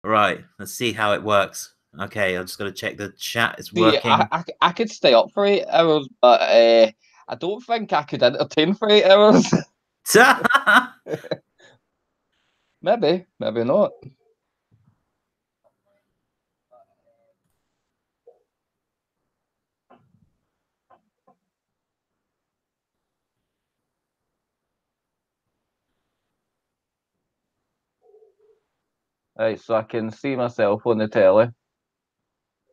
Right. Let's see how it works. Okay, I'm just gonna check the chat. It's See, working. I could stay up for 8 hours, but I don't think I could entertain for 8 hours. Maybe, maybe not. Right, so I can see myself on the telly.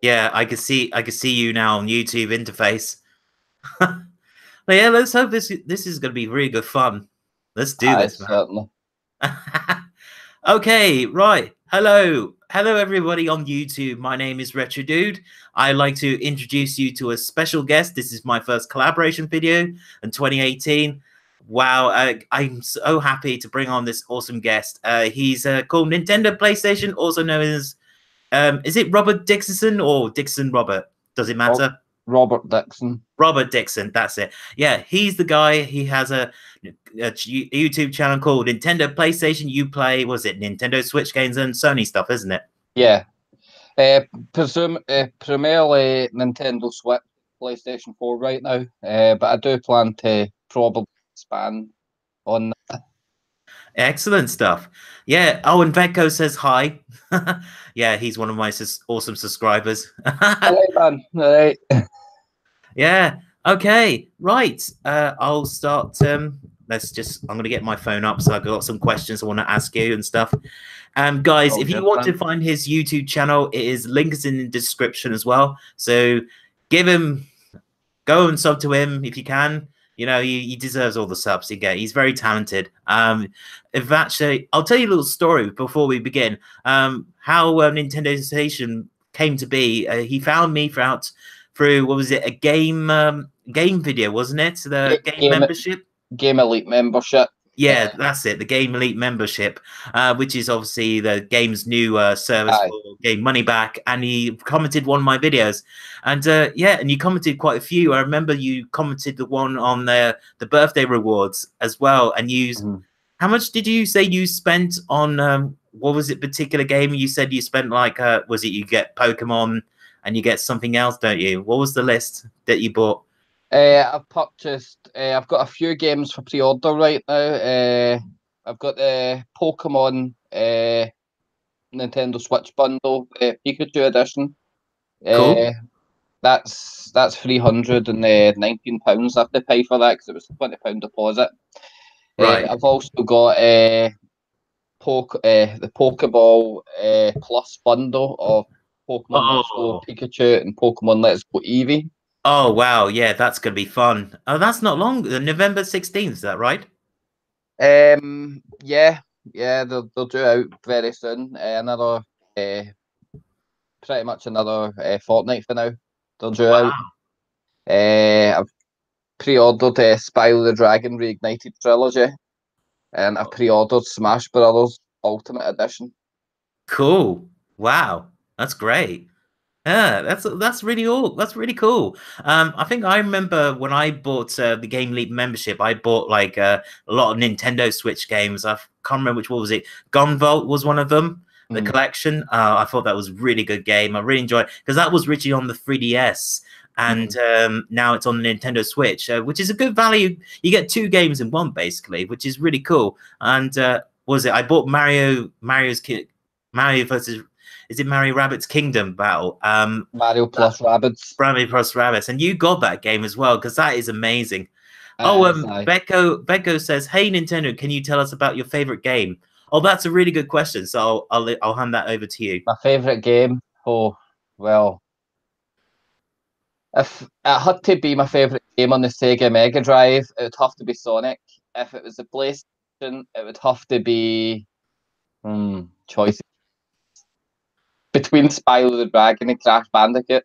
Yeah, I can see you now on YouTube interface. But yeah, let's hope this is gonna be really good fun. Let's do Aye, this, certainly. man. Okay, right. Hello everybody on YouTube. My name is Retrodude. I'd like to introduce you to a special guest. This is my first collaboration video in 2018. Wow, I'm so happy to bring on this awesome guest. He's called Nintendo Playstation, also known as is it Robert Dickson or Dickson Robert? Does it Rob, matter? Robert Dickson. Robert Dickson, that's it. Yeah, he's the guy. He has a YouTube channel called Nintendo Playstation. Uplay, was it Nintendo Switch games and Sony stuff, isn't it? Yeah. Primarily Nintendo Switch, PlayStation 4 right now. But I do plan to probably expand on. Excellent stuff. Yeah. Oh, and Vecco says hi. Yeah, he's one of my awesome subscribers. All right, man. All right. Yeah. Okay. Right. I'll start. I'm gonna get my phone up, so I've got some questions I want to ask you and stuff. Guys, All if you good, want to man. find his YouTube channel, it is links in the description as well. So give him, go and sub to him if you can. You know, he deserves all the subs he get. He's very talented. If actually, I'll tell you a little story before we begin. How Nintendo Station came to be. He found me through what was it? A game video, wasn't it? The game Game membership. Game Elite membership. Yeah, that's it. The Game Elite membership, which is obviously the game's new service Aye. for game money back. And he commented one of my videos, and yeah, and you commented quite a few. I remember you commented the one on the birthday rewards as well. And you, Mhm. how much did you say you spent on what was it particular game? You said you spent like was it you get Pokemon and you get something else, don't you? What was the list that you bought? I've purchased. I've got a few games for pre-order right now. I've got the Pokemon Nintendo Switch bundle, Pikachu edition. Cool. Uh, that's £319 I have to pay for that because it was £20 deposit. Right. I've also got the Pokeball Plus bundle of Pokemon Let's Go Oh. Pikachu and Pokemon Let's Go Eevee. Oh wow, yeah, that's gonna be fun. Oh, that's not long. November 16th, is that right? Yeah, yeah, they'll do out very soon. Another pretty much another fortnight for now. They'll do out. Wow. I've pre-ordered Spyro the Dragon Reignited Trilogy, and I've pre-ordered Smash Brothers Ultimate Edition. Cool. Wow. That's great. Yeah, that's really all. That's really cool. I think I remember when I bought the Game Leap membership, I bought like a lot of Nintendo Switch games. I can't remember which one was it. Gunvolt was one of them. The Mm. collection. I thought that was a really good game. I really enjoyed because that was originally on the 3DS, and Mm. now it's on the Nintendo Switch, which is a good value. You get two games in one basically, which is really cool. And what was it? I bought Mario versus is it Mario Rabbit's Kingdom Battle? Mario plus Rabbids. Mario plus Rabbits, and you got that game as well because that is amazing. Oh, Aye. Becco says, "Hey Nintendo, can you tell us about your favorite game?" Oh, that's a really good question. So I'll hand that over to you. My favourite game. Oh, well, if it had to be my favourite game on the Sega Mega Drive, it would have to be Sonic. If it was the PlayStation, it would have to be choice between Spyro the Dragon and Crash Bandicoot.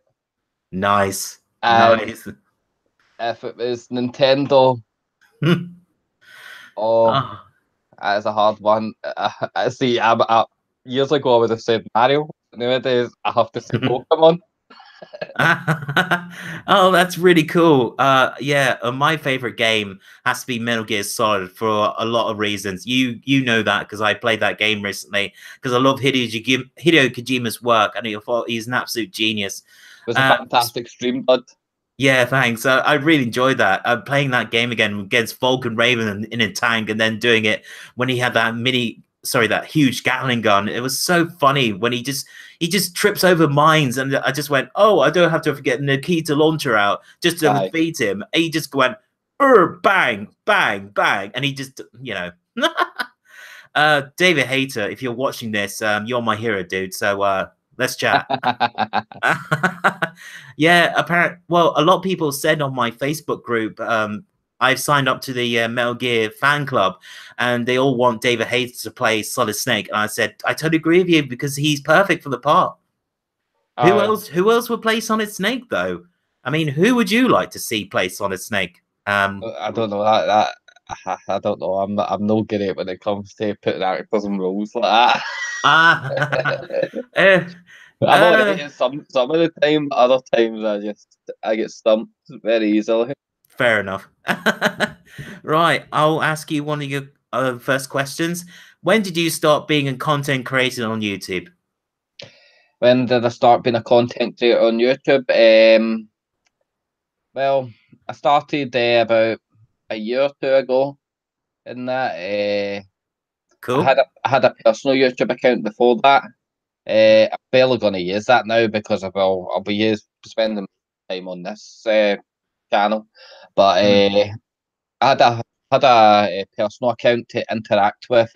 Nice, And nice. if it was Nintendo, oh, Oh, that's a hard one. I see. Years ago, I would have said Mario. Nowadays, I have to say Pokemon. Oh, that's really cool. Yeah, my favorite game has to be Metal Gear Solid for a lot of reasons. You know that because I played that game recently because I love Hideo Kojima's work and I thought he's an absolute genius. It was a Uh, fantastic stream, bud. yeah, thanks. I really enjoyed that. Playing that game again against Vulcan Raven in a tank, and then doing it when he had that huge Gatling gun. It was so funny when he just trips over mines, and I just went, oh, I don't have to forget Nikita launcher out just to Aye. defeat him. And he just went, bang, bang, bang, and he just, David Hayter, if you're watching this, you're my hero, dude. So let's chat. Yeah, apparently, well, a lot of people said on my Facebook group, I've signed up to the Metal Gear fan club, and they all want David Hayter to play Solid Snake. And I said, I totally agree with you because he's perfect for the part. Who Aye. else? Who else would play Solid Snake though? I mean, who would you like to see play Solid Snake? I don't know that. I don't know. I'm no good at when it comes to putting actors in roles like that. Ah, uh, I'm alright in some of the time, other times I get stumped very easily. fair enough. Right, I'll ask you one of your first questions. When did you start being a content creator on YouTube? When did I start being a content creator on YouTube? Well, I started about a year or two ago. In that, Cool. I had a personal YouTube account before that. I'm barely going to use that now because I'll be spending time on this channel. But Mm. I had a personal account to interact with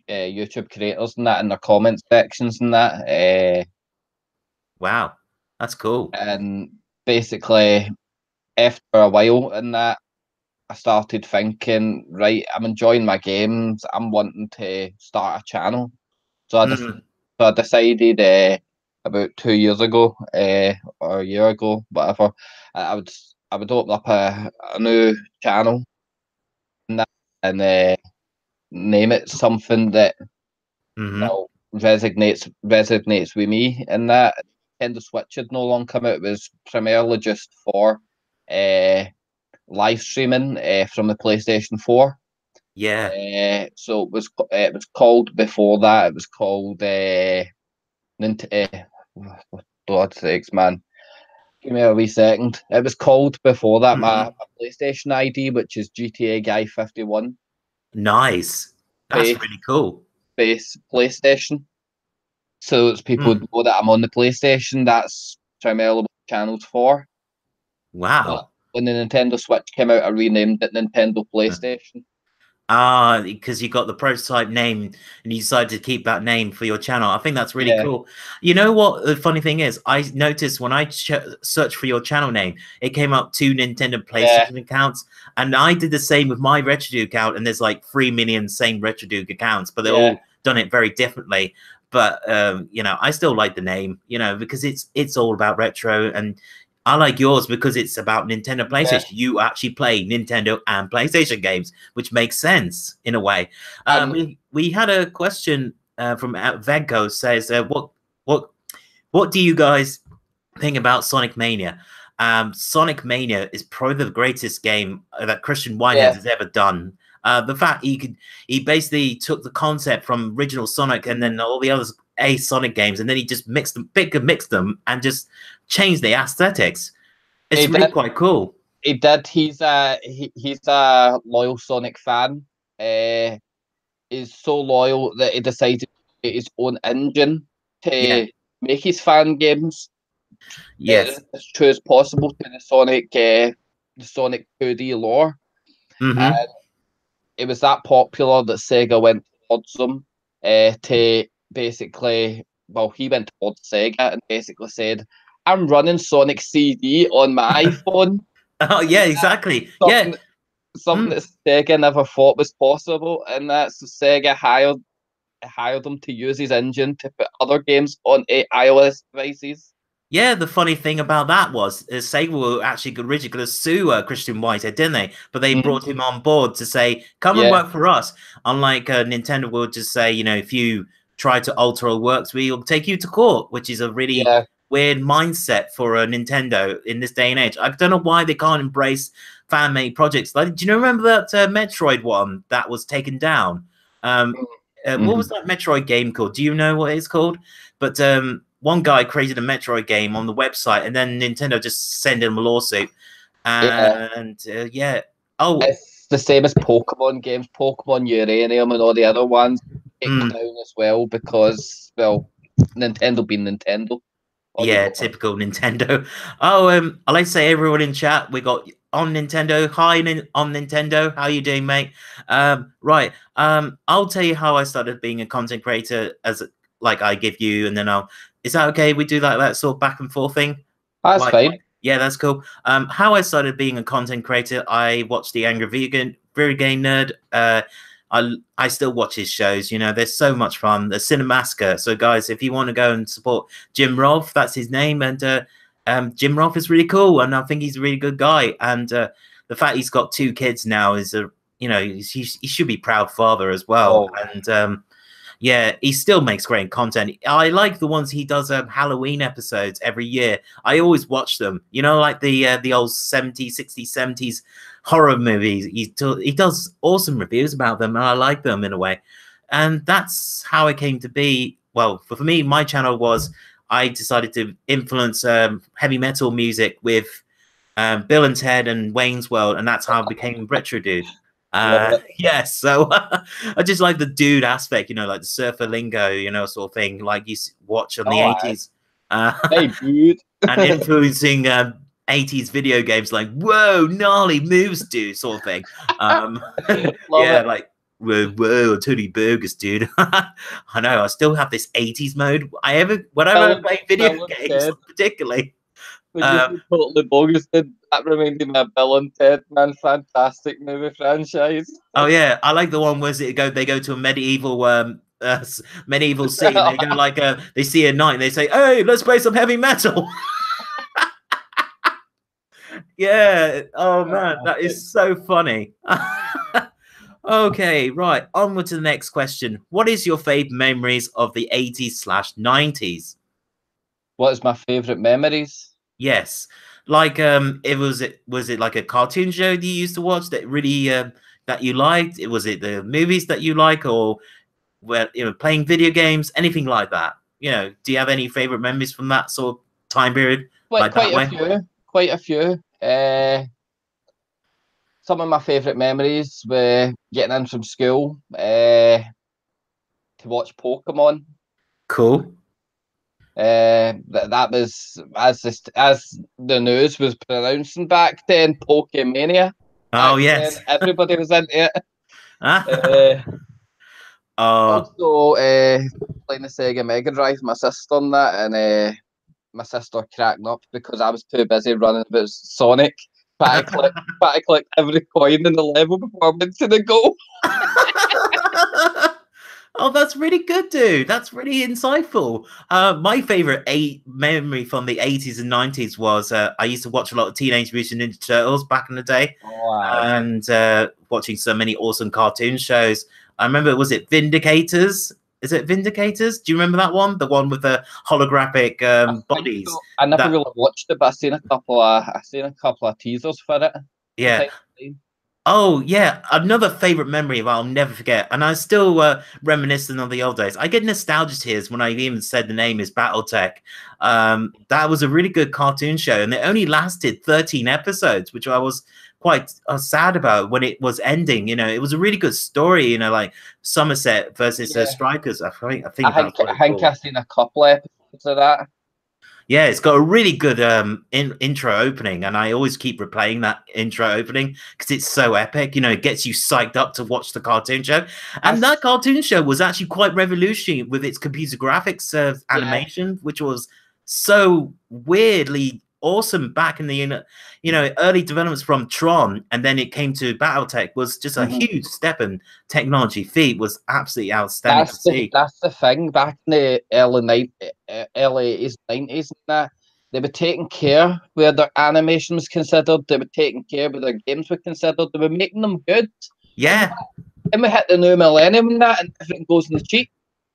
YouTube creators and that in their comment sections and that. Wow, that's cool. And basically, after a while in that, I started thinking, right, I'm enjoying my games. I'm wanting to start a channel. So Mm. I decided about 2 years ago or a year ago, whatever, I would open up a new channel and name it something that Hmm. resonates with me. And that Nintendo Switch had no longer come out. It was primarily just for uh, live streaming from the PlayStation 4. Yeah. So it was called before that. It was called for God's sakes, man. Give me a wee second. It was called before that Hmm. my PlayStation ID, which is GTA Guy 51 Nice. That's space really cool. space PlayStation. So it's people Mm. know that I'm on the PlayStation. That's primarily what the channel's for. But Wow. when the Nintendo Switch came out, I renamed it Nintendo PlayStation. Because you got the prototype name and you decided to keep that name for your channel. I think that's really Yeah, cool. You know what the funny thing is? I noticed when I searched for your channel name, it came up 2 Nintendo yeah, PlayStation accounts, and I did the same with my Retrodude account. And there's like 3 million same Retrodude accounts, but they're yeah, all done it very differently. But I still like the name, because it's all about retro, and I like yours because it's about Nintendo yeah. PlayStation. You actually play Nintendo and PlayStation games, which makes sense in a way. And We had a question from Venko says, what do you guys think about Sonic Mania? Sonic Mania is probably the greatest game that Christian Whitehead yeah, has ever done. The fact he basically took the concept from original Sonic and then all the other Sonic games, and then he just mixed them, and just changed the aesthetics. It's he really did. quite cool. He did. He's a loyal Sonic fan. Uh, he's so loyal that he decided to create his own engine Yeah. to make his fan games Yes. as true as possible to the Sonic 2D lore. And Mm-hmm. it was that popular that Sega went towards them to basically, well, he went towards Sega and basically said, "I'm running Sonic CD on my iPhone." Oh yeah, exactly. Yeah. Something something Mm. that Sega never thought was possible, and that's Sega hired him to use his engine to put other games on iOS devices. Yeah, the funny thing about that was Sega were actually originally going to sue Christian Whitehead, didn't they? But they Mm, brought him on board to say, "Come and yeah, work for us." Unlike Nintendo will just say, if you try to alter our works, we'll take you to court, which is a really yeah. weird mindset for a Nintendo in this day and age. I don't know why they can't embrace fan-made projects. Like, do you remember that Metroid one that was taken down? What was that Metroid game called? Do you know what it's called? But one guy created a Metroid game on the website, and then Nintendo just sent him a lawsuit. And yeah, it's the same as Pokemon games, Pokemon Uranium, and all the other ones taken down as well because, well, Nintendo being Nintendo. Yeah, typical Nintendo. Oh, I like to say everyone in chat, we got on Nintendo. Hi, on Nintendo. How you doing, mate? Right. I'll tell you how I started being a content creator as like I give you, and then is that okay? We do that sort of back and forth thing? That's fine. Yeah, that's cool. How I started being a content creator, I watched the Angry Video Game Nerd. I still watch his shows. You know, they're so much fun. The Cinemassacre. So, guys, if you want to go and support Jim Rolfe, that's his name, and Jim Rolfe is really cool, and I think he's a really good guy. And the fact he's got 2 kids now is he should be proud father as well. And yeah, he still makes great content. I like the ones he does Halloween episodes every year. I always watch them. You know, like the old 70s, 60s, 70s horror movies. He does awesome reviews about them, and I like them in a way. And that's how I came to be. Well, for me, my channel was I decided to influence heavy metal music with Bill and Ted and Wayne's World, and that's how I became Retrodude. Yes, so I just like the dude aspect, you know, like the surfer lingo, you know, sort of thing, like you watch on the 80s. Hey, dude. And influencing 80s video games like, whoa, gnarly moves, dude, sort of thing. Yeah, like, whoa, Tony Burgess, dude. I know, I still have this 80s mode. Whenever I play video games, particularly. When you totally bogus, that reminded me of Bill and Ted, man. Fantastic movie franchise. Oh yeah, I like the one where they go to a medieval medieval scene. They go like they see a knight and they say, "Hey, let's play some heavy metal." Yeah. Oh man, that is so funny. Okay, right. Onward to the next question. What is your favorite memories of the 80s/90s? What is my favorite memories? Yes. Like was it like a cartoon show that you used to watch that really that you liked? Was it the movies that you like, or playing video games, anything like that? You know, do you have any favorite memories from that sort of time period? Quite a few. Some of my favorite memories were getting in from school to watch Pokemon. Cool. That was as the news was pronouncing back then, Pokemania. Oh yes, everybody was into it. Also, playing the Sega Mega Drive, my sister and that, and my sister cracking up because I was too busy running about Sonic. But I collect every coin in the level before I went to the goal. Oh, that's really good, dude. That's really insightful. My favorite memory from the 80s and 90s was I used to watch a lot of Teenage Mutant Ninja Turtles back in the day. Wow. And watching so many awesome cartoon shows. I remember, was it Vindicators? Is it Vindicators? Do you remember that one? The one with the holographic bodies. So. I never really watched it, but I've seen a couple of teasers for it. Yeah. Oh yeah, another favorite memory I'll never forget, and I'm still reminiscing on the old days. I get nostalgia tears when I even said the name is BattleTech. That was a really good cartoon show, and it only lasted 13 episodes, which I was quite sad about when it was ending. You know, it was a really good story. You know, like Somerset versus Strikers. I think I've seen a couple episodes of that. Yeah, it's got a really good intro opening, and I always keep replaying that intro opening because it's so epic. You know, it gets you psyched up to watch the cartoon show. And that cartoon show was actually quite revolutionary with its computer graphics animation, which was so weirdly awesome back in the early developments from Tron, and then it came to BattleTech was just a huge step in technology feat. Was absolutely outstanding to see. That's the thing. Back in the early 80s, 90s, and that they were taking care where their animation was considered. They were taking care where their games were considered. They were making them good. Yeah. And we hit the new millennium and that, and everything goes in the cheap.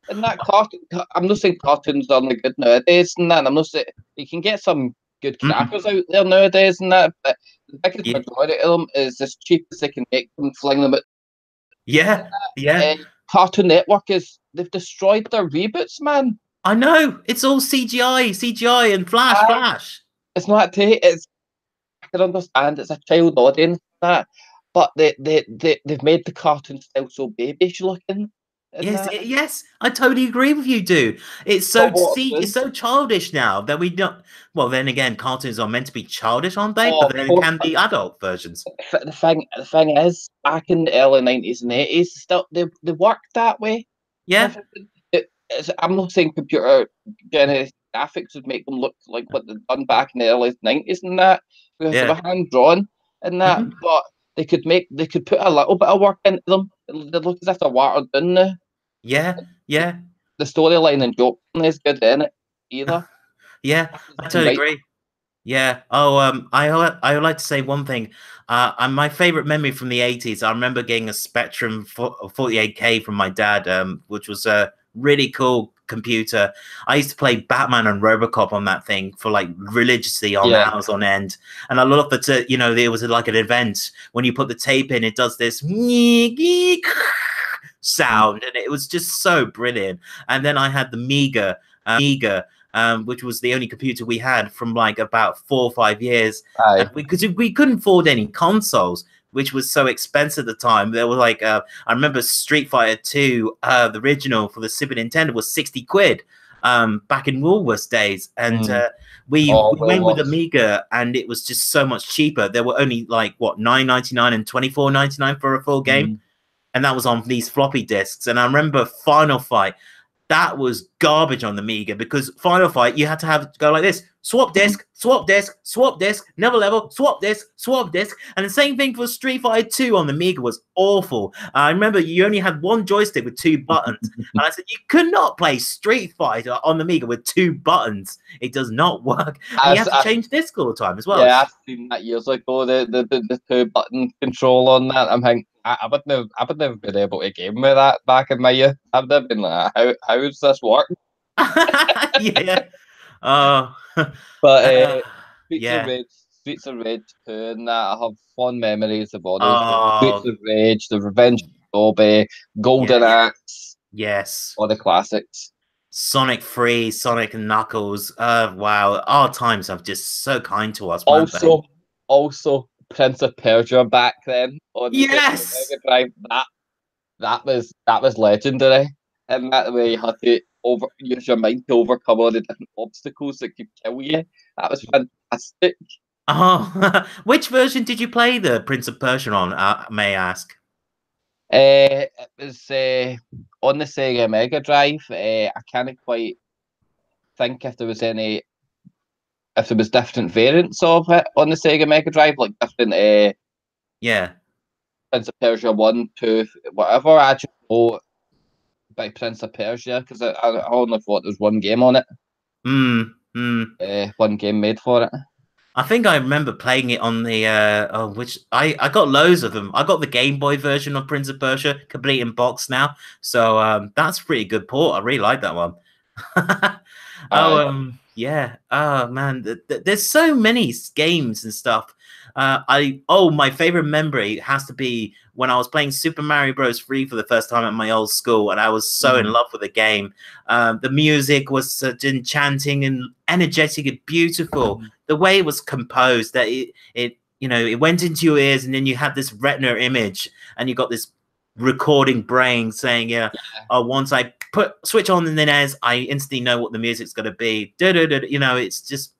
And that cartoon, I'm not saying cartoons are only good nowadays, and that. I'm not saying you can get some good crackers out there nowadays, and that. But the biggest Yeah, majority of them is as cheap as they can make them, fling them at. yeah, yeah. Cartoon Network they've destroyed their reboots, man. I know. It's all CGI, and flash. It's not it's I can understand it's a child audience that, but they've made the cartoon style so babyish looking. And Yes, that, yes, I totally agree with you, dude. It's but so what it's so childish now that we don't. Well, then again, cartoons are meant to be childish, aren't they? But oh, then of it course, can be adult versions. the thing is, back in the early 90s and 80s, still they worked that way. And Yeah, everything. I'm not saying computer generated graphics would make them look like what they'd done back in the early 90s and that, because they yeah, were hand drawn and that, mhm, but they could put a little bit of work into them. They look as if they're watered down now. yeah, yeah, The storyline and joke is good in it either. yeah. I totally Right. agree. Yeah. Oh, I would like to say one thing. My favorite memory from the 80s, I remember getting a Spectrum 48K from my dad, which was a really cool computer. I used to play Batman and RoboCop on that thing for like religiously on Yeah. hours on end. And I love that, there was like an event when you put the tape in, it does this sound, and it was just so brilliant. And then I had the Amiga, which was the only computer we had from like about 4 or 5 years. Aye. Because we couldn't afford any consoles, which was so expensive at the time. There were like, I remember Street Fighter 2, the original for the Super Nintendo was 60 quid back in Woolworths days. And we went with Amiga, and it was just so much cheaper. There were only like, what, $9.99 and $24.99 for a full game. And that was on these floppy disks. And I remember Final Fight. That was garbage on the Amiga, because Final Fight, you had to go like this: swap disc, swap disc, swap disc, never level, swap disc, swap disc. And the same thing for Street Fighter 2 on the Amiga was awful. I remember you only had one joystick with 2 buttons. And I said, you could not play Street Fighter on the Amiga with 2 buttons. It does not work. And you have to change disc all the time as well. Yeah, I've seen that years ago, the 2-button control on that. I'm thinking, I would never been able to game with that back in my youth. I've never been like, how does this work? Yeah. Oh. But yeah. Streets of Rage 2 and that, I have fond memories of all those games. Oh. Streets of Rage, The Revenge of Dobby, Golden Axe. Yes. All the classics. Sonic 3, Sonic and Knuckles. Wow. Our times are just so kind to us, weren't they? Also, Prince of Persia back then on the Yes. Mega Drive. That was legendary. And that way you had to use your mind to overcome all the different obstacles that could kill you. That was fantastic. Oh, which version did you play the Prince of Persia on? May I ask? It was on the Sega Mega Drive. I can't quite think if there was different variants of it on the Sega Mega Drive, like different Yeah. Prince of Persia 1, 2, whatever. I just know by Prince of Persia because I only thought there was one game on it. One game made for it. I think I remember playing it on the which I got loads of them. I got the Game Boy version of Prince of Persia, complete in box now. So that's a pretty good port. I really like that one. Yeah. Oh man, there's so many games and stuff. My favorite memory has to be when I was playing Super Mario Bros. 3 for the first time at my old school, and I was so in love with the game. The music was such enchanting and energetic and beautiful. The way it was composed, that it went into your ears, and then you had this retina image, and you got this recording brain saying, once I switch on the NES, I instantly know what the music's going to be. It's just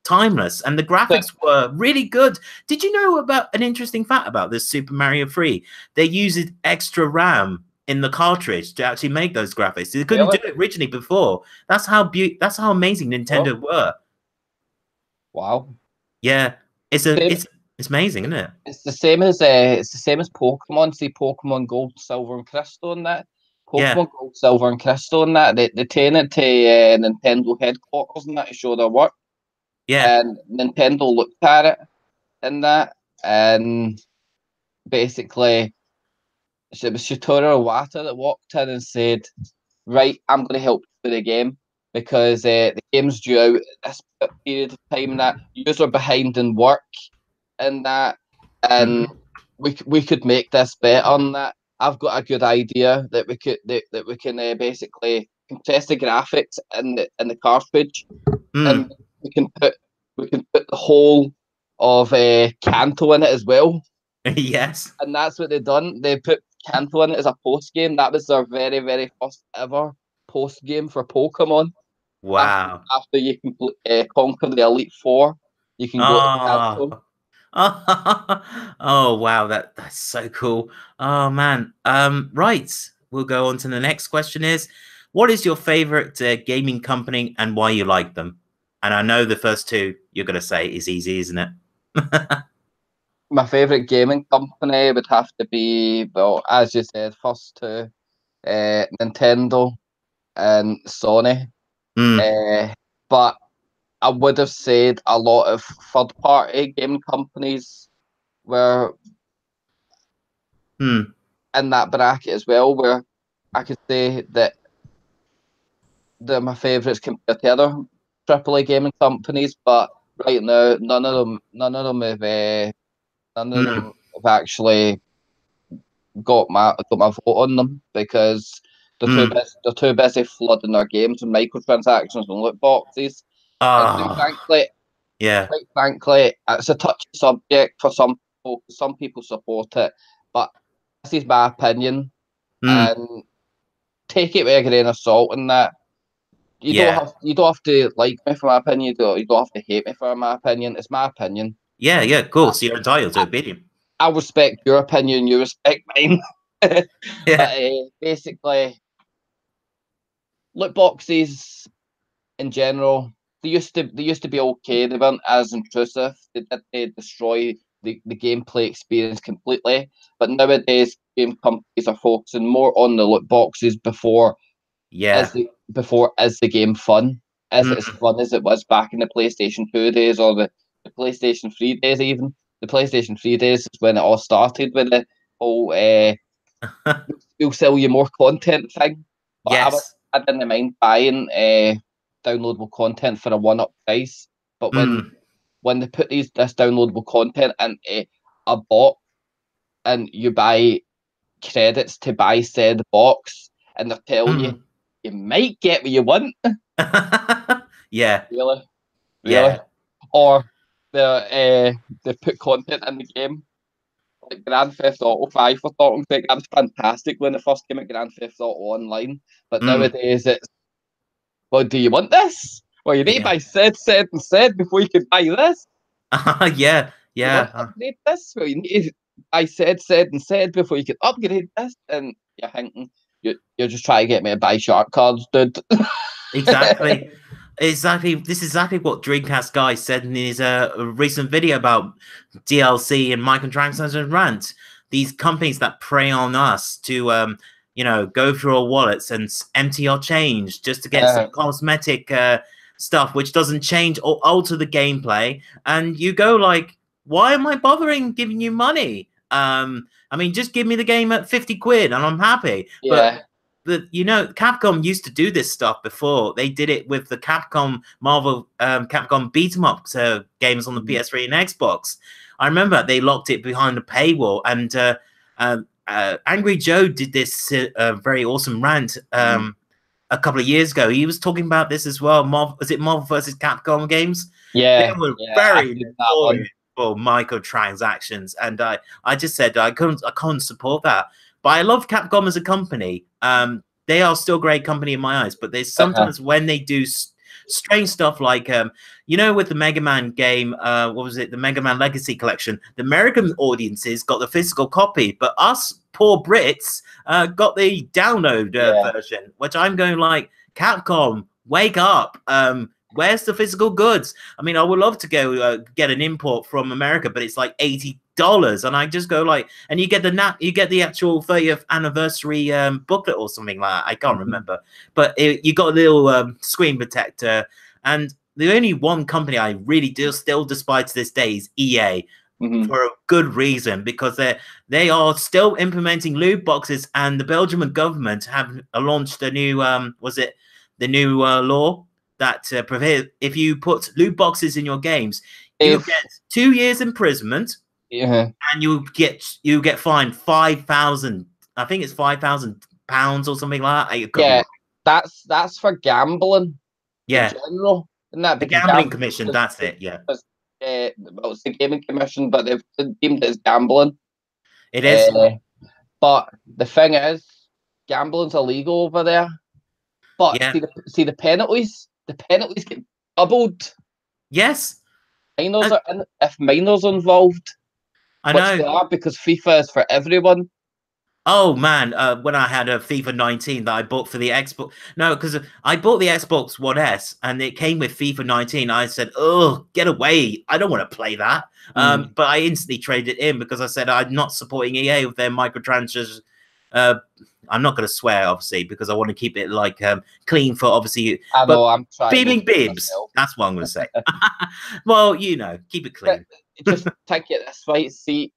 timeless, and the graphics were really good. Did you know about an interesting fact about this Super Mario 3? They used extra RAM in the cartridge to actually make those graphics. They couldn't do it originally before. That's how amazing Nintendo were. Wow. Yeah, it's amazing, isn't it? It's the same as Pokemon. See, Pokemon Gold, Silver, and Crystal and that. Pokemon Gold, Silver, and Crystal and that. They turn it to Nintendo headquarters and that to show their work. Yeah. And Nintendo looked at it and that, and basically, it was Shigeru Iwata that walked in and said, right, I'm going to help you with the game because the game's due out at this period of time that you are behind in work and that, and we could make this better on that. I've got a good idea that we can basically compress the graphics in the cartridge, and we can put the whole of Kanto in it as well. Yes. And that's what they've done. They put Kanto in it as a post game. That was their very, very first ever post game for Pokemon. Wow. After you can conquer the Elite Four, you can go to Kanto. Oh wow, that's so cool. Oh man. Right. We'll go on to the next question is, what is your favorite gaming company and why you like them? And I know the first two you're going to say is easy, isn't it? My favorite gaming company would have to be, well, as you said, first two, Nintendo and Sony. But I would have said a lot of third-party gaming companies were in that bracket as well, where I could say that they're my favourites compared to other AAA gaming companies. But right now, none of them have actually got my vote on them because they're too busy flooding their games with microtransactions and loot boxes. And quite frankly, it's a touchy subject for some people. Some people support it, but this is my opinion, and take it with a grain of salt. In that, you don't have to like me for my opinion. You don't have to hate me for my opinion. It's my opinion. Yeah, of course, you're entitled to opinion. I respect your opinion. You respect mine. But basically, loot boxes in general, they used to be okay. They weren't as intrusive. They destroy the gameplay experience completely. But nowadays, game companies are focusing more on the loot boxes before is the game fun? Is it as fun as it was back in the PlayStation 2 days or the PlayStation 3 days even? The PlayStation 3 days is when it all started with the whole we'll sell you more content thing. But I didn't mind buying downloadable content for a one-up price. But when they put this downloadable content in a box and you buy credits to buy said box and they're telling you you might get what you want. Really? Or they put content in the game. Like Grand Theft Auto 5 for talking about, that was fantastic when it first came at Grand Theft Auto Online. But nowadays it's, well, do you want this? Well, you need to buy said before you can buy this. You want to upgrade this? Well, you need to buy said before you can upgrade this. And you're thinking, you're just trying to get me to buy shark cards, dude. Exactly. This is exactly what Dreamcast Guy said in his recent video about DLC and microtransactions and rant. These companies that prey on us to go through our wallets and empty our change just to get some cosmetic stuff which doesn't change or alter the gameplay, and you go like, why am I bothering giving you money? I mean, just give me the game at 50 quid and I'm happy. But Capcom used to do this stuff before. They did it with the Capcom beat 'em up games on the PS3 and Xbox. I remember they locked it behind a paywall, and Angry Joe did this very awesome rant a couple of years ago. He was talking about this as well. Was it Marvel vs. Capcom games? They were very notorious for microtransactions, and I just said I can't support that. But I love Capcom as a company. They are still a great company in my eyes, but there's sometimes when they do strange stuff like, with the Mega Man game, what was it? The Mega Man Legacy Collection. The American audiences got the physical copy, but us poor Brits got the download version, which I'm going like, Capcom, wake up. Where's the physical goods? I mean, I would love to go get an import from America, but it's like $80. And I just go like, and you get the actual 30th anniversary booklet or something like that. I can't remember, but you got a little screen protector. And the only one company I really do still despise to this day is EA. for a good reason, because they are still implementing loot boxes, and the Belgian government have launched a new the new law that prohibits, if you put loot boxes in your games, you get 2 years imprisonment. Yeah. And you get fined 5,000. I think it's £5,000 or something like that. It could Yeah, be. that's for gambling. Yeah, in general, isn't that? the Because gambling commission. That's it. Yeah, well, it's the gaming commission, but they've deemed it as gambling. it is. But the thing is, gambling's illegal over there. But Yeah. see the penalties. The penalties get doubled. Yes. Minors are in, if minors are involved. I Which know. they are, because FIFA is for everyone. Oh man, when I had a FIFA 19 that I bought for the Xbox, no, because I bought the Xbox One S and it came with FIFA 19. I said, "Oh, get away! I don't want to play that." But I instantly traded it in because I said I'm not supporting EA with their microtransactions. I'm not going to swear, obviously, because I want to keep it like clean for obviously. I know, I'm trying. Feeling bibs. That's what I'm going to say. Well, keep it clean. Just take it this way. See,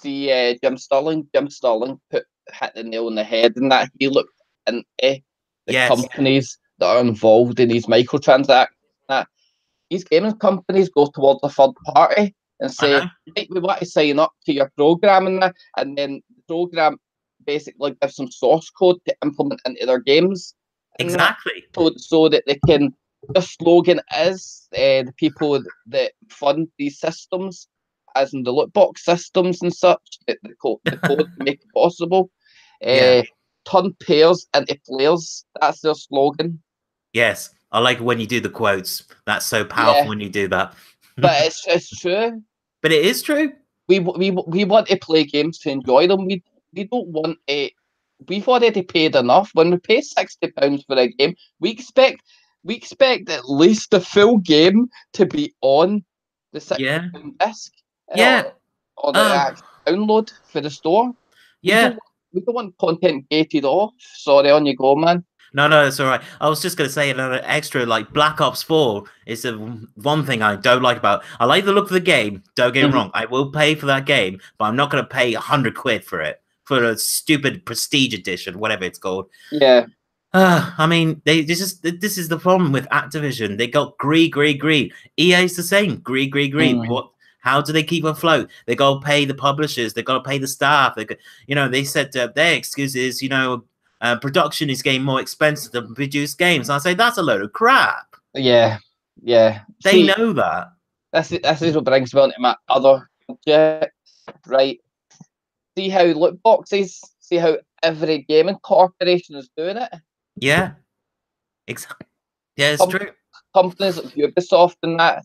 Jim Sterling. Jim Sterling hit the nail on the head, and that he looked into the companies that are involved in these microtransactions. That these gaming companies go towards a third party and say, "Right, we want to sign up to your program," and then the program basically gives some source code to implement into their games. Exactly. So that they can. The slogan is the people that fund these systems, as in the loot box systems and such, the code to make it possible. Turn players into players. That's their slogan. Yes, I like when you do the quotes. That's so powerful when you do that. But it's true. But it is true. We want to play games to enjoy them. We don't want a. We've already paid enough. When we pay £60 for a game, we expect at least the full game to be on the £60 disc. Or the download for the store. We don't want content gated off. Sorry, on you go, man. No, it's all right. I was just going to say another extra, like Black Ops 4 is the one thing I don't like about. I like the look of the game. Don't get me wrong. I will pay for that game, but I'm not going to pay £100 for it, for a stupid Prestige Edition, whatever it's called. Yeah. I mean, this is the problem with Activision. They got greed. EA's the same. Greed. What? How do they keep afloat? They got to pay the publishers. They got to pay the staff. They said their excuse is, production is getting more expensive to produce games. I say that's a load of crap. Yeah. They know that. This is what brings me on to my other subject, right? See how loot boxes. See how every gaming corporation is doing it. Yeah. Exactly. Yeah, it's true. Companies like Ubisoft and that.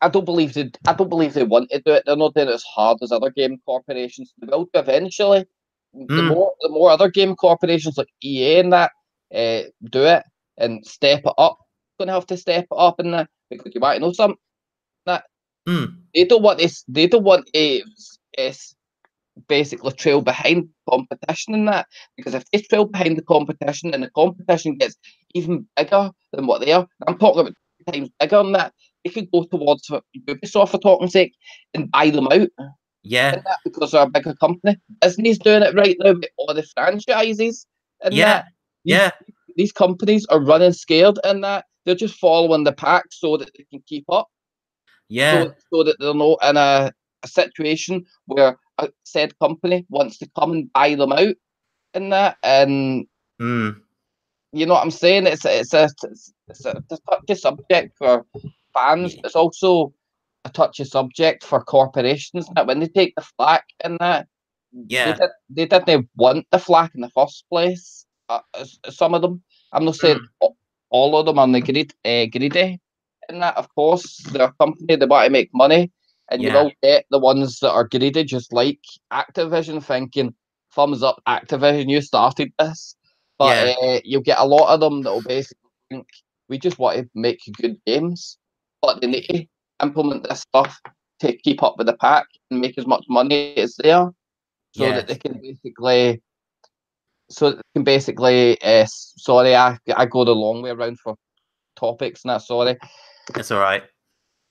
I don't believe they want to do it. They're not doing it as hard as other game corporations. They will do eventually. The more other game corporations like EA and that do it and step it up, going to have to step it up and that, because you might know something. That they don't want this. They don't want a basically trail behind competition in that, because if they trail behind the competition and the competition gets even bigger than what they are, I'm talking about 3 times bigger than that, they could go towards Ubisoft, for talking's sake, and buy them out. Yeah. Because they're a bigger company. Disney's doing it right now with all the franchises and these companies are running scared and that they're just following the pack so that they can keep up. So that they're not in a situation where a said company wants to come and buy them out and that, and you know what I'm saying? It's a touchy subject for fans. It's also a touchy subject for corporations. That when they take the flack and that, they didn't want the flack in the first place. Some of them, I'm not saying all of them are greedy, and that, of course, they're a company, they want to make money, and you will get the ones that are greedy, just like Activision, thinking, thumbs up, Activision, you started this. But you'll get a lot of them that will basically think, we just want to make good games, but they need to implement this stuff to keep up with the pack and make as much money as there, so that they can basically, sorry, I go the long way around for topics and that, sorry. That's all right.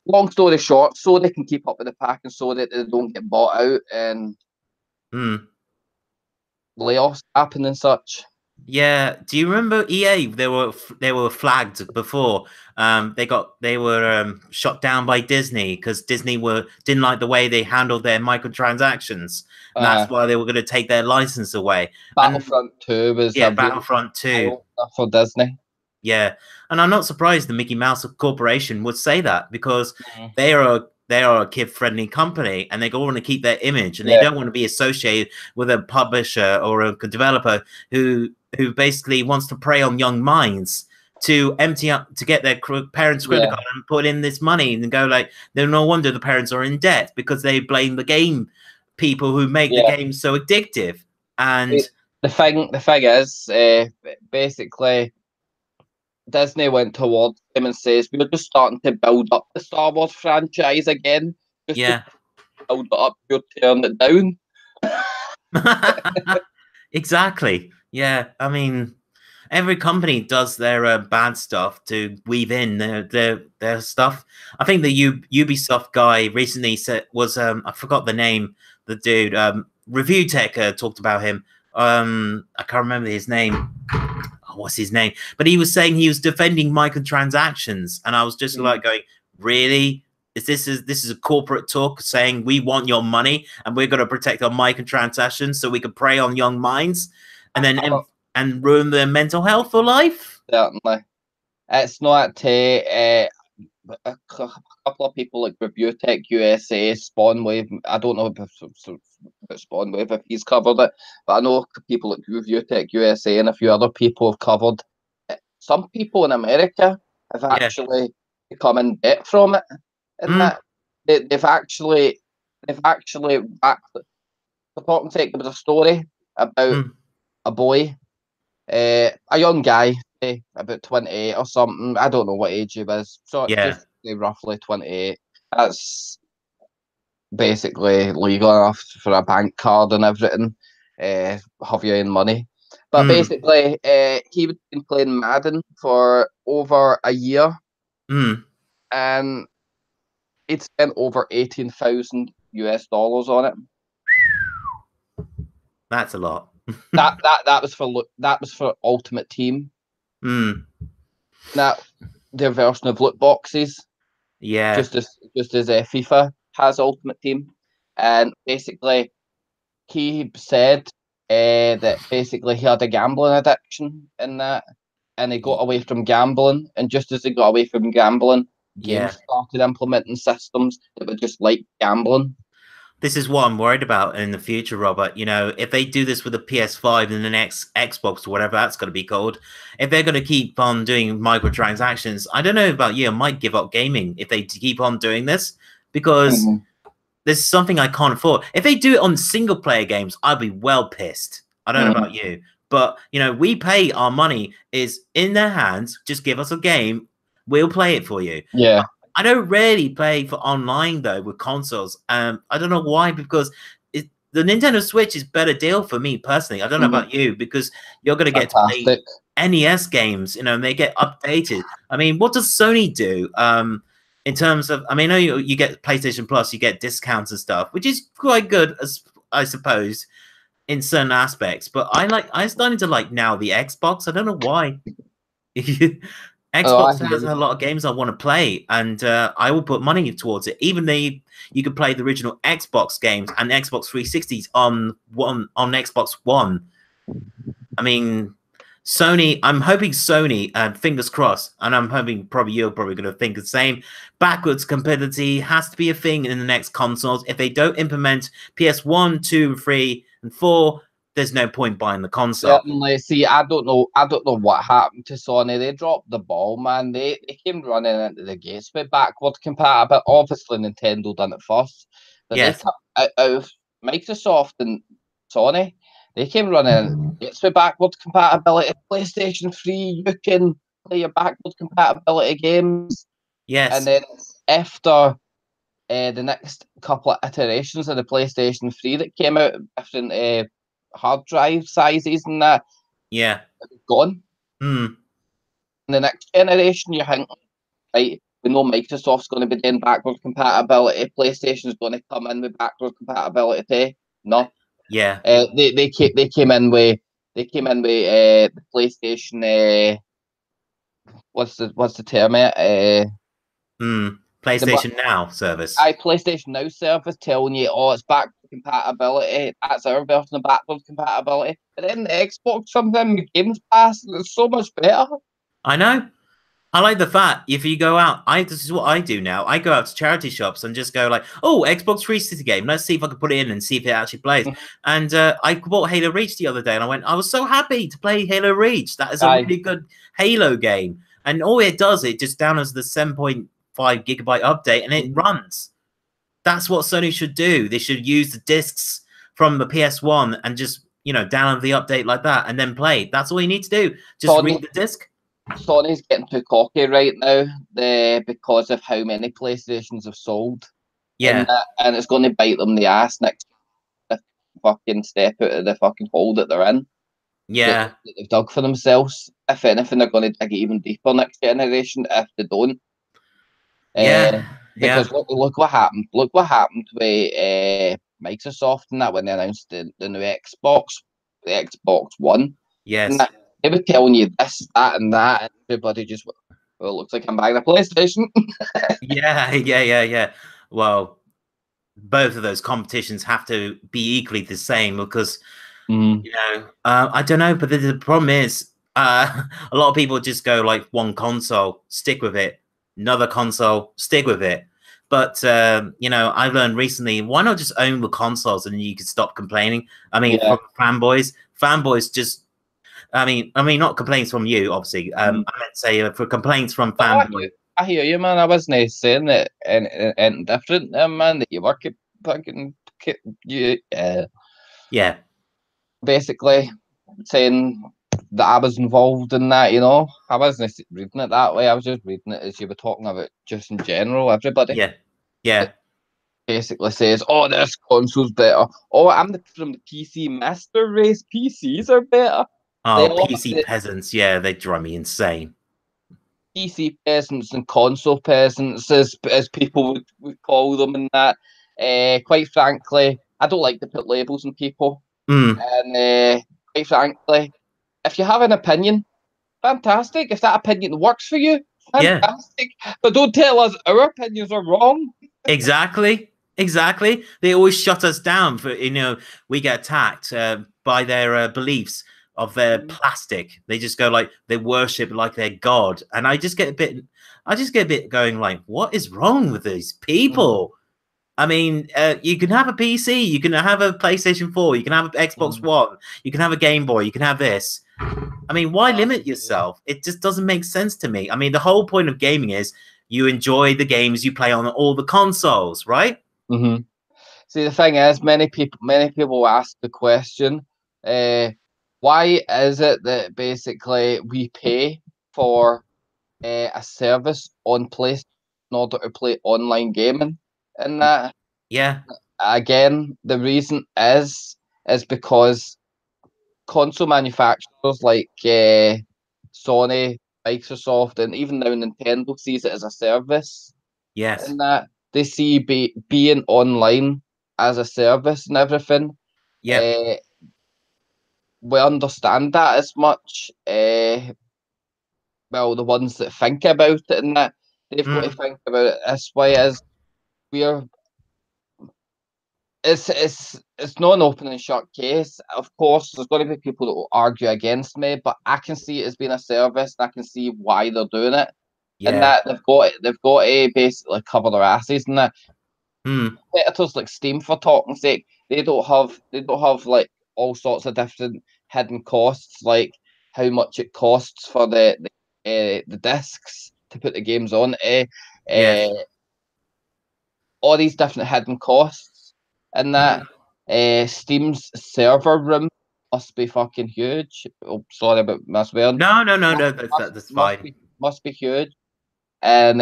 long story short, so they can keep up with the pack and so that they don't get bought out and layoffs happen and such. Yeah. Do you remember EA? They were flagged before. They were shot down by Disney because Disney didn't like the way they handled their microtransactions. And that's why they were going to take their license away. Battlefront 2 was yeah, Battlefront 2 for Disney. Yeah, and I'm not surprised the Mickey Mouse Corporation would say that because they are a kid-friendly company and they want to keep their image and they don't want to be associated with a publisher or a developer who basically wants to prey on young minds to empty up to get their parents' credit card and put in this money and go like, no wonder the parents are in debt because they blame the game people who make the game so addictive. And the thing is, basically, Disney went towards him and says, we're just starting to build up the Star Wars franchise again. Just to build it up, you're tearing it down. Exactly. Yeah. I mean, every company does their bad stuff to weave in their stuff. I think the Ubisoft guy recently was I forgot the name, the dude, Review Tech talked about him. I can't remember his name. What's his name? But he was saying he was defending microtransactions, and I was just like going, really? This is a corporate talk saying we want your money and we're going to protect our microtransactions so we can prey on young minds and then and ruin their mental health for life? Certainly. It's not a couple of people like Review Tech USA, Spawnwave. I don't know about Spawnwave if he's covered it, but I know people like Review Tech USA and a few other people have covered it. Some people in America have actually become in debt from it, and that they've actually for talking sake, there was a story about a boy, a young guy, about 28 or something. I don't know what age he was. So just roughly 28. That's basically legal enough for a bank card and everything. Have you in money? But basically, he had been playing Madden for over a year, and he'd spent over $18,000 on it. That's a lot. that was for Ultimate Team. Now, their version of loot boxes. Yeah. Just as FIFA has Ultimate Team, and basically he said that basically he had a gambling addiction in that, and he got away from gambling, and just as he got away from gambling, games started implementing systems that were just like gambling. This is what I'm worried about in the future, Robert. You know, if they do this with the PS5 and the next Xbox or whatever that's going to be called, if they're going to keep on doing microtransactions, I don't know about you, I might give up gaming if they keep on doing this because there's something I can't afford. If they do it on single player games, I'll be well pissed. I don't know about you, but you know, we pay our money is in their hands. Just give us a game, we'll play it for you. Yeah. I don't really play for online though with consoles. I don't know why, because the Nintendo Switch is better deal for me personally. I don't know about you because you're going to get to play NES games, you know, and they get updated. I mean, what does Sony do? In terms of, I mean, I know you get PlayStation Plus, you get discounts and stuff, which is quite good, as I suppose, in certain aspects. But I'm starting to like now the Xbox. I don't know why. Xbox has a lot of games I want to play, and I will put money towards it. Even though you could play the original Xbox games and Xbox 360s on Xbox One. I mean, Sony. I'm hoping Sony, fingers crossed, and I'm hoping you're probably going to think the same. Backwards compatibility has to be a thing in the next consoles. If they don't implement PS1, 2, 3, and 4. There's no point buying the console. Certainly. See, I don't know what happened to Sony. They dropped the ball, man. They came running into the gates with backward compatibility. Obviously, Nintendo done it first, but they out of Microsoft and Sony, they came running into the gates with backward compatibility. PlayStation 3, you can play your backward compatibility games. Yes, and then after the next couple of iterations of the PlayStation 3 that came out, different hard drive sizes and that, gone. In the next generation, you think, right, we know Microsoft's going to be doing backwards compatibility. PlayStation's going to come in with backwards compatibility too. No, Yeah. they came in with the PlayStation. What's the term? PlayStation Now service. PlayStation Now service telling you, oh, it's backwards compatibility. That's our version of backwards compatibility. But then the Xbox something with Games Pass, it's so much better. I know. I like the fact if you go out, this is what I do now. I go out to charity shops and just go like, oh, Xbox 360 game. Let's see if I can put it in and see if it actually plays. And I bought Halo Reach the other day, and I was so happy to play Halo Reach. That is a really good Halo game. And all it does, it just downloads the 7.5 gigabyte update, and it runs. That's what Sony should do. They should use the discs from the PS1 and just download the update like that and then play. That's all you need to do. Just read the disc. Sony's getting too cocky right now because of how many PlayStations have sold. Yeah. And it's going to bite them in the ass next to fucking step out of the fucking hole that they're in. Yeah. That they've dug for themselves. If anything, they're going to dig it even deeper next generation if they don't. Yeah. Because look what happened. Look what happened with Microsoft and that when they announced the new Xbox, the Xbox One. Yes. And they were telling you this, that, and that, and everybody just went, well, it looks like I'm buying a PlayStation. Yeah. Well, both of those competitions have to be equally the same because, I don't know, but the problem is a lot of people just go like one console, stick with it, another console, stick with it. But, I've learned recently, why not just own the consoles and you can stop complaining? I mean, from fanboys just, I mean, not complaints from you, obviously. I meant to say for complaints from fanboys. I hear you, man. I wasn't saying that and different, man, that you work at fucking, Yeah. Basically saying that I was involved in that, I wasn't reading it that way. I was just reading it as you were talking about just in general, everybody. Yeah. Basically says, oh, this console's better. Oh, I'm from the PC master race. PCs are better. Oh, PC peasants. Yeah, they drive me insane. PC peasants and console peasants, as people would call them, and that. Quite frankly, I don't like to put labels on people. And quite frankly, if you have an opinion, fantastic. If that opinion works for you, fantastic. But don't tell us our opinions are wrong. Exactly. They always shut us down for we get attacked by their beliefs of their plastic. They just go like they worship like their god, and I just get a bit going like, what is wrong with these people? I mean, you can have a PC, you can have a PlayStation 4, you can have an Xbox One, you can have a Game Boy, you can have this. I mean, why limit yourself? It just doesn't make sense to me. I mean, the whole point of gaming is you enjoy the games you play on all the consoles, right? See, the thing is, many people ask the question, why is it that basically we pay for a service on PlayStation in order to play online gaming? And that, again, the reason is because console manufacturers like Sony, Microsoft, and even now Nintendo sees it as a service. Yes. And that they see being online as a service and everything. Yeah. We understand that as much. Well, the ones that think about it and that, they've got to think about it this way as it's not an open and shut case. Of course, there's going to be people that will argue against me, but I can see it as being a service, and I can see why they're doing it. And that they've got to basically cover their asses and that. Competitors like Steam, for talking's sake, they don't have like all sorts of different hidden costs, like how much it costs for the discs to put the games on. All these different hidden costs, and that Steam's server room must be fucking huge. Oh, sorry about my swearing. No, that's fine. Must be huge. And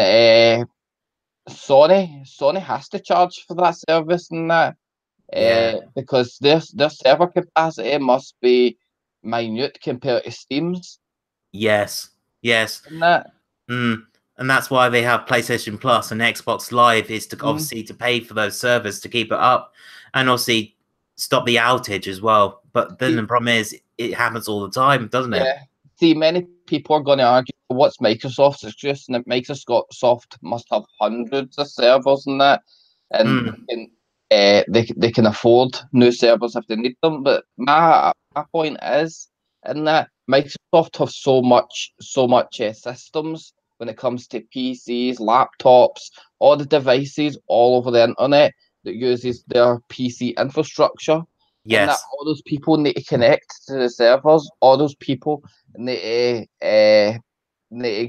Sony has to charge for that service and that, because their server capacity must be minute compared to Steam's. Yes. And that. and that's why they have PlayStation Plus and Xbox Live is to Mm. obviously to pay for those servers to keep it up, and obviously stop the outage as well. But then the problem is it happens all the time, doesn't it? Yeah. See, many people are going to argue what's Microsoft's excuse, and Microsoft must have hundreds of servers and that, and they can afford new servers if they need them. But my point is, in that Microsoft have so much systems when it comes to PCs, laptops, all the devices all over the internet that uses their PC infrastructure. And that Yes. all those people need to connect to the servers. All those people need to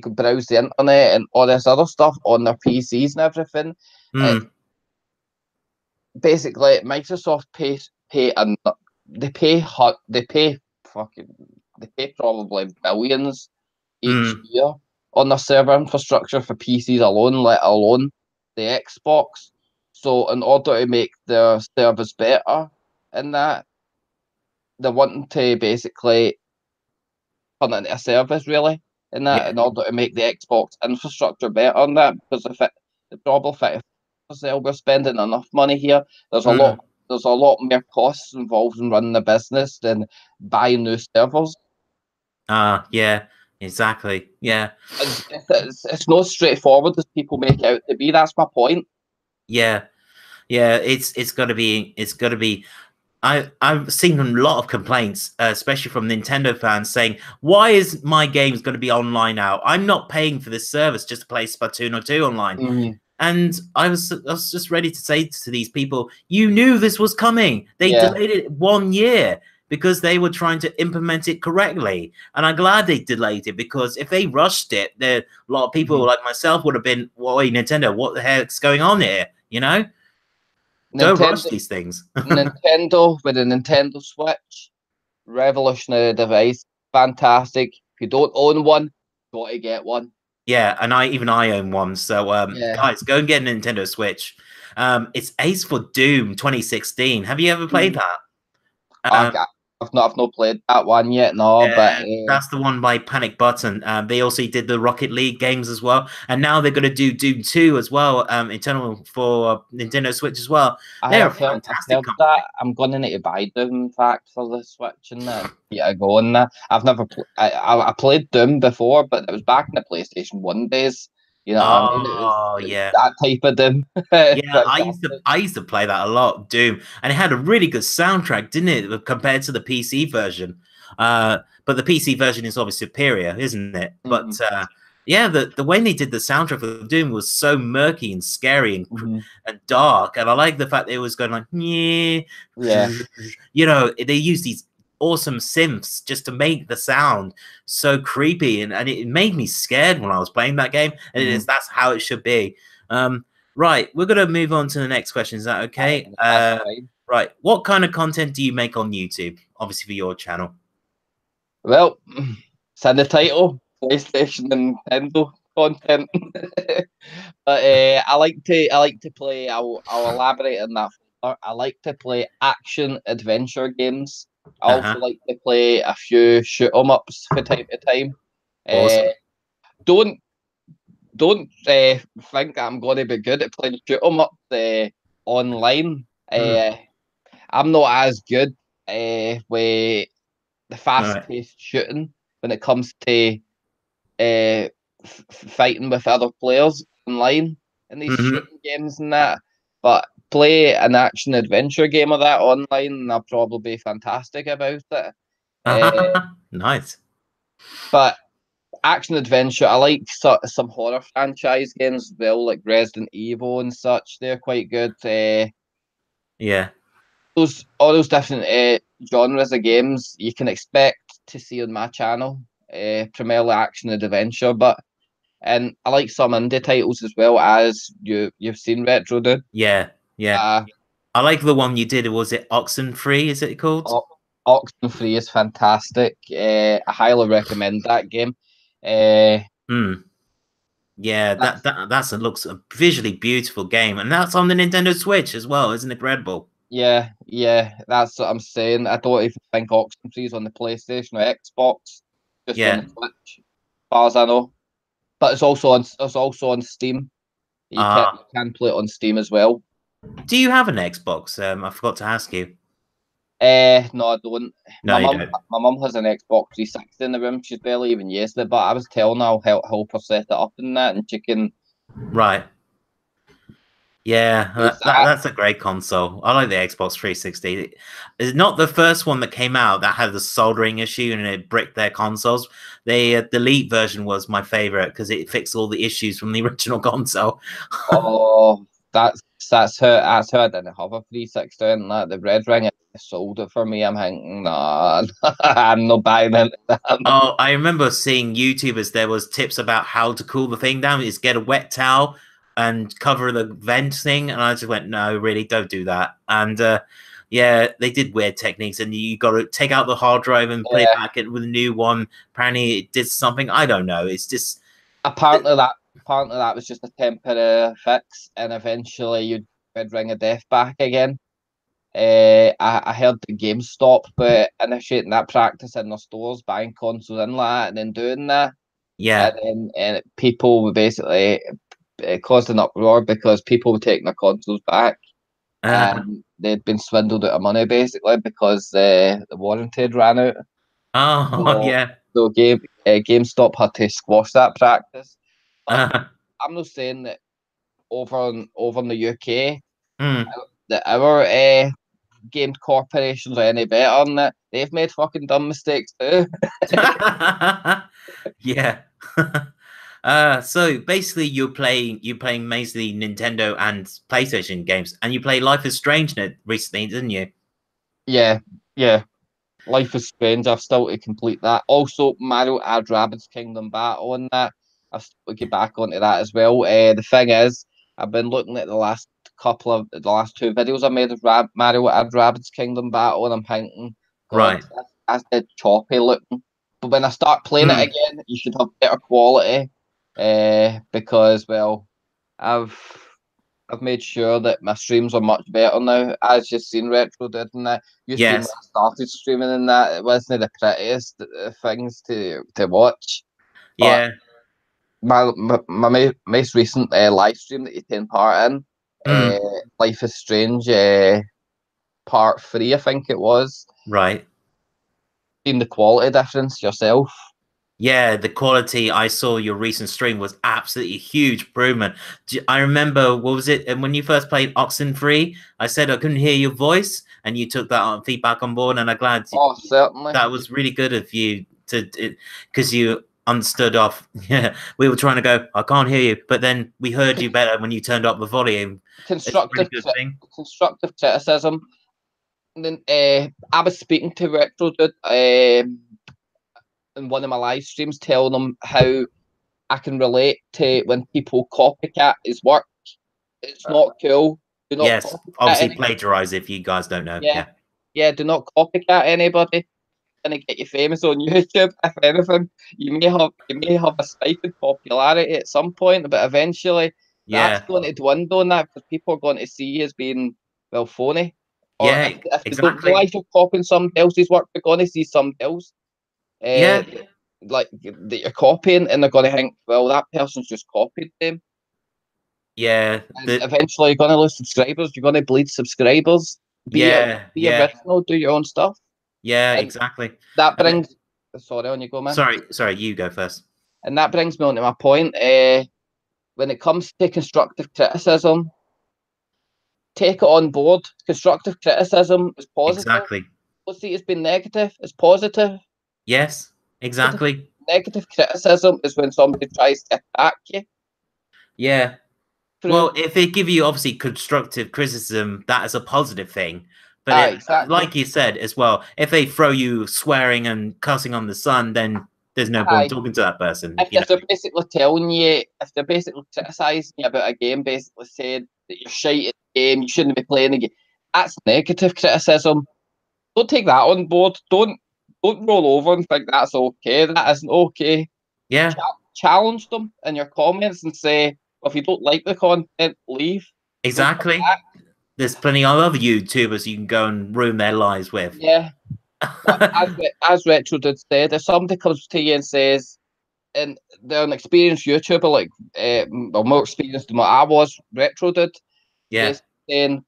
browse the internet and all this other stuff on their PCs and everything. Basically, Microsoft they pay probably billions each year on their server infrastructure for PCs alone, let alone the Xbox. So, in order to make their servers better, and that they're wanting to basically turn it into a service, really, in that, in order to make the Xbox infrastructure better on that. Because if the problem if we're spending enough money here, there's a lot more costs involved in running the business than buying new servers. Yeah, exactly. Yeah. It's not straightforward as people make it out to be. That's my point. Yeah. Yeah, it's got to be. I've seen a lot of complaints, especially from Nintendo fans, saying, "Why is my games going to be online now? I'm not paying for this service just to play Splatoon or 2 online." Mm-hmm. And I was just ready to say to these people, "You knew this was coming. They delayed it 1 year because they were trying to implement it correctly." And I'm glad they delayed it, because if they rushed it, a lot of people like myself would have been, "Wait, Nintendo, what the heck's going on here?" You know? Don't rush these things. Nintendo with a Nintendo Switch, revolutionary device, fantastic. If you don't own one, got to get one. Yeah, and I own one. So guys, go and get a Nintendo Switch. It's Ace for Doom 2016. Have you ever played that? I've not played that one yet, no, but that's the one by Panic Button. They also did the Rocket League games as well, and now they're going to do Doom 2 as well, internal for Nintendo Switch as well. They're a fantastic company. That. I'm going to need to buy Doom, in fact, for the Switch and that. Yeah, go on that. I've never I played Doom before, but it was back in the PlayStation 1 days. You know what I mean? It was Yeah. that type of Doom. Yeah, I used to play that a lot, Doom, and it had a really good soundtrack, didn't it, compared to the PC version? But the PC version is obviously superior, isn't it? Mm-hmm. But yeah, the way they did the soundtrack of Doom was so murky and scary and dark, and I like the fact that it was going like, yeah, you know, they used these awesome synths just to make the sound so creepy, and it made me scared when I was playing that game, and that's how it should be. Right, we're going to move on to the next question. Is that okay? Right. What kind of content do you make on YouTube? Obviously for your channel. Well, it's in the title, PlayStation and Nintendo content. But I like to play. I'll elaborate on that further. I like to play action adventure games. I also like to play a few shoot 'em ups from time to time. Awesome. Don't think I'm going to be good at playing shoot 'em up online. I'm not as good with the fast-paced shooting when it comes to fighting with other players online in these shooting games and that. But play an action adventure game of that online, and I'll probably be fantastic about it. Nice. But action adventure, I like some horror franchise games as well, like Resident Evil and such. They're quite good. Yeah. All those different genres of games you can expect to see on my channel, primarily action and adventure. And I like some indie titles as well, as you've seen Retrodude. Yeah. I like the one you did. Was it Oxenfree? Is it called? Oxenfree is fantastic. I highly recommend that game. Yeah, that looks a visually beautiful game, and that's on the Nintendo Switch as well, isn't it? Incredible. Yeah, that's what I'm saying. I don't even think Oxenfree is on the PlayStation or Xbox, just on the Switch, as far as I know. but it's also on Steam. You can play it on Steam as well. Do you have an Xbox? I forgot to ask you. No, I don't. No, you don't. My mum has an Xbox 360 in the room. She's barely even used it, but I was telling her I'll help her set it up and that, and she can. Right. Yeah, that's a great console. I like the Xbox 360. It's not the first one that came out that had the soldering issue and it bricked their consoles. The Elite version was my favorite because it fixed all the issues from the original console. Oh, that's how I didn't have a 360 and that. The red ring sold it for me. I'm thinking, nah, I'm not buying it. Oh, I remember seeing YouTubers. There was tips about how to cool the thing down. Is get a wet towel and cover the vent thing, and I just went, no, really, don't do that. And yeah, they did weird techniques, and you got to take out the hard drive and put it back in with a new one. Apparently, it did something. I don't know. It's just apparently that was just a temporary fix, and eventually you'd ring of death back again. I heard the GameStop initiating that practice in their stores, buying consoles in like that, and then doing that. Yeah. And people were basically it caused an uproar because people were taking their consoles back, and they'd been swindled out of money basically because the warranty had ran out. Oh, yeah. So GameStop had to squash that practice. But I'm not saying that over in the UK that our game corporations are any better than that. They've made fucking dumb mistakes too. Yeah. So basically, you're playing mainly Nintendo and PlayStation games, and you play Life is Strange recently, didn't you? Yeah. Life is Strange. I've still to complete that. Also, Mario & Rabbids Kingdom Battle and that. I've still to get back onto that as well. The thing is, I've been looking at the last two videos I made of Mario & Rabbids Kingdom Battle, and I'm thinking, God, Right. that's dead choppy looking. But when I start playing it again, you should have better quality. Because well, I've made sure that my streams are much better now. As you've seen, Retrodude and that. Used to be when I started streaming and that, it wasn't the prettiest things to watch. Yeah. But my most recent live stream that you take part in, Life is Strange, part 3, I think it was. Right. Seen the quality difference yourself? Yeah, the quality I saw your recent stream was absolutely huge improvement. I remember, what was it? And when you first played Oxenfree, I said I couldn't hear your voice, and you took that feedback on board, and I'm glad. Oh, certainly. That was really good of you because you understood off. Yeah, we were trying to go, I can't hear you, but then we heard you better when you turned up the volume. Constructive criticism. And then I was speaking to Retrodude in one of my live streams, telling them how I can relate to when people copycat his work. It's not cool. Do not yes, obviously plagiarize if you guys don't know. Yeah. Do not copycat anybody. Gonna get you famous on YouTube. If anything, you may have a spike in popularity at some point, but eventually that's going to dwindle on that because people are going to see you as being phony. Or if they don't realize you're copying somebody else's work, they're going to see somebody else. Like that you're copying, and they're going to think, well, that person's just copied them. Yeah. And eventually, you're going to lose subscribers. You're going to bleed subscribers. Be original. Do your own stuff. Yeah, exactly. That brings. Sorry, on you go, man. Sorry, you go first. And that brings me on to my point. When it comes to constructive criticism, take it on board. Constructive criticism is positive. Exactly. Let's see, it's been negative. It's positive. Yes, exactly. Negative criticism is when somebody tries to attack you. Yeah. Well, if they give you obviously constructive criticism, that is a positive thing. But exactly. Like you said as well, if they throw you swearing and cussing on the sun, then there's no point talking to that person. If they're basically telling you, if they're basically criticising you about a game, basically saying that you're shite at the game, you shouldn't be playing the game, that's negative criticism. Don't take that on board. Don't roll over and think that's okay. That isn't okay. Yeah. Challenge them in your comments and say, well, if you don't like the content, leave. Exactly. There's plenty of other YouTubers you can go and ruin their lives with. Yeah. as Retrodude said, if somebody comes to you and says, and they're an experienced YouTuber, like well, more experienced than what I was. Retrodude, Yeah. basically saying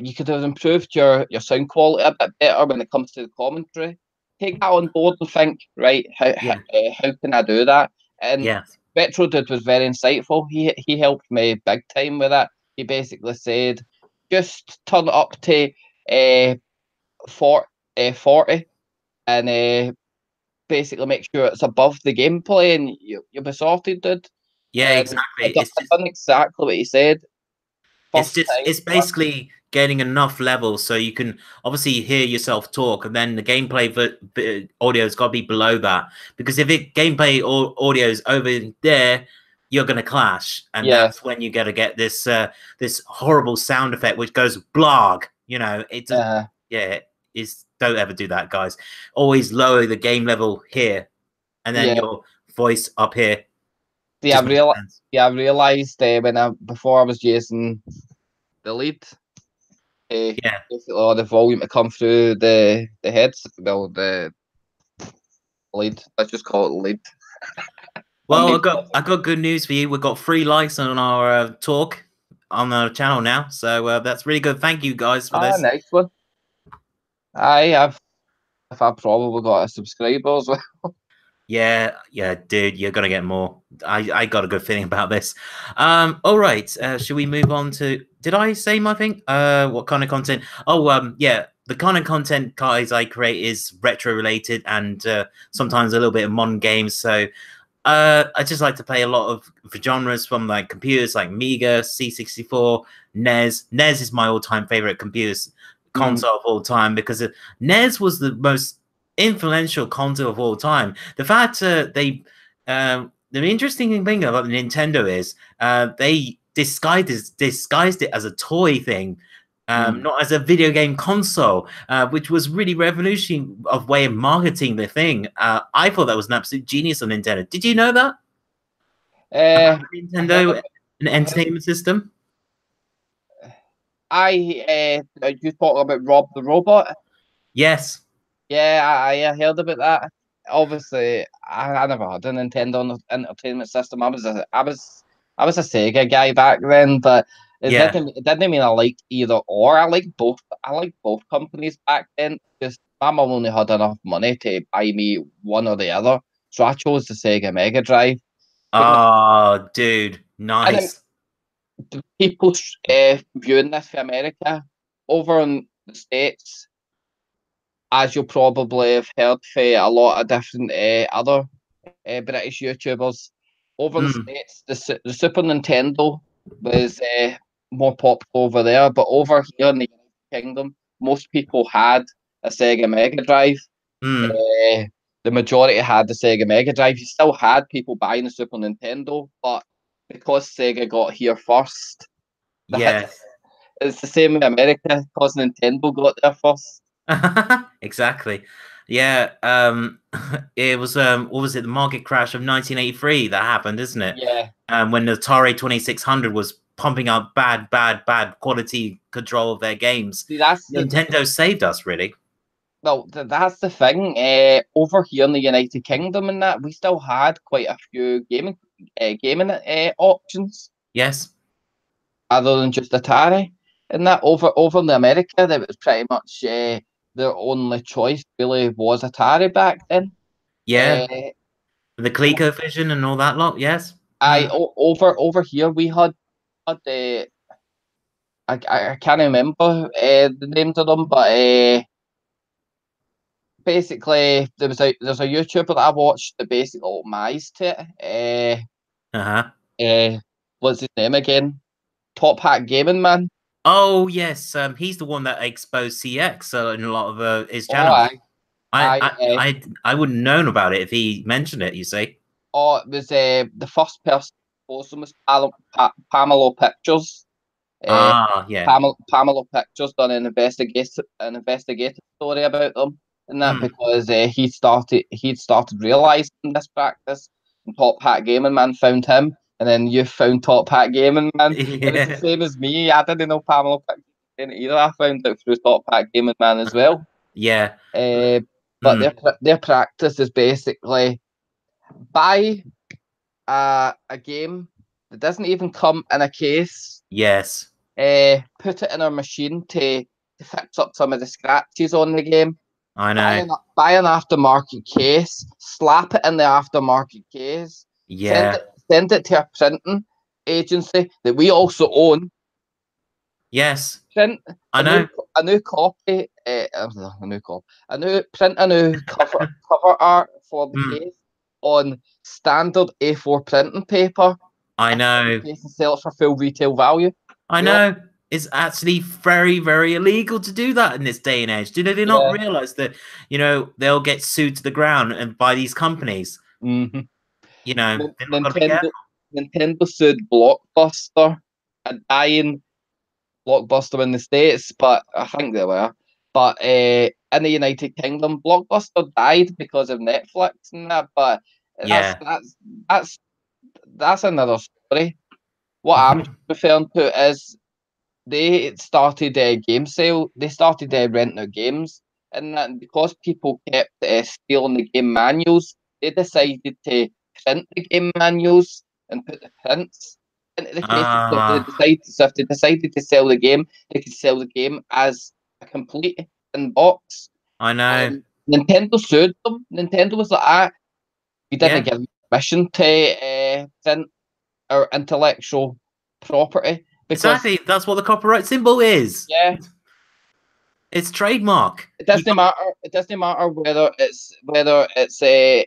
you could have improved your sound quality a bit better when it comes to the commentary. Take that on board and think, right, how can I do that? And Yeah. Retrodude was very insightful. He helped me big time with that. He basically said, just turn it up to 40 and basically make sure it's above the gameplay, and you'll be sorted, dude. Yeah, And exactly. I've done exactly what he said. First time. It's basically getting enough levels so you can obviously hear yourself talk, and then the gameplay audio's got to be below that, because if it gameplay or audio is over there, you're going to clash, and Yeah. that's when you got to get this this horrible sound effect which goes blog. You know, it just yeah, is don't ever do that, guys. Always lower the game level here, and then your voice up here. See, I realized before I was using the lead, basically all the volume to come through the heads. Well, the lead. Let's just call it lead. Well, I got good news for you. We've got 3 likes on our talk on our channel now, so that's really good. Thank you guys for this. Nice one. I've probably got a subscriber as well. Yeah, dude, you're gonna get more. I got a good feeling about this. All right. Should we move on to? Did I say my thing? What kind of content? Oh, yeah. The kind of content, guys, I create is retro related and sometimes a little bit of modern games. So I just like to play a lot of genres from like computers like Amiga, C64, NES. NES is my all-time favorite console of all time, because NES was the most influential console of all time. The fact the interesting thing about Nintendo is they disguised it as a toy thing. Not as a video game console, which was really revolutionary of way of marketing the thing. I thought that was an absolute genius on Nintendo. Did you know that? Nintendo, an entertainment system? You talk about Rob the Robot? Yes. Yeah, I heard about that. Obviously, I never had a Nintendo entertainment system. I was a Sega guy back then, but it didn't mean I liked either or. I liked both. I liked both companies back then. Just my mum only had enough money to buy me one or the other, so I chose the Sega Mega Drive. Oh, dude, nice. The people viewing this for America, over in the States, as you'll probably have heard for a lot of different other British YouTubers, over in the States, the Super Nintendo was more popular over there, but over here in the United Kingdom, most people had a Sega Mega Drive. The majority had the Sega Mega Drive. You still had people buying the Super Nintendo, but because Sega got here first, it's the same in America, because Nintendo got there first. Exactly. Yeah. It was what was it, the market crash of 1983 that happened, isn't it? Yeah. When the Atari 2600 was pumping out bad quality control of their games. See, that's Nintendo saved us, really. Well, that's the thing. Over here in the United Kingdom and that, we still had quite a few gaming options. Yes. Other than just Atari. And that over in America, that was pretty much their only choice really was Atari back then. Yeah. The ColecoVision and all that lot, yes. Over here we had the I can't remember the names of them, but basically there's a YouTuber that I watched that basically optimized it. What's his name again? Top Hat Gaming Man. Oh yes, he's the one that exposed CX in a lot of his channels. I wouldn't known about it if he mentioned it. You see? Oh, it was the first person to post them was Pamela Pictures. Pamela Pictures done an investigative story about them, and that because he'd started realizing this practice, and Top Hat Gaming Man found him, and then you found Top Hat Gaming Man. And it's the same as me. I didn't know Pamela Pictures either. I found it through Top Hat Gaming Man as well. Yeah. But their practice is basically buy a game that doesn't even come in a case. Yes. Put it in our machine to fix up some of the scratches on the game. I know. Buy an aftermarket case, slap it in the aftermarket case, Yeah. send it to a printing agency that we also own. Yes. Print I know. a new copy, print a new cover art for the case on standard A4 printing paper. I know. And sell it for full retail value. I know. It's actually very, very illegal to do that in this day and age. Do they not realize that, you know, they'll get sued to the ground and by these companies? Mm-hmm. You know, they're not gonna be careful. Nintendo sued Blockbuster, a dying Blockbuster in the States, but I think they were. But in the United Kingdom, Blockbuster died because of Netflix and that. But that's another story. What I'm referring to is they started a game sale. They started renting out games, and because people kept stealing the game manuals, they decided to print the game manuals and put the prints into the case. So if they decided to sell the game, they could sell the game as a complete in box. I know. Nintendo sued them. Nintendo was like, we didn't give permission to print our intellectual property. Exactly, that's what the copyright symbol is. Yeah, it's trademark. It doesn't matter. It doesn't matter whether it's a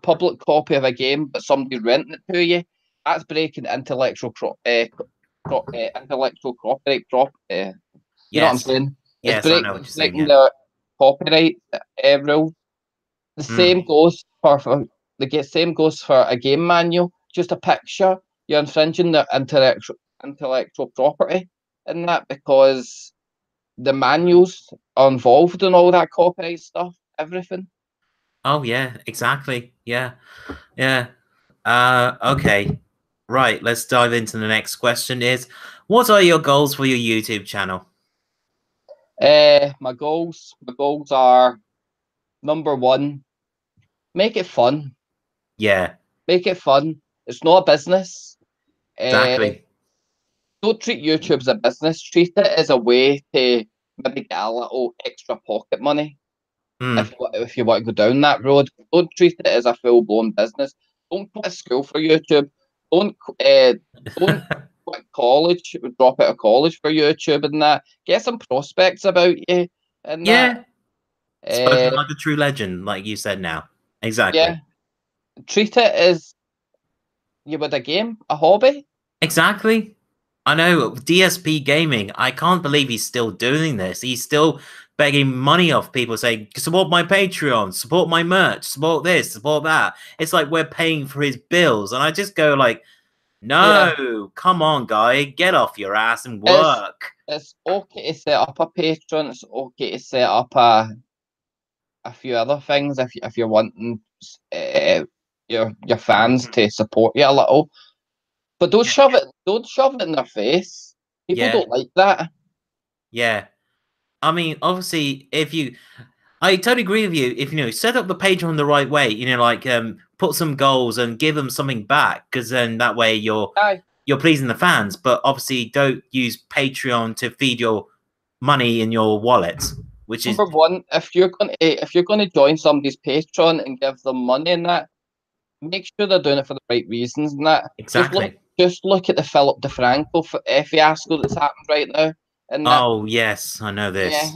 public copy of a game, but somebody renting it to you. That's breaking intellectual intellectual copyright property. You know what I'm saying? Yes, I know what you're saying. Breaking the copyright rule. The same goes for same goes for a game manual. Just a picture. You're infringing the intellectual property in that because the manuals are involved in all that copyright stuff, everything. Oh yeah, exactly. Yeah. Okay. Right, let's dive into the next question is, what are your goals for your YouTube channel? My goals are, number one, make it fun. Yeah. Make it fun. It's not a business. Exactly. Don't treat YouTube as a business. Treat it as a way to maybe get a little extra pocket money. If you want to go down that road, don't treat it as a full-blown business. Don't quit school for YouTube. Don't quit college, drop out of college for YouTube and that. Get some prospects about you and that. Spoken like a true legend, like you said now. Exactly. Yeah. Treat it as you would a game, a hobby. Exactly. I know DSP Gaming. I can't believe he's still doing this. He's still begging money off people, saying, support my Patreon, support my merch, support this, support that. It's like we're paying for his bills. And I just go like, no, come on, guy, get off your ass and work. It's okay to set up a Patreon. It's okay to set up a few other things if you're wanting your fans to support you a little. But don't shove it in their face. People don't like that. Yeah. I mean, obviously, I totally agree with you. If set up the Patreon the right way, like put some goals and give them something back, because then that way you're pleasing the fans. But obviously, don't use Patreon to feed your money in your wallet. Which number one, if you're gonna join somebody's Patreon and give them money in that, make sure they're doing it for the right reasons and that. Exactly. Just look at the Philip DeFranco fiasco that's happened right now. And oh yes, I know this. Yeah,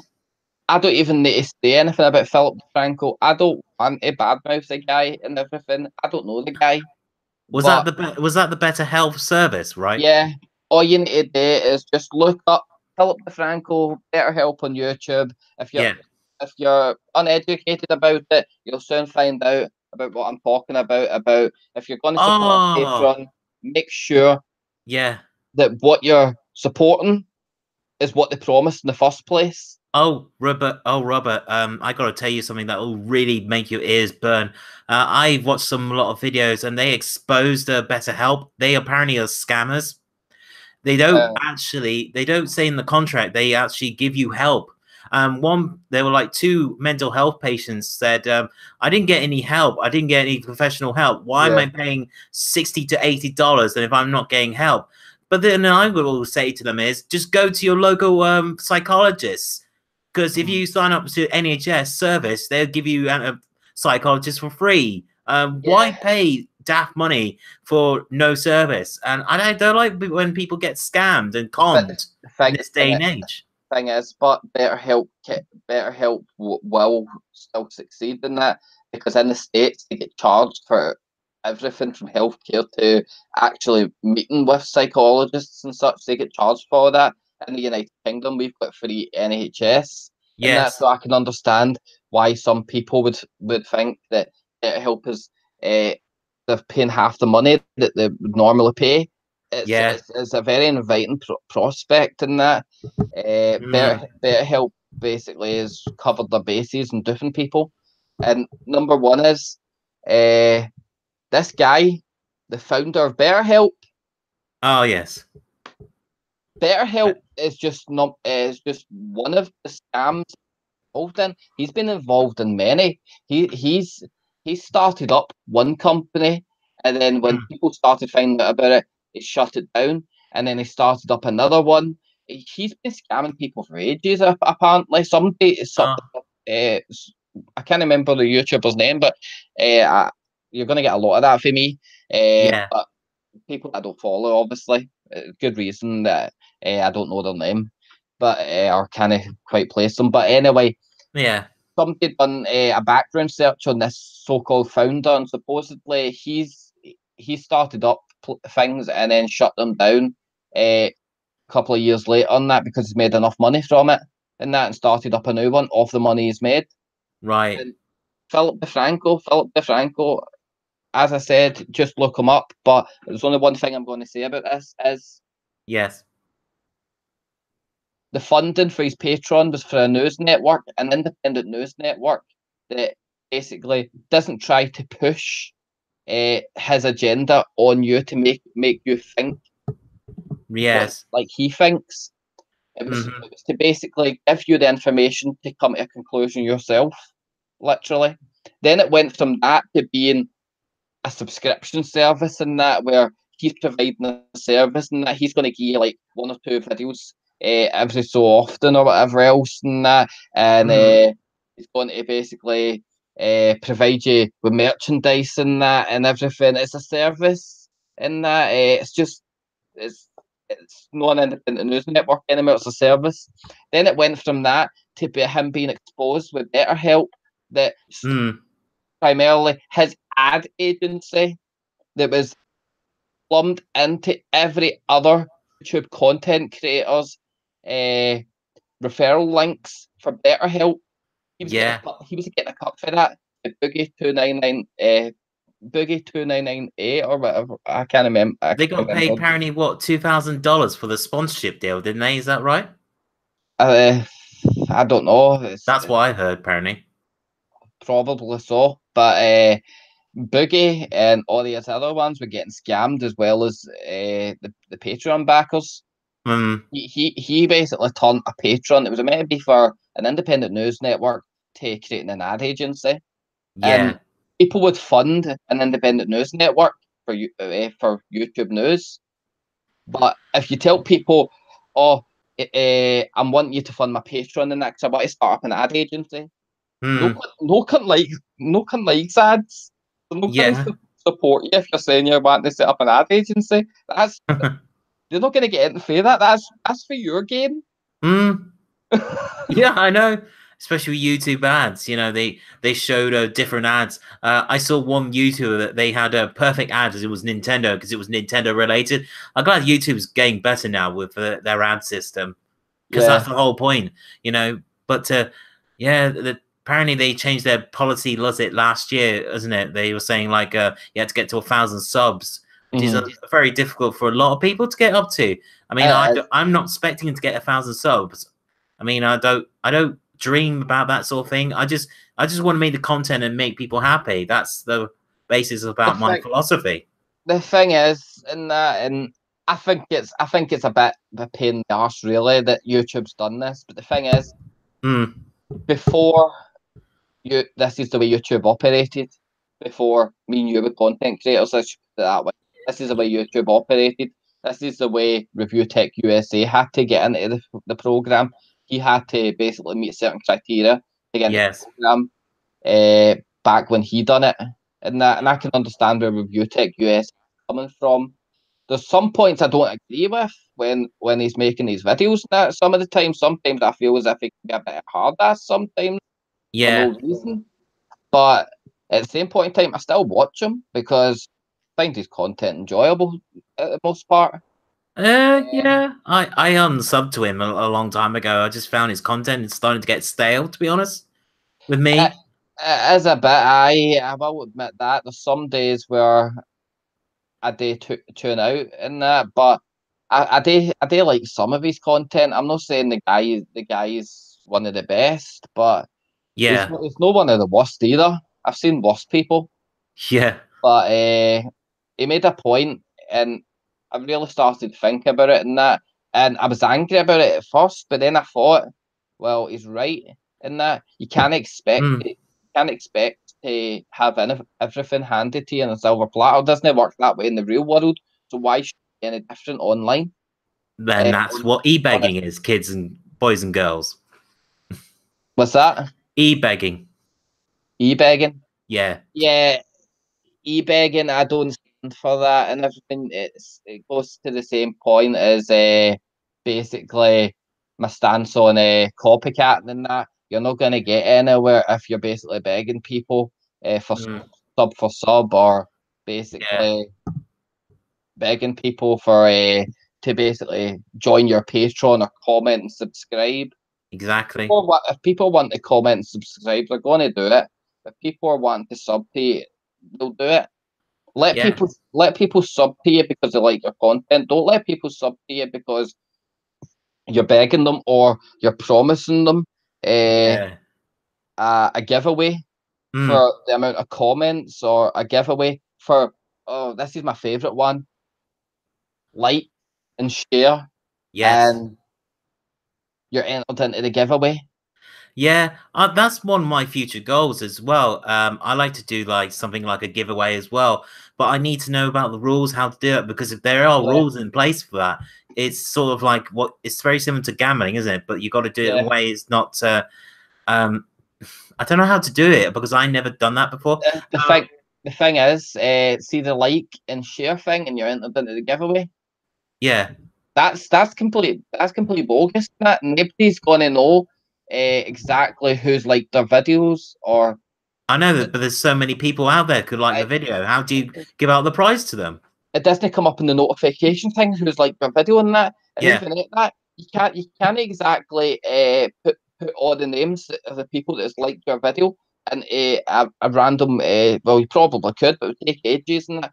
I don't even need to say anything about Philip DeFranco. I don't want to badmouth the guy and everything. I don't know the guy. Was that the Better Health service, right? Yeah. All you need to do is just look up Philip DeFranco Better Help on YouTube. If you're uneducated about it, you'll soon find out about what I'm talking about. About if you're going to support Patreon, make sure that what you're supporting is what they promised in the first place. Oh, Robert, I got to tell you something that will really make your ears burn. I watched a lot of videos and they exposed Better Help. They apparently are scammers. They don't they don't say in the contract, they actually give you help. There were like two mental health patients said, I didn't get any help. I didn't get any professional help. Why am I paying $60 to $80? And if I'm not getting help, but then I will say to them is just go to your local psychologist, because if you sign up to NHS service, they'll give you a psychologist for free. Why pay daft money for no service? And I don't like when people get scammed and conned in this day and age. Thing is, but BetterHelp will still succeed in that, because in the States they get charged for everything from healthcare to actually meeting with psychologists and such. They get charged for that. In the United Kingdom, we've got free NHS, and that's so I can understand why some people would think that BetterHelp is they're paying half the money that they would normally pay. It's a very inviting prospect in that. BetterHelp basically has covered their bases and different people. And number one is this guy, the founder of BetterHelp. Oh yes. BetterHelp is just one of the scams involved in. He's been involved in many. He started up one company, and then when people started finding out about it, he shut it down, and then he started up another one. He's been scamming people for ages, apparently. I can't remember the YouTuber's name, but you're going to get a lot of that for me. But people I don't follow, obviously, good reason that I don't know their name, but or kind of quite place them. But anyway, somebody done a background search on this so-called founder, and supposedly he started up things and then shut them down a couple of years later on that, because he's made enough money from it and started up a new one off the money he's made. Right. And Philip DeFranco, as I said, just look him up. But there's only one thing I'm going to say about this is the funding for his Patreon was for a news network, an independent news network that basically doesn't try to push his agenda on you to make you think like he thinks. It was to basically give you the information to come to a conclusion yourself, literally. Then it went from that to being a subscription service, and that where he's providing a service, and that he's going to give you like one or two videos every so often or whatever else, and that, and he's going to basically provide you with merchandise and that and everything. It's a service, and that it's not an independent news network anymore. It's a service. Then it went from that to him being exposed with BetterHelp, that primarily his ad agency that was plumbed into every other YouTube content creator's referral links for BetterHelp. He was getting a cut for that. Boogie 299A or whatever. I can't remember. They got paid apparently what, $2,000 for the sponsorship deal, didn't they? Is that right? I don't know. That's what I heard. Apparently, probably so. But Boogie and all these other ones were getting scammed, as well as the Patreon backers. He basically turned a Patreon. It was meant to be for an independent news network to creating an ad agency. And people would fund an independent news network for YouTube news. But if you tell people, I'm wanting you to fund my Patreon and that, because I want to start up an ad agency, no one likes ads. Nobody support you if you're saying you want to set up an ad agency. That's you're not going to get anything for that. That's for your game. Yeah, I know. Especially with YouTube ads, you know, they showed different ads. I saw one YouTuber that they had a perfect ad as it was Nintendo, because it was Nintendo related. I'm glad YouTube's getting better now with their ad system, because that's the whole point, you know. But apparently they changed their policy, was it last year, isn't it? They were saying like you had to get to 1,000 subs, which is very difficult for a lot of people to get up to. I mean, I'm not expecting to get 1,000 subs. I mean, I don't dream about that sort of thing. I just want to make the content and make people happy. That's the basis about my philosophy. The thing is, and I think it's a bit of a pain in the arse, really, that YouTube's done this. But the thing is, before this is the way YouTube operated. Before me and you were content creators, let's put it that way. This is the way YouTube operated. This is the way Review Tech USA had to get into the program. He had to basically meet certain criteria to get into the program. Back when he done it, and I can understand where Review Tech USA is coming from. There's some points I don't agree with when he's making these videos. That some of the time, sometimes I feel as if it can be a bit hard ass sometimes for no reason. But at the same point in time, I still watch him because I find his content enjoyable at the most part. Yeah, I unsubbed to him a long time ago. I just found his content is starting to get stale, to be honest, with me. It is a bit. I will admit that there's some days where I do tune out in that, but I do like some of his content. I'm not saying the guy is one of the best, but Yeah, he's no one of the worst either. I've seen worse people. yeah, But he made a point, and I really started to think about it and that, and I was angry about it at first, but then I thought, well, he's right in that you can't expect to have everything handed to you on a silver platter. It doesn't work that way in the real world. So why should it be any different online? then that's what e-begging is, kids and boys and girls. What's that? E-begging. E-begging? Yeah. Yeah. E-begging, I don't stand for that and everything. It goes to the same point as basically my stance on copycatting and that. You're not going to get anywhere if you're basically begging people for sub for sub, or basically begging people for to basically join your Patreon or comment and subscribe. Exactly. If people want to comment and subscribe, they're going to do it. If people are wanting to sub to you, they'll do it. Let people sub to you because they like your content. Don't let people sub to you because you're begging them or you're promising them a giveaway for the amount of comments, or a giveaway for, oh, this is my favorite one, like and share, and you're entered into the giveaway. Yeah, that's one of my future goals as well. I like to do like something like a giveaway as well, but I need to know about the rules, how to do it, because if there are rules in place for that, it's sort of like it's very similar to gambling, isn't it? But you got to do it in ways not. I don't know how to do it because I never done that before. The thing is, see the like and share thing, and you're entered into the giveaway. Yeah, that's complete bogus. That nobody's gonna know exactly who's liked their videos, or I know that, but there's so many people out there could like the video. How do you give out the prize to them? It doesn't come up in the notification thing who's liked their video and that, and even at that, you can't exactly put all the names of the people that's liked your video and a random. Well, you probably could, but it would take ages and that.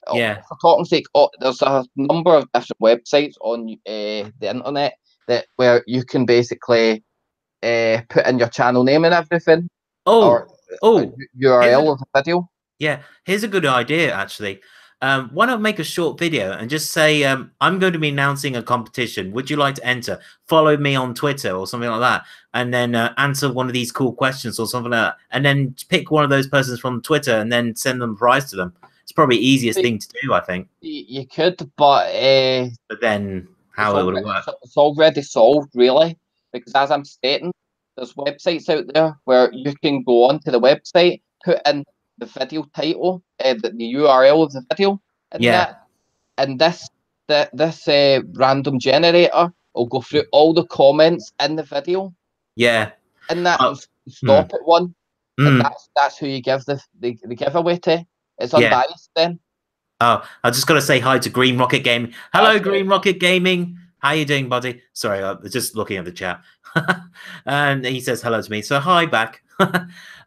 For talking sake, there's a number of different websites on the internet where you can basically put in your channel name and everything. Or URL of the video. Yeah, here's a good idea actually. Why not make a short video and just say, I'm going to be announcing a competition. Would you like to enter? Follow me on Twitter or something like that. And then answer one of these cool questions or something like that. And then pick one of those persons from Twitter and then send them a prize to them. It's probably the easiest thing to do, I think. You could, but then how it would work? It's already solved, really. Because as I'm stating, there's websites out there where you can go onto the website, put in the video title, the URL of the video, and this random generator will go through all the comments in the video. Yeah. And that stop at one. And that's who you give the giveaway to. It's unbiased then. Oh, I just got to say hi to Green Rocket Gaming. Hello, Green Rocket Gaming. How you doing, buddy? Sorry, I was just looking at the chat. And he says hello to me. So hi back.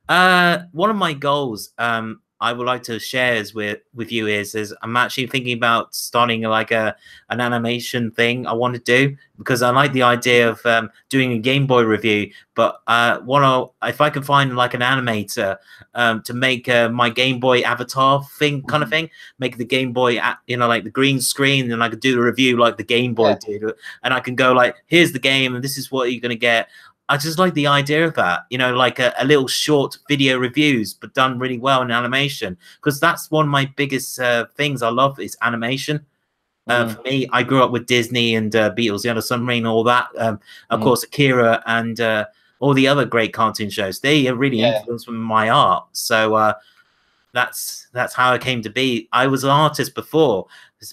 One of my goals I would like to share with you is I'm actually thinking about starting like an animation thing I want to do, because I like the idea of doing a Game Boy review, but if I can find like an animator to make my Game Boy avatar thing kind of thing, make the Game Boy like the green screen, and I could do the review like the Game Boy did, and I can go like, here's the game and this is what you're gonna get. I just like the idea of that, you know, like a little short video reviews, but done really well in animation. Because that's one of my biggest things I love is animation. For me, I grew up with Disney and Beatles, the Other Submarine, all that. Of course, Akira and all the other great cartoon shows. They really influenced my art. So that's how I came to be. I was an artist before,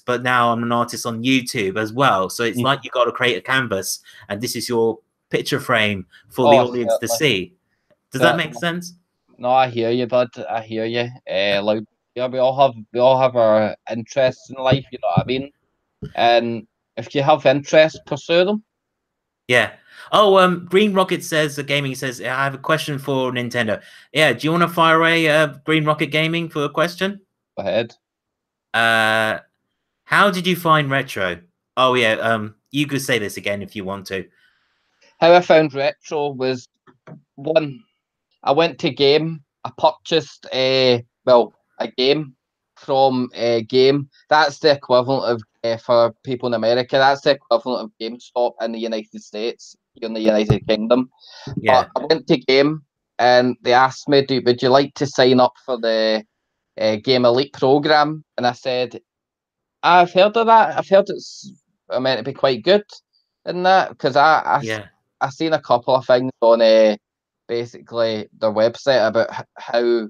but now I'm an artist on YouTube as well. So it's like you got to create a canvas, and this is your picture frame for the audience to see. Does that make sense? No, I hear you, bud. I hear you. Like, yeah, we all have our interests in life. You know what I mean? And if you have interests, pursue them. Yeah. Oh, Green Rocket says, Gaming says, I have a question for Nintendo. Yeah, do you want to fire away, Green Rocket Gaming, for a question? Go ahead. How did you find Retro? Oh, yeah, you could say this again if you want to. How I found Retro was, one, I went to Game. I purchased a game from a Game. That's the equivalent of, for people in America, that's the equivalent of GameStop in the United States, here in the United Kingdom. Yeah. But I went to Game and they asked me, would you like to sign up for the Game Elite program? And I said, I've heard of that. I've heard it's meant to be quite good in that, because I seen a couple of things on basically their website about how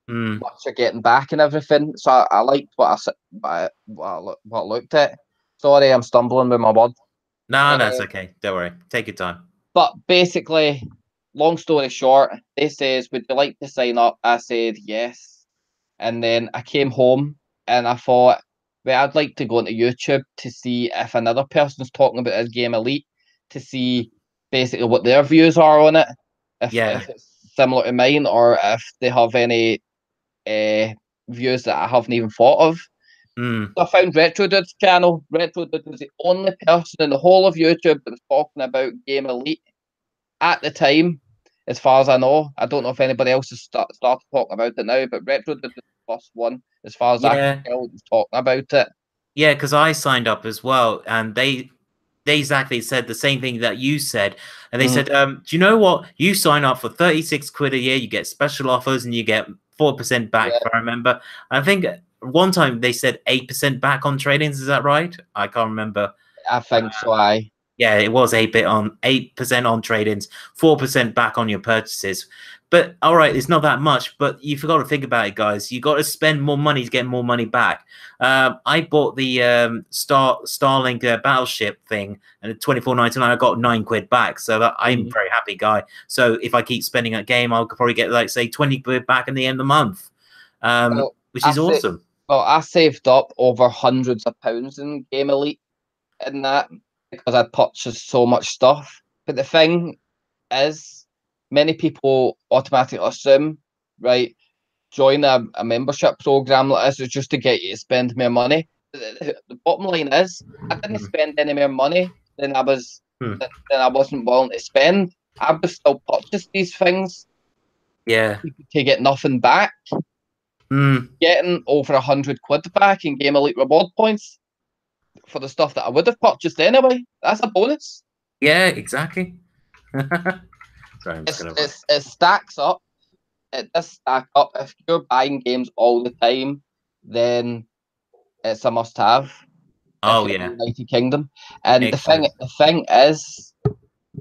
much you're getting back and everything. So I liked what I looked at. Sorry, I'm stumbling with my words. No, that's okay. Don't worry. Take your time. But basically, long story short, they says, would you like to sign up? I said yes. And then I came home and I thought, well, I'd like to go into YouTube to see if another person's talking about this Game Elite, to see basically what their views are on it, if it's similar to mine, or if they have any views that I haven't even thought of. So I found Retrodude's channel. Retrodude was the only person in the whole of YouTube that was talking about Game Elite at the time, as far as I know. I don't know if anybody else has started talking about it now, but Retrodude was the first one, as far as I can tell, was talking about it. Yeah, because I signed up as well, and they exactly said the same thing that you said. And they said, do you know what? You sign up for 36 quid a year, you get special offers, and you get 4% back, if I remember. I think one time they said 8% back on trade-ins. Is that right? I can't remember. I think so, Yeah, it was 8% on trade-ins, 4% back on your purchases. But all right, it's not that much, but you forgot to think about it, guys. You got to spend more money to get more money back. I bought the Starlink Battleship thing, and at $24.99, I got 9 quid back. So I'm a very happy guy. So if I keep spending a game, I'll probably get, like, say, 20 quid back in the end of the month, which is awesome. I saved up over hundreds of pounds in Game Elite in that, because I'd purchased so much stuff. But the thing is, many people automatically assume, right, join a membership program like this is just to get you to spend more money. The bottom line is, I didn't spend any more money than I wasn't willing to spend. I would still purchase these things. Yeah. To get nothing back. Getting over 100 quid back in Game Elite reward points for the stuff that I would have purchased anyway. That's a bonus. Yeah, exactly. Sorry, it stacks up. It does stack up. If you're buying games all the time, then it's a must-have. Oh, if you're yeah. in the United Kingdom. And the thing is,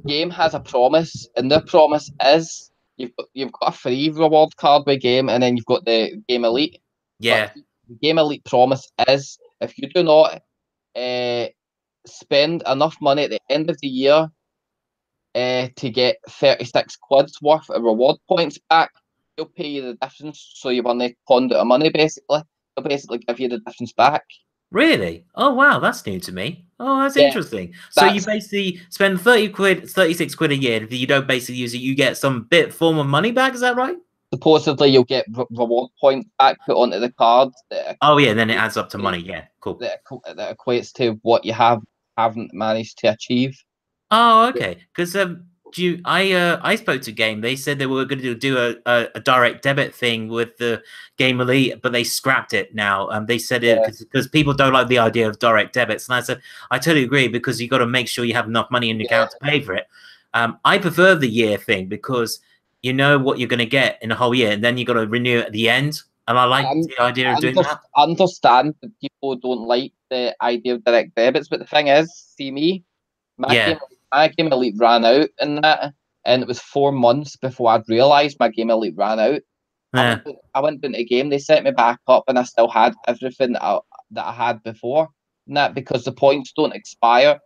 Game has a promise, and their promise is you've got a free reward card with Game, and then you've got the Game Elite. Yeah. But the Game Elite promise is, if you do not spend enough money at the end of the year to get 36 quid's worth of reward points back, they'll pay you the difference. So you want to conduit of money, basically. They'll basically give you the difference back. Really? Oh, wow, that's new to me. Oh, that's interesting. So you basically spend 36 quid a year. If you don't basically use it, you get some form of money back. Is that right? Supposedly, you'll get reward points back put onto the card. Oh, yeah, then it adds up to money. Yeah, cool. That equates to what you haven't managed to achieve. Oh, okay. Because I spoke to Game. They said they were going to do a direct debit thing with the Game Elite, but they scrapped it now. They said it because people don't like the idea of direct debits, and I said I totally agree, because you got to make sure you have enough money in your account to pay for it. I prefer the year thing because you know what you're going to get in a whole year, and then you got to renew it at the end. And I like the idea of doing that. I understand that people don't like the idea of direct debits, but the thing is, see me, my Game Elite ran out in that, and it was 4 months before I'd realised my Game Elite ran out. Yeah. I went into the game, they set me back up, and I still had everything that I had before. And that because the points don't expire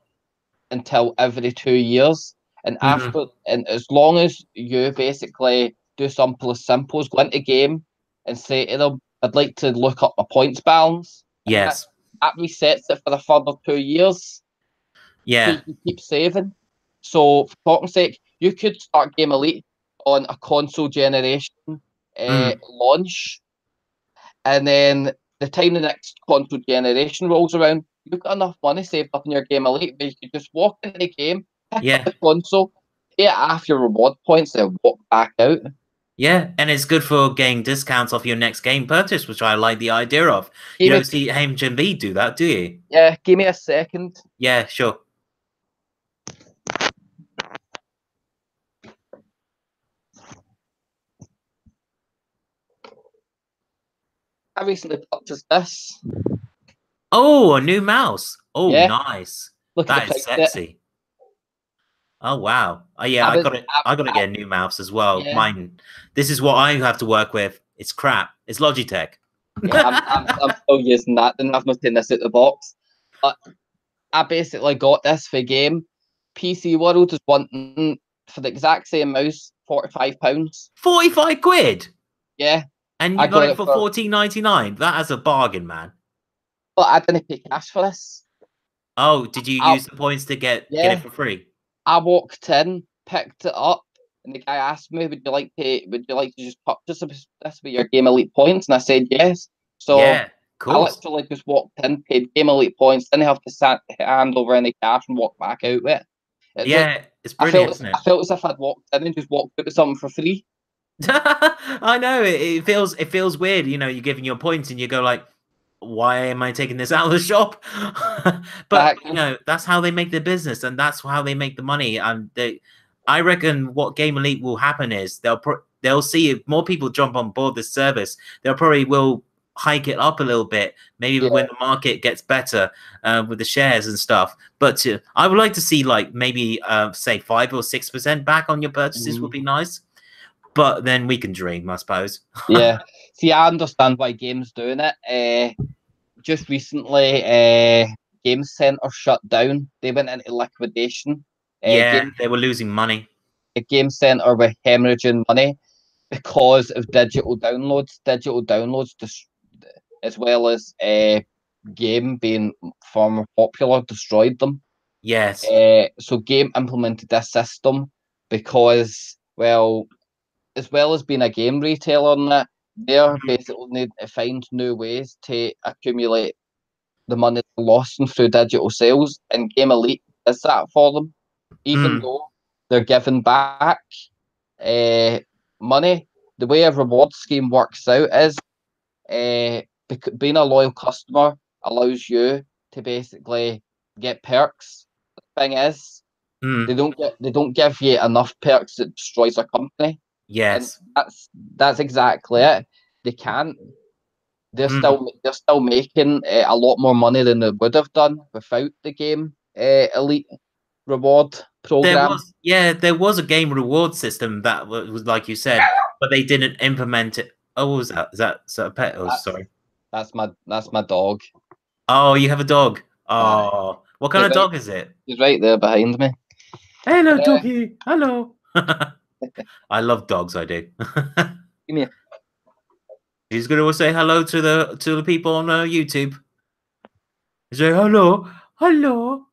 until every 2 years. And after, and as long as you basically do something as simple as go into game and say to them, I'd like to look up my points balance. Yes. That resets it for the further 2 years. Yeah. So you keep saving. So for talking sake, you could start Game Elite on a console generation launch, and then the time the next console generation rolls around, you've got enough money saved up in your Game Elite where you could just walk into the game, pick up the console, get half your reward points, and walk back out. Yeah, and it's good for getting discounts off your next game purchase, which I like the idea of. You don't see HMV do that, do you? Yeah, give me a second. Yeah, sure. I recently purchased this. Oh, a new mouse. Oh, yeah. Nice. Look that is sexy. Oh wow. Oh yeah, I gotta get a new mouse as well. Yeah. Mine. This is what I have to work with. It's crap. It's Logitech. Yeah, I'm still using that. Then I've not taken this out the box. But I basically got this for a game. PC World is wanting for the exact same mouse, £45. 45 quid. Yeah. And you got it for $14.99. That is a bargain, man. But I didn't pay cash for this. Oh, did you use the points to get it for free? I walked in, picked it up, and the guy asked me, "Would you like to just purchase this with your Game Elite points?" And I said yes. So yeah, cool. I literally just walked in, paid Game Elite points, didn't have to hand over any cash and walk back out with it. It's brilliant, isn't it? I felt as if I'd walked in and just walked out with something for free. I know it feels weird. You know, you're giving your points and you go like, why am I taking this out of the shop? But you know, that's how they make their business, and that's how they make the money. And I reckon what Game Elite will happen is they'll see if more people jump on board this service, they'll probably will hike it up a little bit, maybe when the market gets better with the shares and stuff. But I would like to see like maybe say 5 or 6% back on your purchases would be nice. But then we can dream, I suppose. Yeah. See, I understand why Games doing it. Just recently, Game Center shut down. They went into liquidation. They were losing money. The Game Center were hemorrhaging money because of digital downloads. Digital downloads, as well as game being far more popular, destroyed them. Yes. So Game implemented this system because, well, as well as being a game retailer on that, they're basically need to find new ways to accumulate the money lost through digital sales, and Game Elite does that for them. Even though they're giving back money, the way a reward scheme works out is being a loyal customer allows you to basically get perks. The thing is, they don't give you enough perks that destroys a company. Yes, and that's exactly it. They can't. They're still making a lot more money than they would have done without the Game Elite reward program. There was a game reward system that was like you said, but they didn't implement it. Oh, what was that? Is that a pet? Oh, sorry. That's my dog. Oh, you have a dog. Oh, what kind of dog is it? He's right there behind me. Hello, doggy. Hello. I love dogs. I do. Come here. He's gonna say hello to the people on YouTube. Say hello, hello.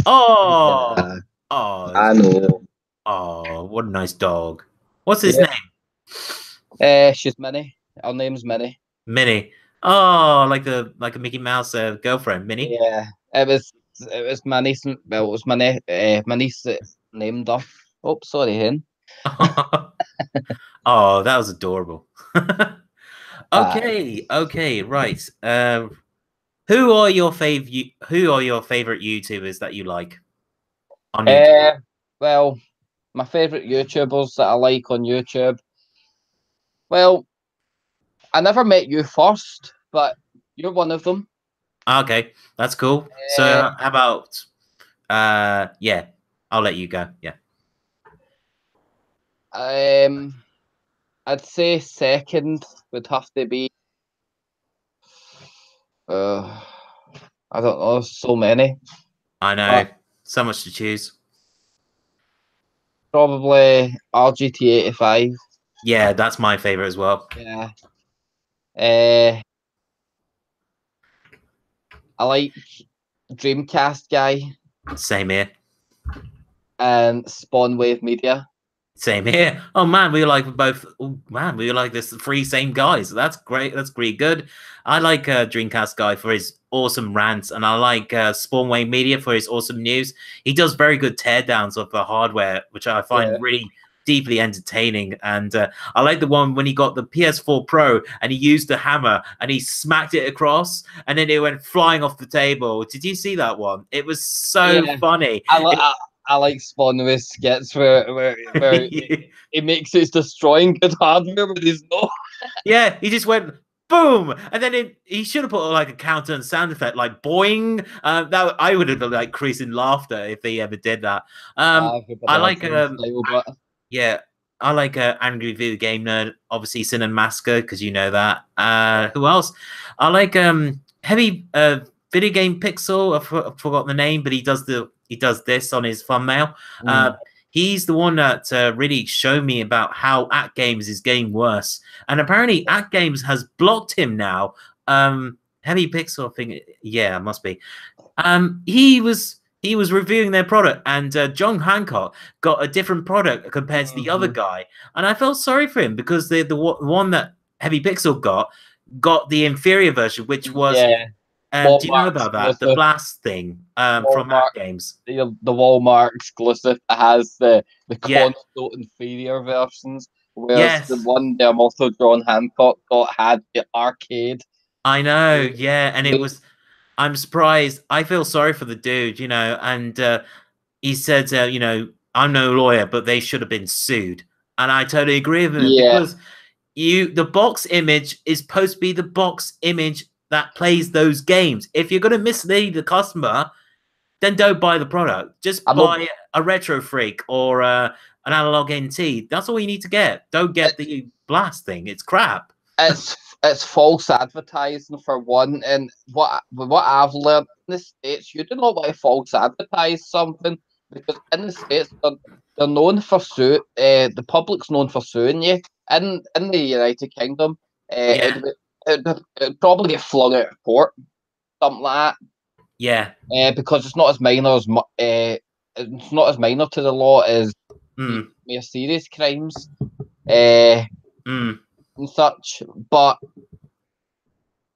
Oh, I know. Oh, what a nice dog. What's his name? She's Minnie. Our name's Minnie. Minnie. Oh, like a Mickey Mouse girlfriend, Minnie. Yeah, it was Minnie. Well, it was Minnie. Minnie's named her. Oh, sorry, hen. Oh, that was adorable. Okay, right. Who are your favorite YouTubers that you like on YouTube? Well, my favorite YouTubers that I like on YouTube. Well, I never met you first, but you're one of them. Okay, that's cool. So Uh, how about yeah, I'll let you go. Yeah. um, I'd say second would have to be. Uh, I don't know, so many. I know. But So much to choose. probably RGT85. Yeah, that's my favorite as well. Yeah. Uh, I like Dreamcast guy Same here. and Spawn Wave Media. Same here. Oh man, we were like both. Oh man, we were like this three same guys. That's great. That's pretty good. I like Dreamcast guy for his awesome rants, and I like Spawnway Media for his awesome news. He does very good teardowns of the hardware, which I Yeah. find really deeply entertaining. And I like the one when he got the PS4 Pro and he used the hammer and he smacked it across, and then it went flying off the table. Did you see that one? It was so Yeah. funny. I like Spawn with skits where it makes it destroying good hardware with his no. Yeah, he just went boom, and then he should have put like a counter and sound effect like boing. That I would have like creasing laughter if he ever did that. Everybody I has like their own style, but yeah, I like Angry Video Game Nerd, obviously Sin and Masker because you know that. Who else? I like Heavy Video Game Pixel. I've forgotten the name, but he does this on his thumbnail. He's the one that really showed me about how At Games is getting worse, and apparently At Games has blocked him now. Heavy Pixel, I think, yeah, it must be. He was reviewing their product, and John Hancock got a different product compared to the other guy, and I felt sorry for him because the one that Heavy Pixel got the inferior version, which was yeah, do you know Walmart about that? The exclusive. Blast thing from At Walmart, Games. the Walmart exclusive that has the Yeah. console inferior versions, whereas the Yes. one that also John Hancock got had the arcade. I know. Yeah, and it was. I'm surprised. I feel sorry for the dude, and he said, I'm no lawyer, but they should have been sued. And I totally agree with him Yeah, because the box image is supposed to be the box image that plays those games. If you're going to mislead the customer, then don't buy the product. Just I'm not. buy a Retro Freak or an Analog NT. That's all you need to get. Don't get the Blast thing. It's crap. It's false advertising for one, and what I've learned in the States, you do not want to false advertise something because in the States they're known for the public's known for suing you. In the United Kingdom, Yeah. it'd probably get flung out of court, something like Yeah. that, because it's not as minor as it's not as minor to the law as more serious crimes, and such, but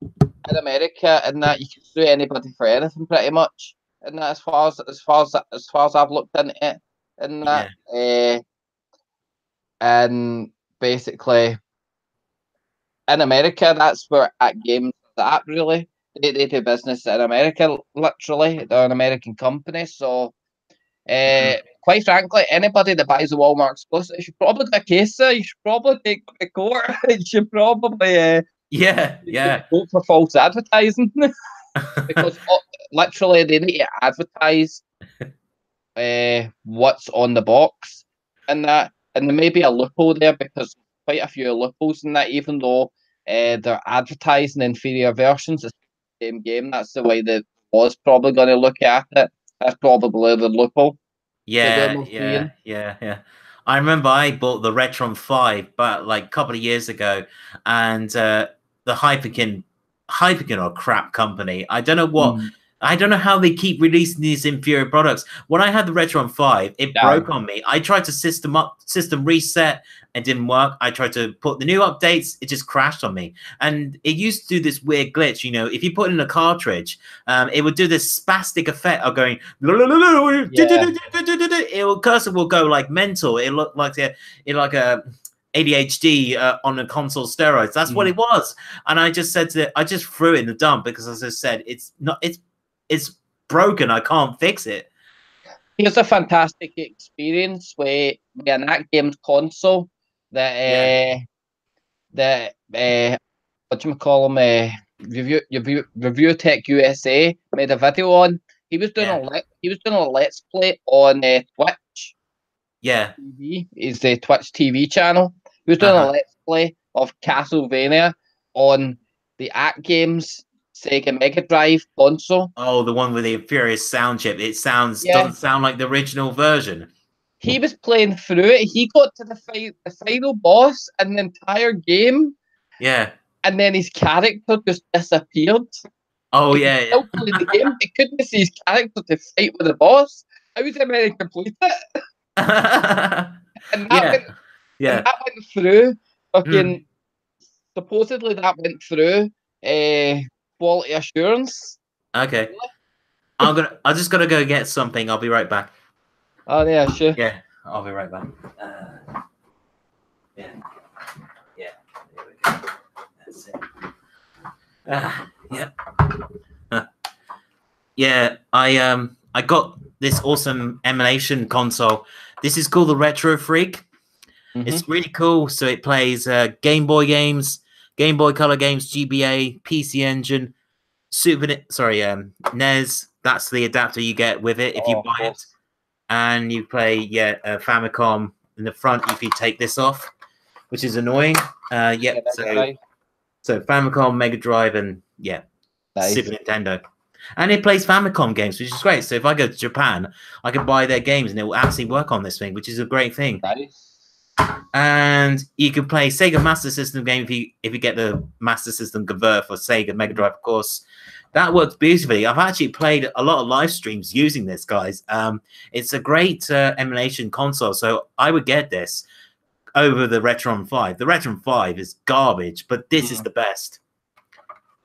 in America, and that you can sue anybody for anything pretty much, and that as far as I've looked into it, and that, and basically in America, that's where At Games is at. Really, they do business in America. Literally, they're an American company, so. Quite frankly, anybody that buys a Walmart exclusive, you should probably get a case there. You should probably take it to court. You should probably Yeah. vote for false advertising because literally they need to advertise what's on the box and that, and there may be a loophole there because quite a few loopholes in that. Even though they're advertising inferior versions of the same game, that's the way that was probably going to look at it. That's probably the loophole. Yeah. I remember I bought the Retron 5, but like a couple of years ago, and the Hyperkin are a crap company. I don't know how they keep releasing these inferior products. When I had the Retron 5, it broke on me. I tried to system reset, it didn't work. I tried to put the new updates, it just crashed on me. And it used to do this weird glitch, if you put in a cartridge, it would do this spastic effect of going, cursor will go like mental. It looked like a ADHD on a console steroids. That's what it was. And I just said I just threw it in the dump because, as I said, it's broken. I can't fix it. Here's a fantastic experience with an Act Games console that what do you call him? Review Tech USA made a video on. He was doing a let's play on Twitch Yeah. TV. Is the Twitch TV channel. He was doing a Uh-huh. let's play of Castlevania on the Act Games Sega Mega Drive console. Oh, the one with the Furious sound chip. It Yeah. doesn't sound like the original version. He was playing through it. He got to the final boss in the entire game, Yeah. and then his character just disappeared. Oh, He yeah. still played the game. He couldn't see his character to fight with the boss. How was he meant to complete it? And that went through. Fucking supposedly that went through quality assurance. Okay. I'm just gonna go get something. I'll be right back. Oh yeah, sure. Yeah, I'll be right back. Yeah. There we go. That's it. Yeah. I got this awesome emulation console. This is called the Retro Freak. It's really cool. So it plays Game Boy games, Game Boy Color games, GBA, PC Engine, NES. That's the adapter you get with it if you buy it. And you play Famicom in the front if you take this off, which is annoying. So Famicom, Mega Drive, and Super Nintendo. And it plays Famicom games, which is great. So if I go to Japan, I can buy their games and it will actually work on this thing, which is a great thing. Nice. And you can play Sega Master System game if you get the Master System converter for Sega Mega Drive, of course. That works beautifully. I've actually played a lot of live streams using this, guys. It's a great emulation console, so I would get this over the Retron 5. The Retron 5 is garbage, but this is the best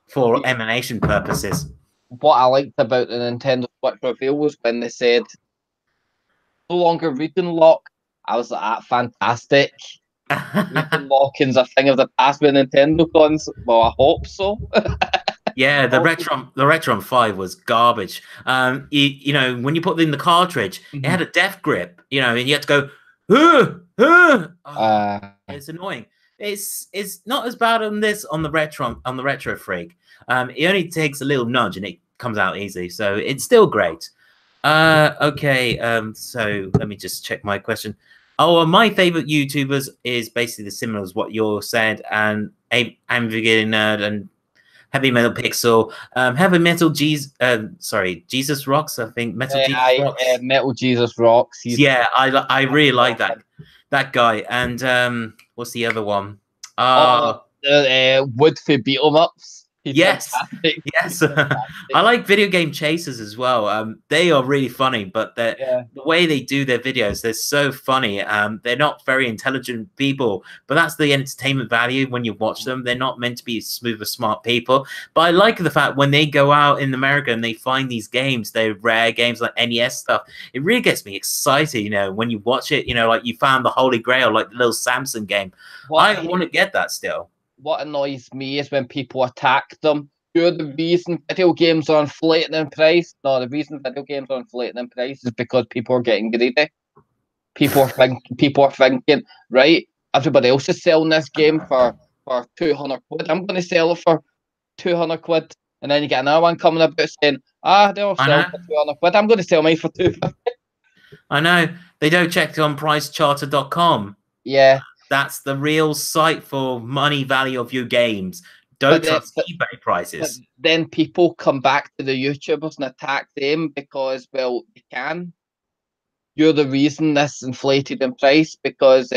for emulation purposes. What I liked about the Nintendo Switch reveal was when they said no longer region lock. I was like, fantastic. Region locking's a thing of the past with Nintendo cons. Well, I hope so. Yeah, the Retron 5 was garbage. You know, when you put it in the cartridge, it had a death grip, you know, and you had to go, it's annoying. It's not as bad on the Retro Freak. It only takes a little nudge and it comes out easy, so it's still great. Okay, so let me just check my question. Oh, my favorite YouTubers is basically the similar as what you said, and Beginning Nerd and Heavy Metal Pixel, Heavy Metal Jesus Rocks. I think Jesus Rocks. Metal Jesus Rocks. I really like that guy. And what's the other one? Wood for beat 'em ups. Yes. I like video game chasers as well. They are really funny, but the way they do their videos, they're so funny. They're not very intelligent people, but that's the entertainment value when you watch them. They're not meant to be smooth or smart people. But I like the fact when they go out in America and they find these games, they're rare games like NES stuff. It really gets me excited, you know, when you watch it, you know, like you found the Holy Grail, like the little Samson game. I want to get that still. What annoys me is when people attack them. You're the reason video games are inflating in price. No, the reason video games are inflating in price is because people are getting greedy. People are thinking, right, everybody else is selling this game for 200 quid. I'm going to sell it for 200 quid. And then you get another one coming about saying, they're all selling for 200 quid. I'm going to sell mine for 250. I know. They don't check on pricecharter.com. Yeah. That's the real site for money value of your games. Don't trust eBay prices. But then people come back to the YouTubers and attack them because, well, they can. You're the reason this inflated in price because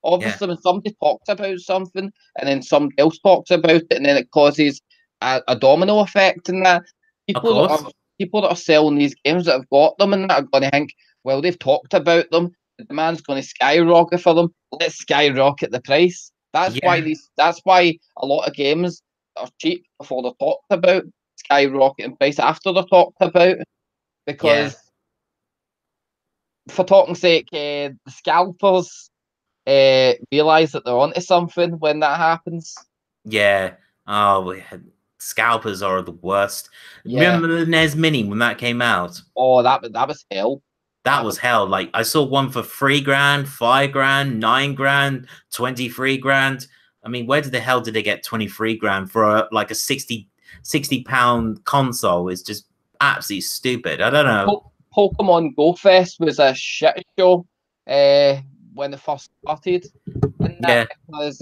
obviously when somebody talks about something and then somebody else talks about it and then it causes a domino effect in that. People that are selling these games that have got them and that are going to think, well, they've talked about them. The demand's going to skyrocket for them. Let's skyrocket the price. That's why a lot of games are cheap before they're talked about, skyrocket in price after they're talked about. Because for talking sake, the scalpers realise that they're onto something when that happens. Yeah. Oh, scalpers are the worst. Remember the NES Mini when that came out? Oh, that was hell. That was hell. Like I saw one for 3 grand, 5 grand, 9 grand, 23 grand. I mean, where the hell did they get 23 grand for like a 60 pound console? It's just absolutely stupid. I don't know. Pokemon Go Fest was a shit show when it first started. And Yeah. that because,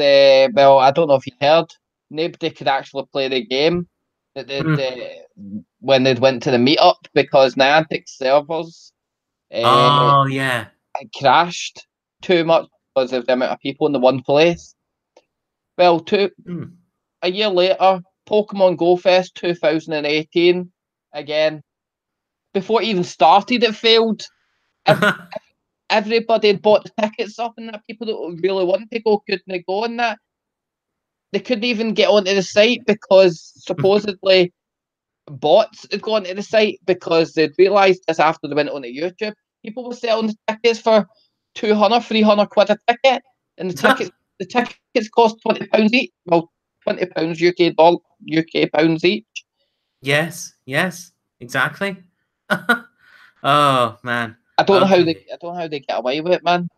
well, I don't know if you heard, nobody could actually play the game when they went to the meetup because Niantic servers Oh yeah. crashed too much because of the amount of people in the one place. Well, a year later, Pokemon Go Fest 2018, again, before it even started, it failed. Everybody had bought the tickets up, and that people that really wanted to go couldn't go, and that they couldn't even get onto the site because supposedly bots had gone to the site because they'd realised this after they went onto YouTube. People were selling the tickets for 200, 300 quid a ticket, and the tickets cost £20 each. Well, £20 UK pounds each. Yes, exactly. Oh man. I don't know how they get away with it, man.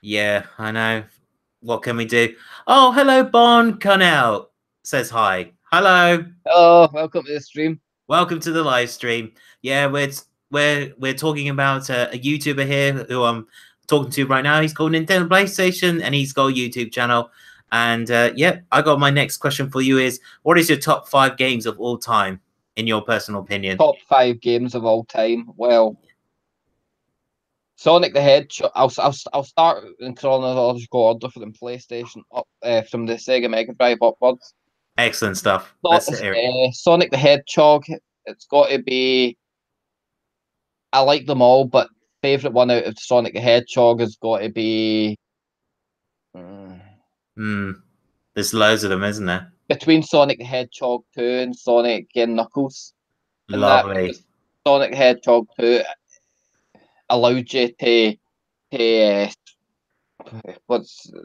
Yeah, I know. What can we do? Oh, hello, Bon Connell says hi. Hello. Oh, welcome to the stream. Welcome to the live stream. Yeah, we're talking about a YouTuber here who I'm talking to right now. He's called Nintendo Playstation, and he's got a YouTube channel. And yeah, I got my next question for you is, what is your top 5 games of all time, in your personal opinion? Top 5 games of all time. Well, Sonic the Hedgehog. I'll start in chronological order for the PlayStation up from the Sega Mega Drive upwards. Excellent stuff. Let's hear it. Sonic the Hedgehog. It's got to be. I like them all, but favorite one out of Sonic the Hedgehog has got to be. There's loads of them, isn't there? Between Sonic the Hedgehog 2 and Sonic and Knuckles. Lovely. And that Sonic the Hedgehog 2 allowed you to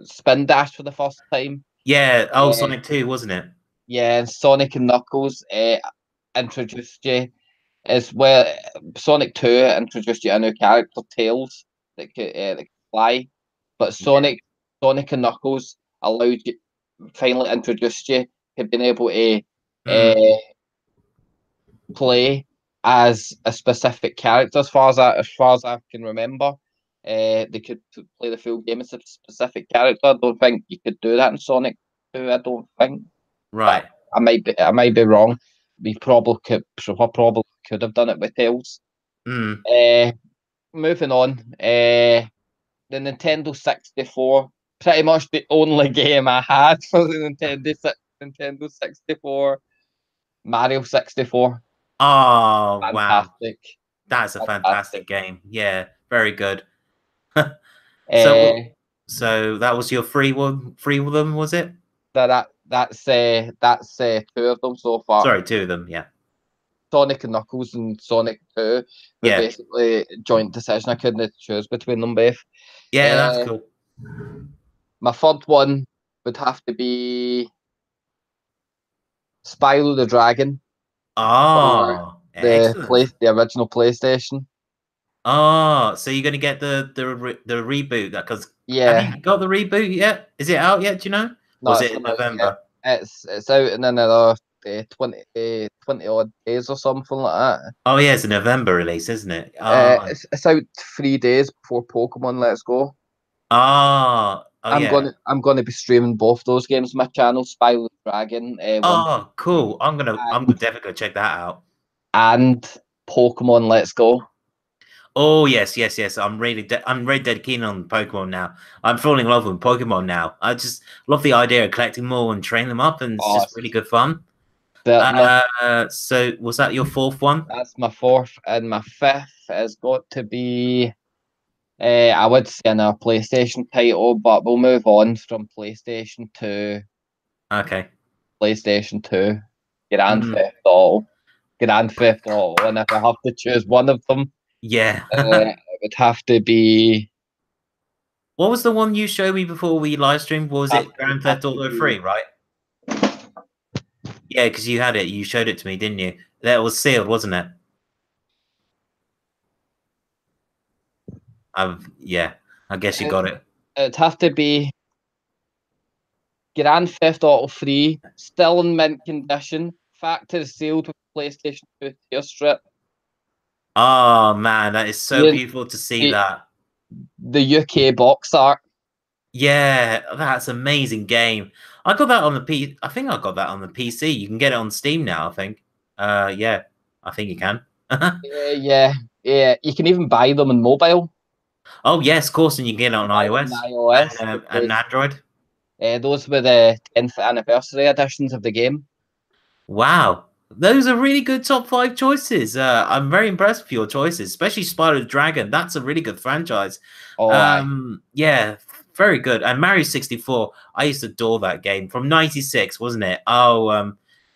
spin dash for the first time. Yeah, Sonic 2, wasn't it? Yeah, and Sonic and Knuckles introduced you as well. Sonic 2 introduced you a new character, Tails, that could fly. But Sonic and Knuckles finally introduced you to being able to play as a specific character. As far as I can remember, they could play the full game as a specific character. I don't think you could do that in Sonic 2. I don't think. Right. But I might be wrong. We probably could have done it with Tails. Moving on. The Nintendo 64, pretty much the only game I had for the Nintendo 64. Mario 64. Oh, Fantastic. Wow. That's a fantastic game. Yeah, very good. So that was your free of them, was it? That's 2 of them so far. Sorry, 2 of them, yeah. Sonic and Knuckles and Sonic 2 were basically joint decision. I couldn't choose between them both. Yeah, that's cool. My third one would have to be Spyro the Dragon. Oh, excellent. The original PlayStation. Oh, so you're gonna get the reboot because have you got the reboot yet? Is it out yet? Do you know? No, or is it in November? It's out in another 20 odd days or something like that. Oh yeah, it's a November release, isn't it? It's out 3 days before Pokemon Let's Go. I'm gonna be streaming both those games on my channel, Spyro the Dragon. Cool. I'm gonna definitely go check that out. And Pokemon Let's Go. Oh yes. I'm really dead keen on Pokemon now. I'm falling in love with Pokemon now. I just love the idea of collecting more and training them up, and it's just really good fun. So was that your 4th one? That's my 4th, and my 5th has got to be. I would say a PlayStation title, but we'll move on from PlayStation to. Okay. PlayStation 2, Grand Theft Auto, and if I have to choose one of them, it would have to be. What was the one you showed me before we live streamed? Was it Grand Theft Auto 3, right? Yeah, because you had it. You showed it to me, didn't you? That was sealed, wasn't it? Yeah, I guess you got it. It'd have to be Grand Theft Auto 3, still in mint condition, factory sealed with PlayStation 2 tear strip. Oh man, that is so The, beautiful to see the, that. the UK box art. Yeah, that's amazing game. I got that on the I think I got that on the PC. You can get it on Steam now, I think. Yeah, I think you can. Yeah. You can even buy them in mobile. Oh yes, of course, and you can get it You on can buy them in iOS iOS and because Android. those were the 10th anniversary editions of the game. Wow, those are really good top 5 choices. I'm very impressed with your choices, especially Spider the Dragon. That's a really good franchise. Oh, aye. Yeah, very good. And Mario 64, I used to adore that game from '96, wasn't it? Oh,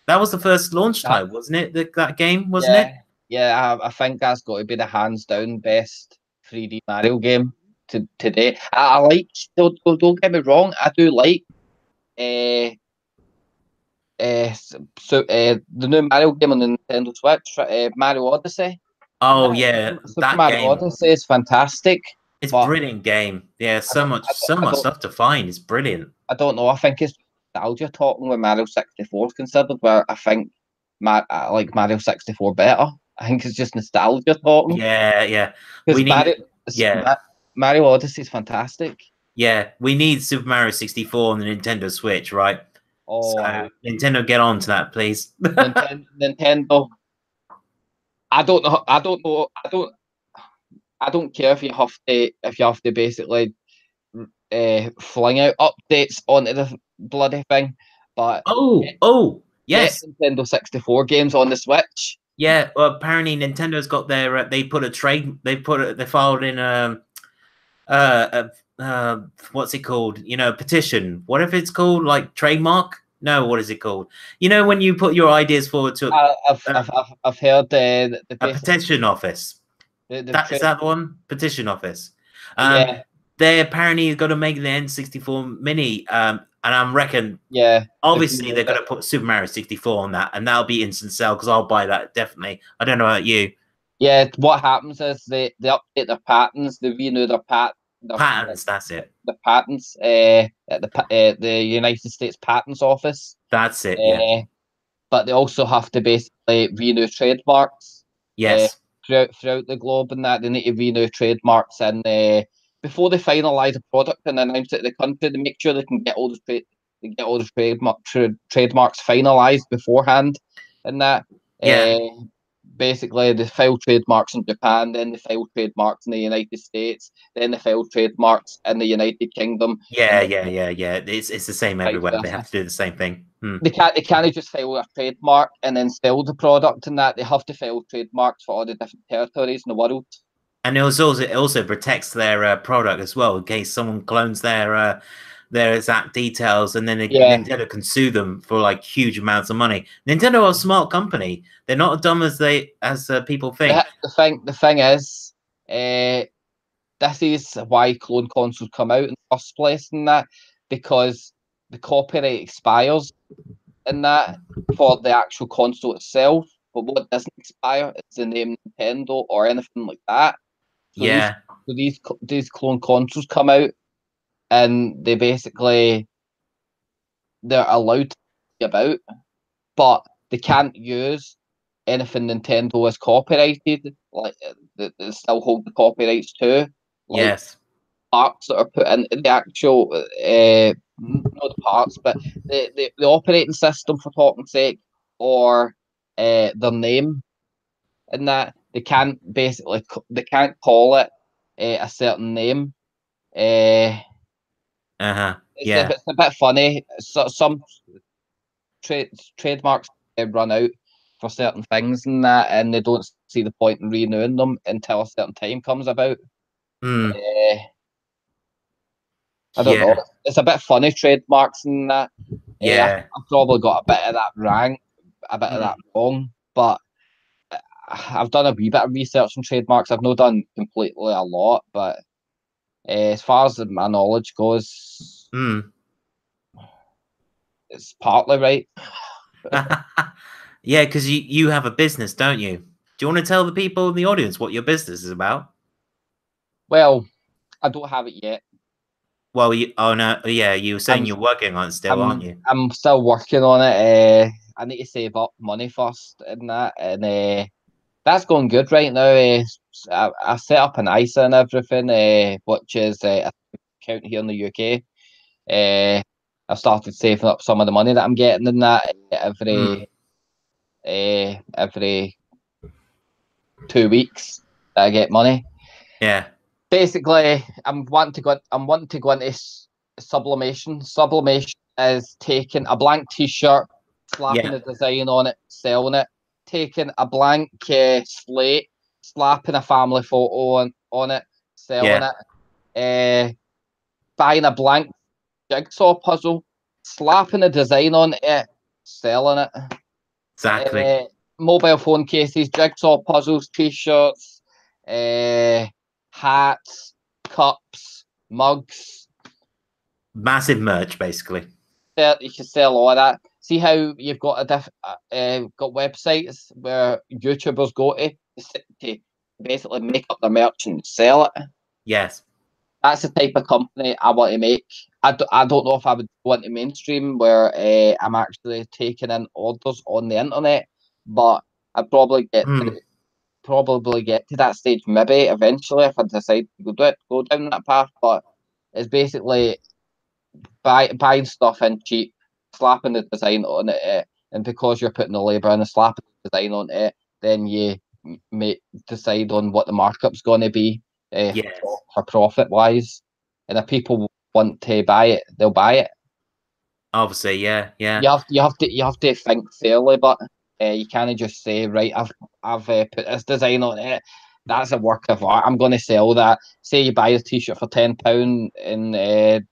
that was the first launch That, time, wasn't it? That game, wasn't yeah, it? yeah. I think that's got to be the hands down best 3D Mario game today. I like. Don't get me wrong. I do like. Uh, the new Mario game on the Nintendo Switch, Mario Odyssey. Oh yeah, Super that Mario game. Odyssey is fantastic, It's but brilliant game. Yeah, I don't, I, so don't- I much don't, stuff to find. It's brilliant. I don't know. I think it's nostalgia talking with Mario 64 is considered, where I think I like Mario 64 better. I think it's just nostalgia talking Yeah, yeah. We because need yeah. Mario Odyssey is fantastic. Yeah, we need Super Mario 64 on the Nintendo Switch, right? So Oh, Nintendo, get on to that, please. Nintendo. I don't know. I don't know. I don't care if you have to basically fling out updates onto the bloody thing, but Oh, get yes. Nintendo 64 games on the Switch. Yeah, well, apparently Nintendo's got their they put a trade they filed in what's it called? You know, petition. What if it's called like trademark? No, what is it called? You know, when you put your ideas forward to I've heard the a basic petition office. the That is trade. that the one? Petition office. Um, Yeah, they apparently going to make the N64 Mini. And I reckon yeah. obviously they're going to put Super Mario 64 on that, and that'll be instant sell because I'll buy that definitely. I don't know about you. Yeah, what happens is they update their patents, they renew Patents, that's it. the patents at the United States Patents Office. That's it. Yeah. But they also have to basically renew trademarks Yes. throughout the globe, and that they need to renew trademarks and before they finalise a product and announce it to the country, they make sure they can get all the trademarks finalised beforehand, and that. Yeah. Basically, they file trademarks in Japan, then they file trademarks in the United States, then they file trademarks in the United Kingdom, Yeah. and Yeah. It's the same vice everywhere. They versa. have to do the same thing. They can't just file a trademark and then sell the product and that. They have to file trademarks for all the different territories in the world. And it also protects their product as well in case someone clones their exact details, and then Yeah. Nintendo can sue them for like huge amounts of money. Nintendo are a smart company. They're not as dumb as people think. The thing is, this is why clone consoles come out in the first place, and that because the copyright expires in that for the actual console itself. But what doesn't expire is the name Nintendo or anything like that. So Yeah. these clone consoles come out, and they're allowed to be about, but they can't use anything Nintendo has copyrighted. Like they still hold the copyrights to, like Yes. parts that are put into the actual, not the parts, but the operating system for talking sake, or their name, and that they can't call it a certain name. Yeah. It's a bit funny. So, some trademarks run out for certain things and that, and they don't see the point in renewing them until a certain time comes about. Uh, I don't know. Yeah. It's a bit funny trademarks and that. Yeah. I've probably got a bit of that a bit of that wrong, but I've done a wee bit of research on trademarks. I've not done completely a lot, but as far as my knowledge goes, it's partly right. Yeah, because you have a business, don't you? Do you want to tell the people in the audience what your business is about? Well, I don't have it yet. Well, oh no, yeah, you were saying I'm you're working on it still, aren't you? I'm still working on it. I need to save up money first and that, and that's going good right now. I set up an ISA and everything, which is a account here in the UK. I've started saving up some of the money that I'm getting in that every 2 weeks that I get money. Yeah. Basically, I'm wanting to go into sublimation. Sublimation is taking a blank T-shirt, slapping Yeah. a design on it, selling it. Taking a blank slate, slapping a family photo on it, selling Yeah. it. Buying a blank jigsaw puzzle, slapping a design on it, selling it. Exactly. Mobile phone cases, jigsaw puzzles, T-shirts, hats, cups, mugs. Massive merch, basically. You can sell all of that. See how you've got got websites where YouTubers go to basically make up their merch and sell it. Yes. That's the type of company I want to make. I don't know if I would go into mainstream where I'm actually taking in orders on the internet, but I'd probably get to that stage maybe eventually if I decide to go down that path. But it's basically buying stuff in cheap, slapping the design on it, and because you're putting the labour in and slapping the design on it, then you decide on what the markup's going to be Yes. for profit wise. And if people want to buy it, they'll buy it. Obviously, yeah, yeah. You have to think fairly, but you can't just say, right, I've put this design on it. That's a work of art. I'm going to sell that. Say you buy a T-shirt for £10 and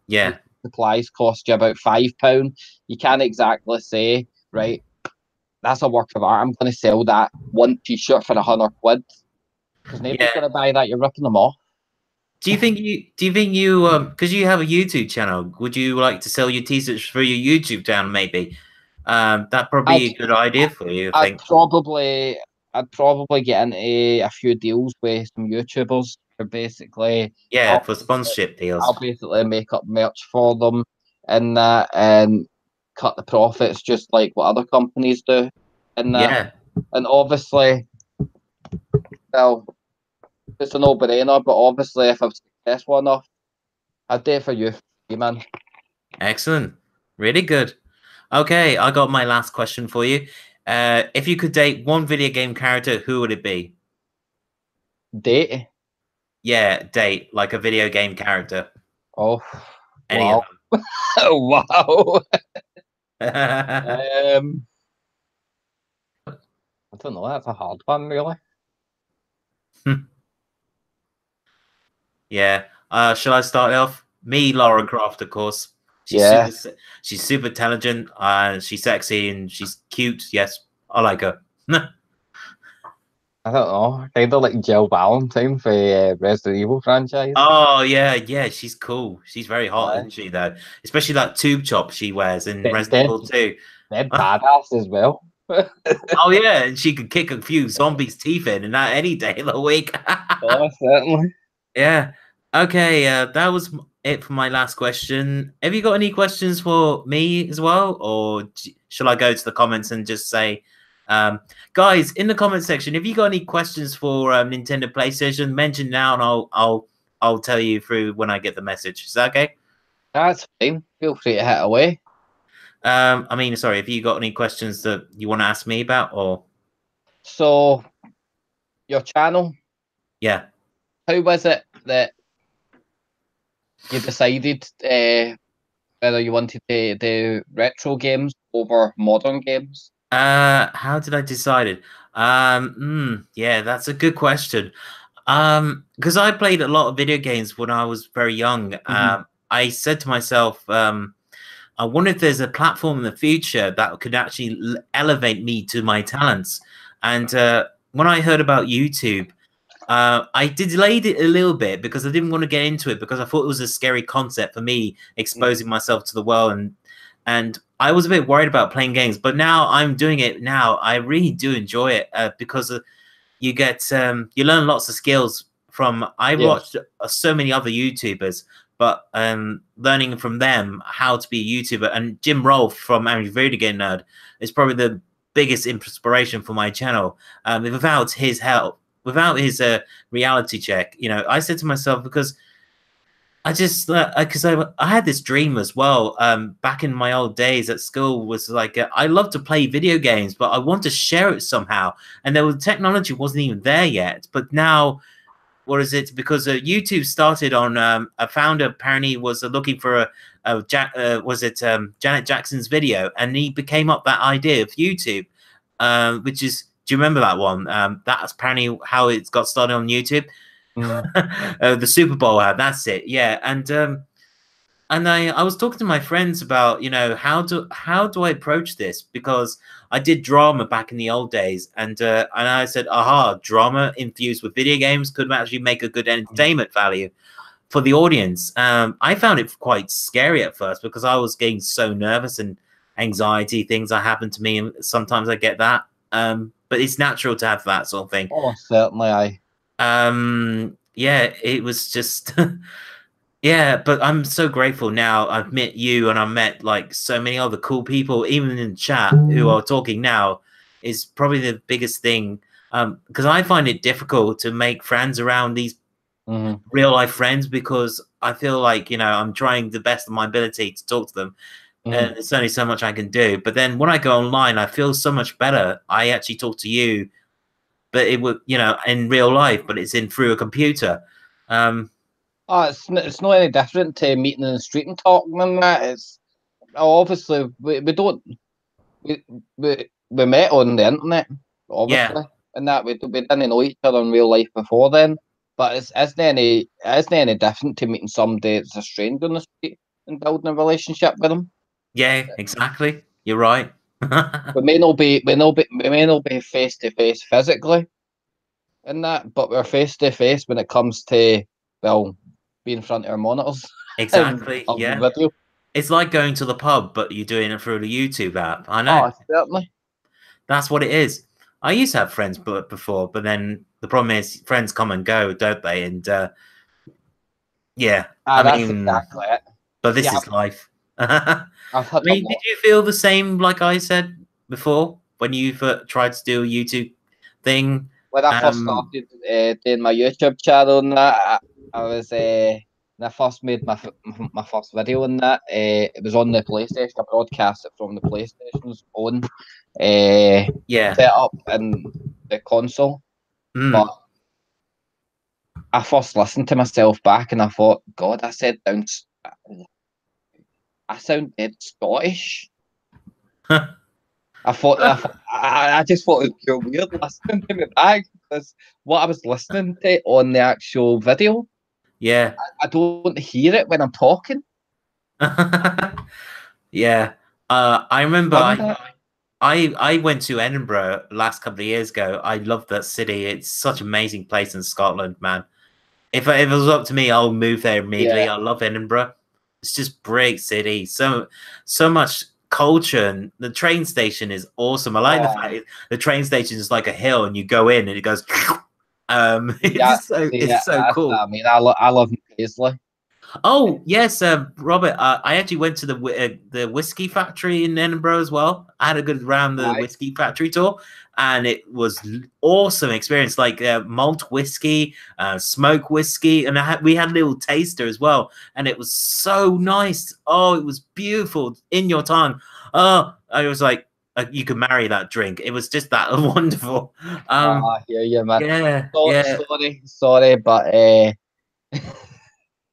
Yeah. supplies cost you about £5. You can't exactly say, right, that's a work of art. I'm going to sell that one T-shirt for £100 because nobody's Yeah. going to buy that. You're ripping them off. Do you think you because you have a YouTube channel, would you like to sell your t-shirts for your YouTube channel maybe? That'd probably be a good idea for you, I I'd think. probably get into a few deals with some YouTubers for basically Yeah, for sponsorship deals. I'll basically make up merch for them and that and cut the profits just like what other companies do and that. Yeah. And obviously, well, it's a no-brainer, but obviously if I'm successful enough, I'd do it for you, man. Excellent. Really good. Okay, I got my last question for you. If you could date one video game character, who would it be? Date? Yeah, date like a video game character. Oh, Any of wow. Wow. them. I don't know, that's a hard one, really. Yeah. Shall I start off? Me, Laura Croft, of course. Yeah. She's super intelligent. She's sexy and she's cute. Yes, I like her. I don't know. Kind of like Jill Valentine for Resident Evil franchise. Oh yeah, yeah. She's cool. She's very hot, Uh, isn't she? Though, especially that tube chop she wears in Resident dead, Evil 2. dead badass as well. Oh yeah, and she could kick a few zombies' teeth in that any day of the week. Oh, certainly. Yeah. Okay. That was it for my last question. Have you got any questions for me as well, or shall I go to the comments and just say, guys, in the comment section, if you got any questions for Nintendo PlayStation, mention now, and I'll tell you through when I get the message. Is that okay? That's fine. Feel free to hit away. I mean, sorry, if you got any questions that you want to ask me about, or So, your channel, yeah. how was it that you decided whether you wanted to do retro games over modern games? How did I decide it? Yeah, that's a good question. Because I played a lot of video games when I was very young. I said to myself, I wonder if there's a platform in the future that could actually elevate me to my talents. And when I heard about YouTube, I delayed it a little bit because I didn't want to get into it because I thought it was a scary concept for me exposing myself to the world and I was a bit worried about playing games, but now I'm doing it now. I really do enjoy it because you get you learn lots of skills from I Yes. watched so many other YouTubers, but learning from them how to be a YouTuber. And Jim Rolfe from Angry Video Game Nerd is probably the biggest inspiration for my channel. Without his help, without his reality check, you know, I said to myself, because I just because I had this dream as well back in my old days at school, was like I love to play video games, but I want to share it somehow, and the technology wasn't even there yet. But now, what is it? Because YouTube started on a founder apparently was looking for Janet Jackson's video, and he became up that idea of YouTube, which is, do you remember that one? That's apparently how it got started on YouTube. The Super Bowl ad, that's it. Yeah, and I was talking to my friends about, you know, how do I approach this, because I did drama back in the old days, and I said, aha, drama infused with video games could actually make a good entertainment value for the audience. I found it quite scary at first because I was getting so nervous, and anxiety things that happen to me, and sometimes I get that. But it's natural to have that sort of thing. Oh, certainly, aye. Yeah, it was just yeah, but I'm so grateful now. I've met you, and I've met like so many other cool people, even in chat, who are talking now. Is probably the biggest thing, because I find it difficult to make friends around these real life friends, because I feel like, you know, I'm trying the best of my ability to talk to them, and there's only so much I can do. But then when I go online, I feel so much better. I actually talk to you, but it would, you know, in real life, but it's in through a computer. Oh, it's not any different to meeting in the street and talking and that. It's obviously we don't we met on the internet, obviously, and that we didn't know each other in real life before then. But it isn't any different to meeting somebody that's a stranger on the street and building a relationship with them. Yeah, exactly. You're right. We may not be face to face physically in that, but we're face to face when it comes to, well, being in front of our monitors. Exactly. Of Yeah. the video. It's like going to the pub, but you're doing it through the YouTube app. I know. Oh, certainly. That's what it is. I used to have friends before, but then the problem is friends come and go, don't they? And yeah, I That's mean, exactly it. but this Yeah, is life. I I've had a mean, did lot. you feel the same, like I said before, when you tried to do a YouTube thing? When I first started doing my YouTube channel and that, I was when I first made my first video on that. It was on the PlayStation. I broadcast it from the PlayStation's own Yeah. setup and the console. But I first listened to myself back and I thought, God, I sound dead Scottish. I just thought it was pure weird listening to me back, because what I was listening to on the actual video, Yeah. I don't hear it when I'm talking. Yeah. I remember That. I went to Edinburgh last couple of years ago. I love that city. It's such an amazing place in Scotland, man. If it was up to me, I'll move there immediately. Yeah. I love Edinburgh. It's just great city. So much culture, and the train station is awesome. I like the fact the train station is like a hill, and you go in and it goes. It's so cool. I mean, I love Paisley. Oh yes, Robert. I actually went to the whiskey factory in Edinburgh as well. I had a good round the whiskey factory tour, and it was awesome experience. Like malt whiskey, smoke whiskey, and we had a little taster as well, and it was so nice. Oh, it was beautiful in your tongue. Oh, I was like, you could marry that drink. It was just that wonderful. Yeah, man. Yeah, Sorry, but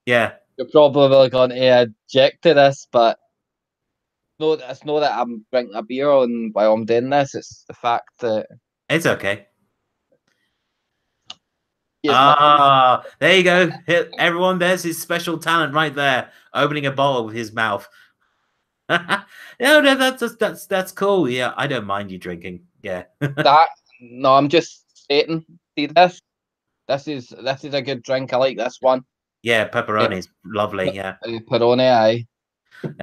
yeah. you're probably going to object to this, but no, it's not that I'm drinking a beer on while I'm doing this. It's the fact that It's okay. There you go. Everyone, there's his special talent right there, opening a bottle with his mouth. No, that's cool. Yeah, I don't mind you drinking. Yeah. No, I'm just stating. See this? This is a good drink. I like this one. Yeah, pepperoni's lovely. Yeah. Pepperoni,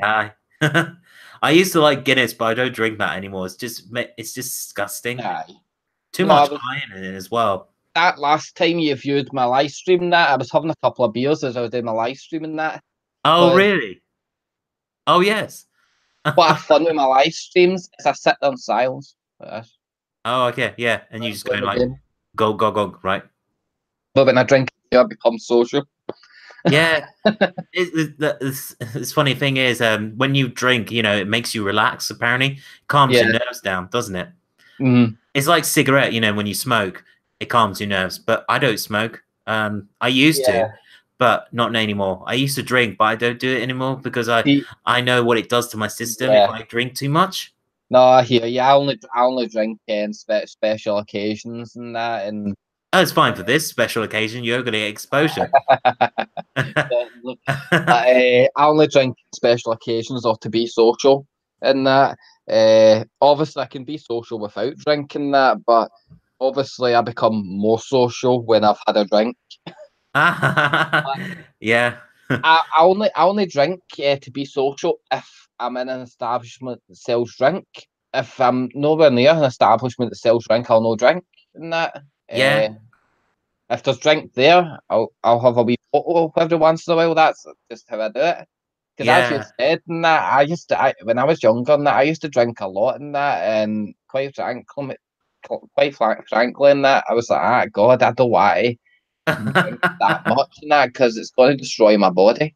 aye. I used to like Guinness, but I don't drink that anymore. It's just disgusting. Aye. Too much iron in it as well. that last time you viewed my live stream and that, I was having a couple of beers as I was doing my live stream and that. Oh, But really? Oh, yes. what I fun with my live streams is I sit there in silence. Like this, Oh, okay, yeah. And you while I'm just playing going the like, game. go, go, go, right? But when I drink, I become social. Yeah. It's funny thing is, when you drink, it makes you relax. Apparently, calms your Yeah. nerves down, doesn't it? Mm, It's like cigarette, when you smoke, it calms your nerves. But I don't smoke. I used to, yeah. but not anymore. I used to drink, but I don't do it anymore because I See, I know what it does to my system if yeah. I drink too much. No, I hear you. I only drink in special occasions and that, and Oh, it's fine for this special occasion. You're going to get exposure. look, I only drink on special occasions or to be social and that. Obviously, I can be social without drinking that, but obviously, I become more social when I've had a drink. But Yeah. I only drink to be social if I'm in an establishment that sells drink. If I'm nowhere near an establishment that sells drink, I'll no drink and that. Yeah. If there's drink there, I'll have a wee photo every once in a while. That's just how I do it. Because as you Yeah. said, and that when I was younger, and that I used to drink a lot, and that, and quite frankly, and that I was like, ah, God, I don't want to drink that much, and that because it's going to destroy my body.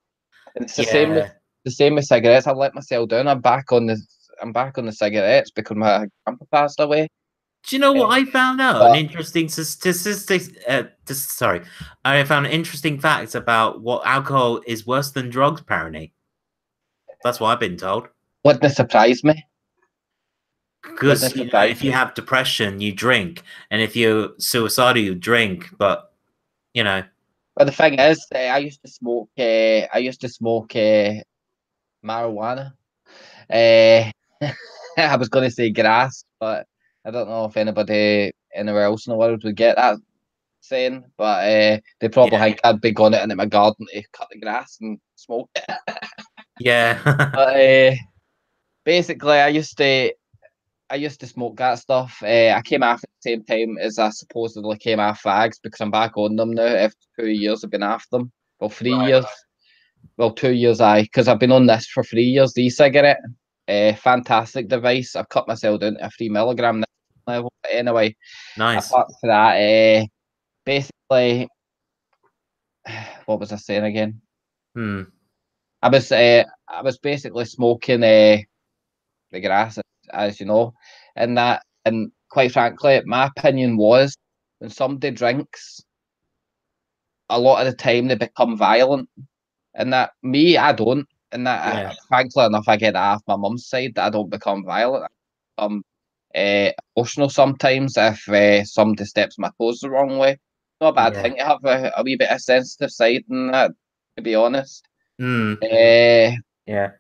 And it's Yeah. the same with cigarettes. I've let myself down. I'm back on the cigarettes because my grandpa passed away. Do you know Uh, what I found out? An but interesting statistic. Sorry, I found an interesting fact about what alcohol is worse than drugs. Apparently, that's what I've been told. wouldn't surprise me. Because Wouldn't surprise if you me. have depression, you drink, and if you're suicidal, you drink. But you know, But the thing is, I used to smoke. I used to smoke marijuana. Uh, I was going to say grass, but I don't know if anybody anywhere else in the world would get that saying. But they probably yeah, think I'd be going out into my garden to cut the grass and smoke it. yeah, But basically, I used to smoke that stuff. I came off at the same time as I supposedly came off fags because I'm back on them now after 2 years I've been after them. Well, 3 years. Well, 2 years, because I've been on this for 3 years, the e-cigarette. Fantastic device. I've cut myself down to a 3 milligram level. But anyway, nice. apart from that, basically, what was I saying again? Hmm. I was basically smoking the grass, as you know, and quite frankly, my opinion was when somebody drinks, a lot of the time they become violent, and that me, I don't, and that Yeah, frankly enough, I get that off my mum's side that I don't become violent. I become emotional sometimes if somebody steps my toes the wrong way. Not a bad yeah. thing to have a wee bit of sensitive side in that, to be honest. Hmm. Uh, Yeah.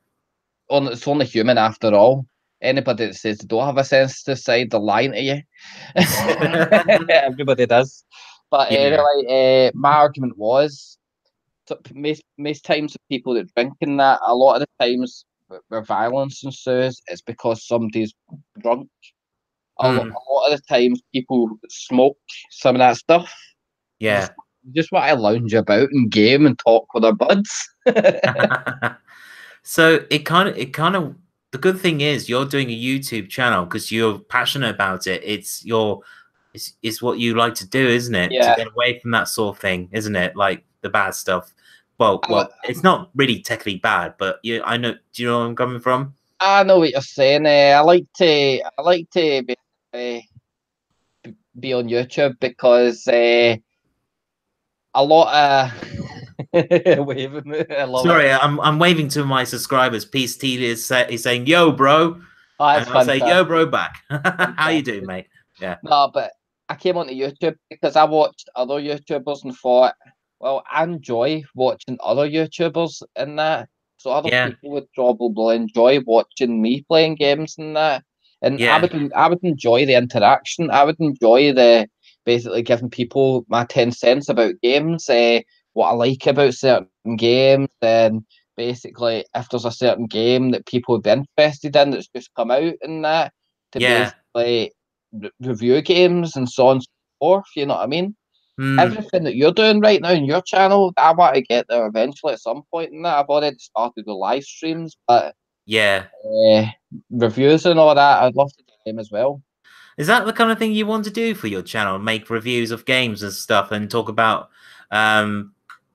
it's only human after all. Anybody that says they don't have a sensitive side, they're lying to you. Everybody does. But Yeah. anyway, my argument was most times the people that drink in that, a lot of the times where violence ensues, it's because somebody's drunk. Hmm. A lot of the times people smoke some of that stuff. Just Yeah. just want to lounge about and game and talk with their buds. So it kind of the good thing is you're doing a YouTube channel because you're passionate about it. It's what you like to do, isn't it? To Yeah. get away from that sort of thing, isn't it? Like the bad stuff. Well, I, it's not really technically bad, but I know. Do you know where I'm coming from? I know what you're saying. I like to be on YouTube because a lot of waving. I love it. Sorry, I'm waving to my subscribers. Peace T is saying, "Yo, bro," Oh, and that's I'll say, "Yo, fantastic. bro, back." How you doing, Fantastic. mate? Yeah, No, but I came onto YouTube because I watched other YouTubers and thought, well, I enjoy watching other YouTubers and that. So other yeah, people would probably enjoy watching me playing games and that. And I yeah, would I would enjoy the interaction. I would enjoy the basically giving people my 10 cents about games, what I like about certain games, and basically if there's a certain game that people would be interested in that's just come out and that to yeah. basically review games and so on and so forth. You know what I mean? Everything that you're doing right now in your channel, I want to get there eventually at some point in that. I've already started the live streams, but Yeah. reviews and all that, I'd love to do them as well. Is that the kind of thing you want to do for your channel? Make reviews of games and stuff and talk about,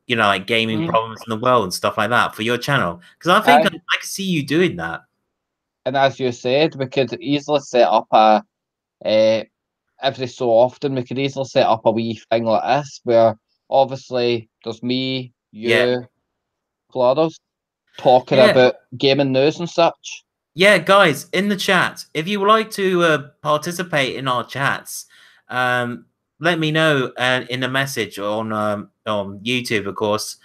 you know, like gaming problems in the world and stuff like that for your channel? Because I think I can see you doing that. And as you said, we could easily set up every so often, we could easily set up a wee thing like this where obviously there's me, you, others talking about gaming news and such. Yeah, guys, in the chat, if you would like to participate in our chats, let me know in a message on YouTube, of course.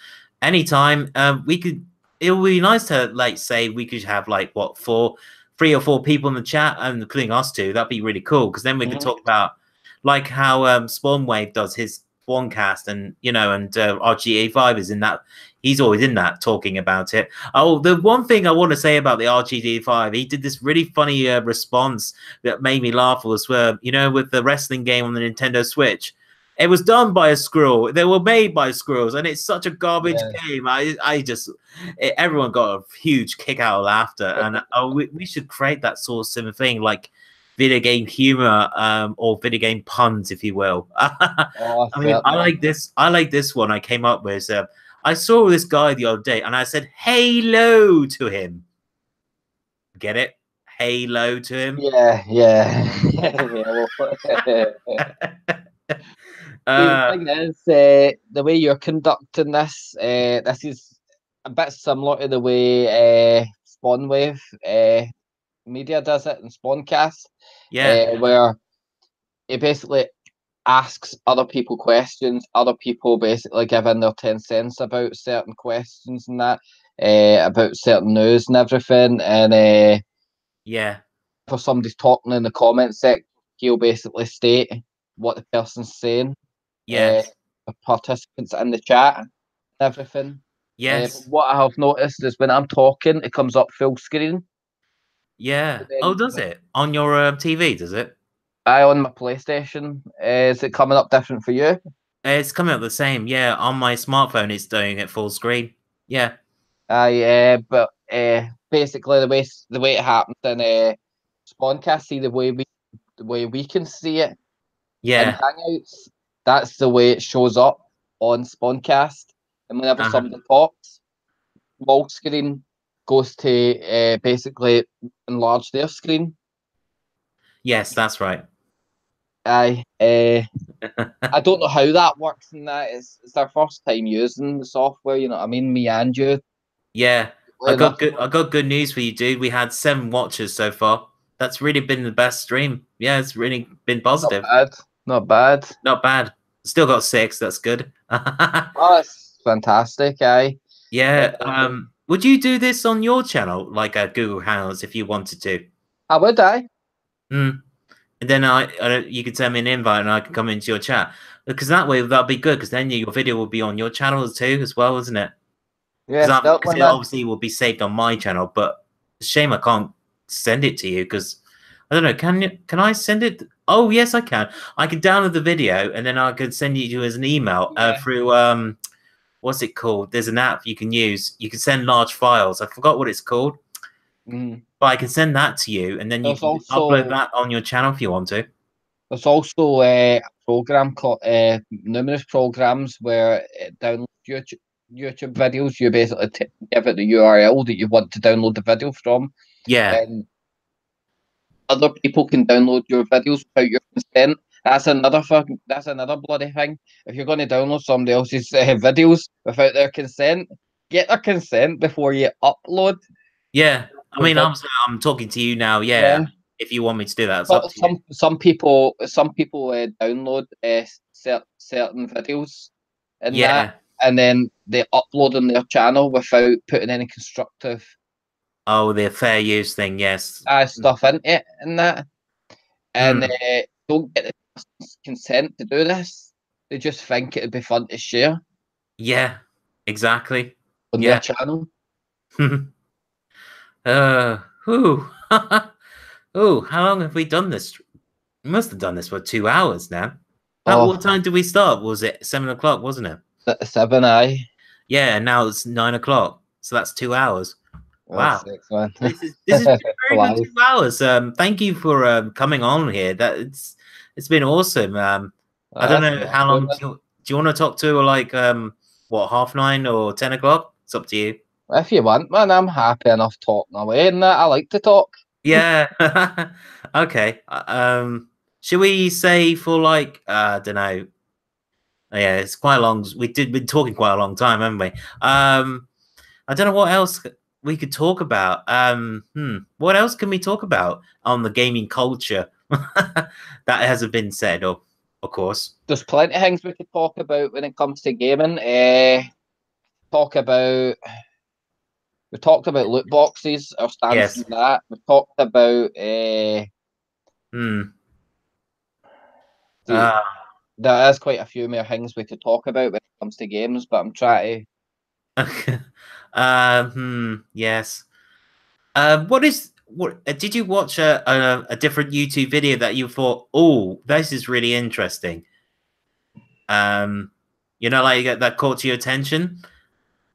Anytime, we could. It would be nice to like say we could have like what 3 or 4 people in the chat, and including us two. That'd be really cool because then we could talk about like how Spawnwave does his Spawncast, and you know, and RGA5 is in that. He's always in that talking about it. Oh, the one thing I want to say about the RGD5, he did this really funny response that made me laugh was, you know, with the wrestling game on the Nintendo Switch. It was done by a squirrel. They were made by squirrels, and it's such a garbage game. Everyone got a huge kick out of laughter, and we should create that sort of similar thing, like video game humor or video game puns, if you will. I mean, I like this. I like this one I came up with. I saw this guy the other day and I said "Halo" to him. Get it? Halo to him. Yeah. The thing is, the way you're conducting this, this is a bit similar to the way Spawnwave Media does it in Spawncast. Where it basically asks other people questions, other people basically give in their 10 cents about certain questions and that, about certain news and everything. And for somebody's talking in the comment section, he'll basically state what the person's saying. The participants in the chat and everything. What I have noticed is when I'm talking, it comes up full screen. Oh, does it? On your TV, does it? On my PlayStation. Is it coming up different for you? It's coming up the same. Yeah, on my smartphone, it's doing it full screen. Yeah. But basically the way it happens in Spawncast, see the way we can see it. In Hangouts, that's the way it shows up on Spawncast. And whenever somebody talks, small screen goes to basically enlarge their screen. Yes, that's right. I don't know how that works, and that it's our first time using the software. You know what I mean? Me and you. Yeah, I got good news for you, dude. We had 7 watchers so far. That's really been the best stream. Yeah, it's really been positive. Not bad. Still got 6. That's good. Oh, it's fantastic, Yeah. Would you do this on your channel, like Google Hangouts, if you wanted to? I would, And then you could send me an invite and I can come into your chat. Because that way, that'd be good. Because then your video will be on your channel too, as well, isn't it? Yeah. Because it obviously will be saved on my channel. But it's a shame I can't send it to you because I don't know. Can I send it? Oh yes, I can. I can download the video and then I could send it to you as an email through what's it called? There's an app you can use. You can send large files. I forgot what it's called. But I can send that to you, and then you can upload that on your channel if you want to. There's also a program called numerous programs where it downloads YouTube videos. You basically give it the URL that you want to download the video from. Yeah. And other people can download your videos without your consent. That's another bloody thing. If you're going to download somebody else's videos without their consent, get their consent before you upload. Yeah, I mean, I'm talking to you now. Yeah, if you want me to do that, it's up to you. Some people download certain videos and that, and then they upload on their channel without putting any constructive. Oh, the fair use thing, yes. Stuff in it and that, and don't get the consent to do this. They just think it'd be fun to share. Yeah, exactly. On their channel. Oh, how long have we done this? We must have done this for 2 hours now. What time did we start? Was it 7 o'clock, wasn't it? 7, aye. Yeah, now it's 9 o'clock. So that's 2 hours. Wow. Six, man. This is very good Alive. 2 hours. Thank you for coming on here. It's been awesome. I don't know how long do you want to talk to, like what, 9:30 or 10 o'clock? It's up to you. If you want, man, I'm happy enough talking away and that. I like to talk. Yeah. Okay. Should we say for like I don't know. Yeah, it's quite long. Been talking quite a long time, haven't we? I don't know what else we could talk about. What else can we talk about on the gaming culture that hasn't been said, of course? There's plenty of things we could talk about when it comes to gaming. We talked about loot boxes, our stance on that. We talked about there is quite a few more things we could talk about when it comes to games, but I'm trying to. Yes. What did you watch a different YouTube video that you thought, oh, this is really interesting? Like that caught your attention.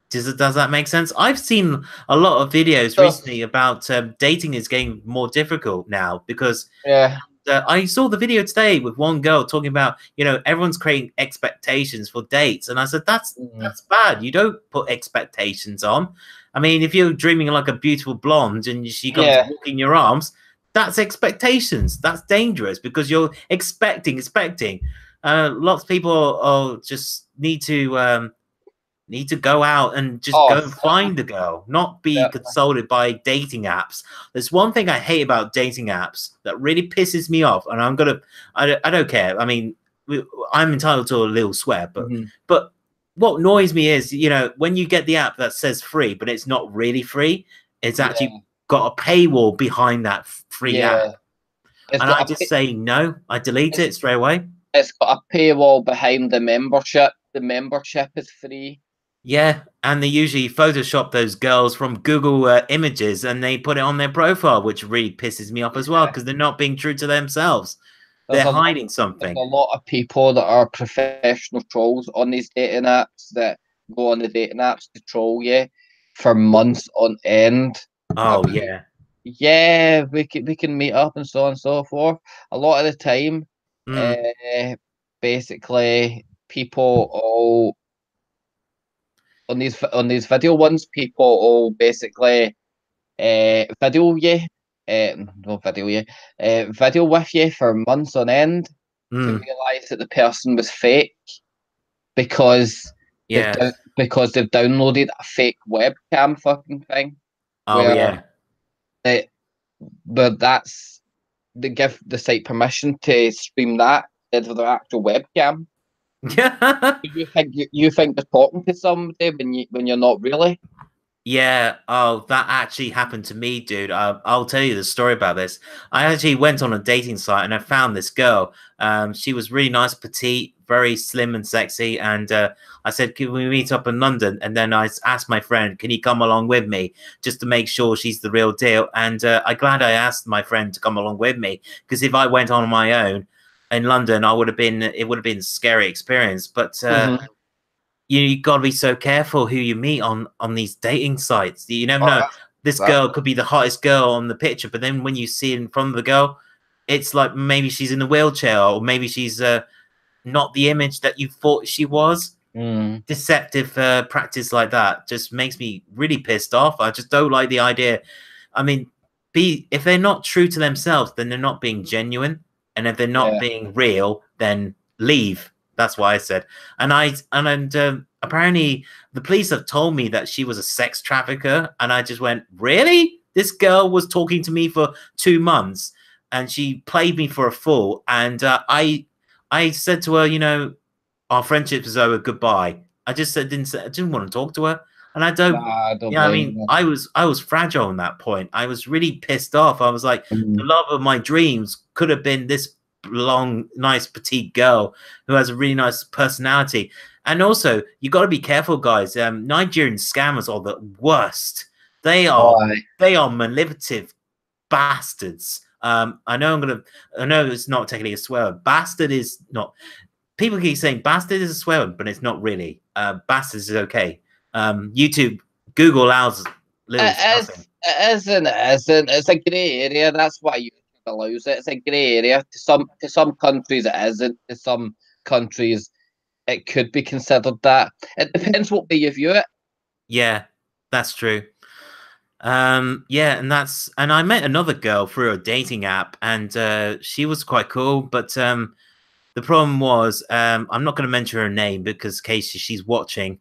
Does that make sense? I've seen a lot of videos recently about dating is getting more difficult now because I saw the video today with one girl talking about, everyone's creating expectations for dates. And I said, that's bad. You don't put expectations on. I mean, if you're dreaming like a beautiful blonde and she comes to walk in your arms, that's expectations. That's dangerous because you're expecting. Lots of people just need to go out and just go and find the girl, not be consulted by dating apps. There's one thing I hate about dating apps that really pisses me off, and I don't care. I mean, I'm entitled to a little swear, but what annoys me is, when you get the app that says free, but it's not really free, it's actually got a paywall behind that free app. And I just say no, I delete it straight away. It's got a paywall behind the membership. The membership is free. Yeah, and they usually Photoshop those girls from Google Images and they put it on their profile, which really pisses me off as well because they're not being true to themselves. They're hiding something. There's a lot of people that are professional trolls on these dating apps that go on the dating apps to troll you for months on end. Oh, yeah. Yeah, we can meet up and so on and so forth. A lot of the time, basically, people all on these video ones, people all basically video you, video with you for months on end to realise that the person was fake because they've downloaded a fake webcam fucking thing. Oh, but they give the site permission to stream that instead of their actual webcam. Yeah. you think they're talking to somebody when you're not really? Yeah. Oh, that actually happened to me, dude. I'll tell you the story about this. I actually went on a dating site and I found this girl. She was really nice, petite, very slim and sexy. And I said, can we meet up in London? And then I asked my friend, can he come along with me just to make sure she's the real deal? And I'm glad I asked my friend to come along with me because if I went on my own in London, it would have been a scary experience. But you got to be so careful who you meet on these dating sites. You never know. This girl could be the hottest girl on the picture, but then when you see in front of the girl, it's like maybe she's in a wheelchair or maybe she's not the image that you thought she was. Deceptive practice like that just makes me really pissed off. I just don't like the idea. I mean, if they're not true to themselves, then they're not being genuine. And if they're not being real, then leave. That's what I said. And apparently the police have told me that she was a sex trafficker. And I just went, really? This girl was talking to me for 2 months and she played me for a fool. And I said to her, our friendship is over, goodbye. I just said, I didn't want to talk to her. And I don't, I mean, I was fragile in that point. I was really pissed off. I was like, the love of my dreams could have been this long, nice, petite girl who has a really nice personality. And also, you got to be careful, guys. Nigerian scammers are the worst. They are manipulative bastards. I know it's not technically a swear. Bastard is not. people keep saying bastard is a swear word, but it's not really. Bastard is okay. YouTube, Google allows little stuffing. It isn't. It isn't. It's a grey area. That's why YouTube allows it. It's a grey area. To some countries, it isn't. To some countries, it could be considered that. It depends what way you view it. Yeah, that's true. Yeah, and I met another girl through a dating app, and she was quite cool, but the problem was, I'm not going to mention her name because Casey, she's watching.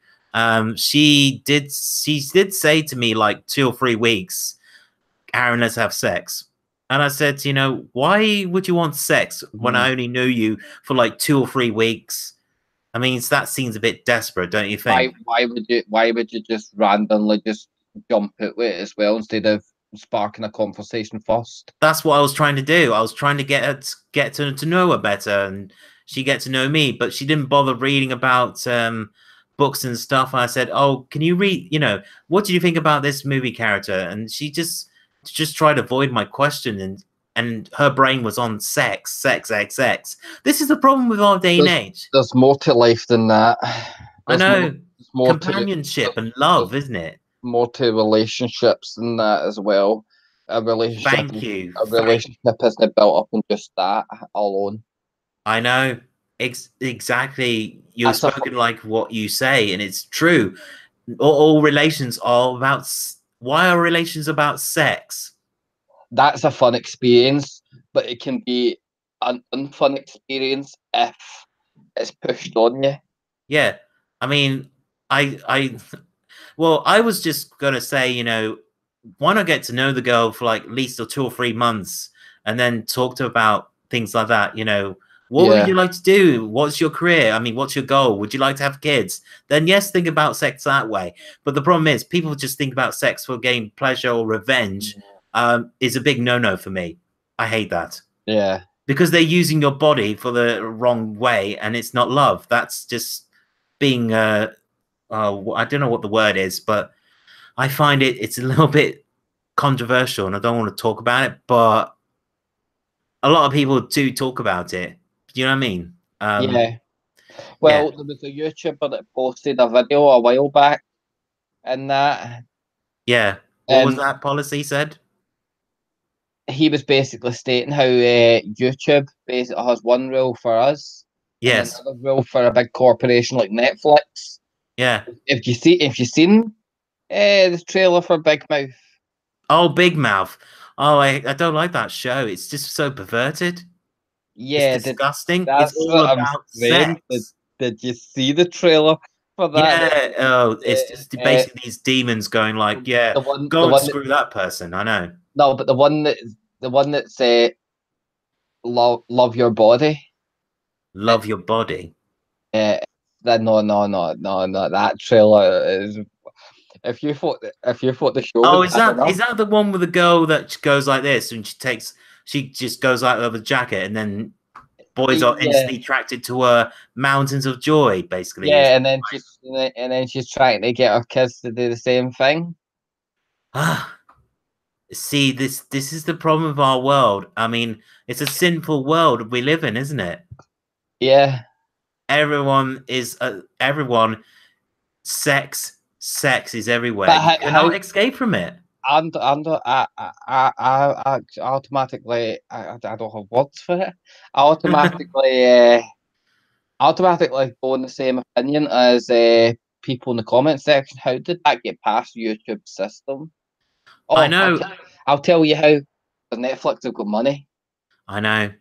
She did say to me like 2 or 3 weeks, Aaron, let's have sex. And I said, why would you want sex when I only knew you for like 2 or 3 weeks? I mean, that seems a bit desperate, don't you think? Why would you just randomly just jump into it as well instead of sparking a conversation first? That's what I was trying to do. I was trying to get to know her better, and she get to know me, but she didn't bother reading about books and stuff. I said, "Oh, can you read? What do you think about this movie character?" And she just tried to avoid my question, and her brain was on sex, sex, sex, sex. This is the problem with our day and age. There's more to life than that. I know. More companionship and love, isn't it? More to relationships than that as well. A relationship. Thank you. A relationship isn't built up on just that alone. I know. Exactly. You're spoken like what you say, and it's true. All relations are about. Why are relations about sex? That's a fun experience, but it can be an unfun experience if it's pushed on you. Yeah, I mean, well, I was just gonna say, why not get to know the girl for like at least 2 or 3 months, and then talk to her about things like that. What would you like to do? What's your career? I mean, what's your goal? Would you like to have kids? Then yes, think about sex that way. But the problem is, people just think about sex for getting pleasure or revenge. Is a big no-no for me. I hate that. Yeah. Because they're using your body for the wrong way, and it's not love. That's just being I don't know what the word is, but I find it's a little bit controversial, and I don't want to talk about it, but a lot of people do talk about it. Do you know what I mean? Yeah. Well, there was a YouTuber that posted a video a while back, and that. Yeah. What was that policy said? He was basically stating how YouTube basically has one rule for us, yes, and another rule for a big corporation like Netflix. Yeah. If you've seen the trailer for Big Mouth. Oh, Big Mouth. Oh, I don't like that show. It's just so perverted. Yeah, it's disgusting. That's it's all about sex. Did you see the trailer for that? Yeah. Oh, it's just basically these demons going like, yeah, go and screw that person. I know. No, but the one that's love your body. Love your body. No. That trailer is. If you thought the show. Oh, is that the one with the girl that goes like this and she just goes like with a jacket, and then boys are instantly attracted to her mountains of joy, basically. Yeah, and then she's trying to get her kids to do the same thing. See, this is the problem of our world. I mean, it's a sinful world we live in, isn't it? Yeah. Everyone sex is everywhere. You cannot escape from it. And I automatically I don't have words for it. I automatically go in the same opinion as people in the comment section. How did that get past YouTube's system? Oh, I know. I'll tell you how. Netflix have got money. I know.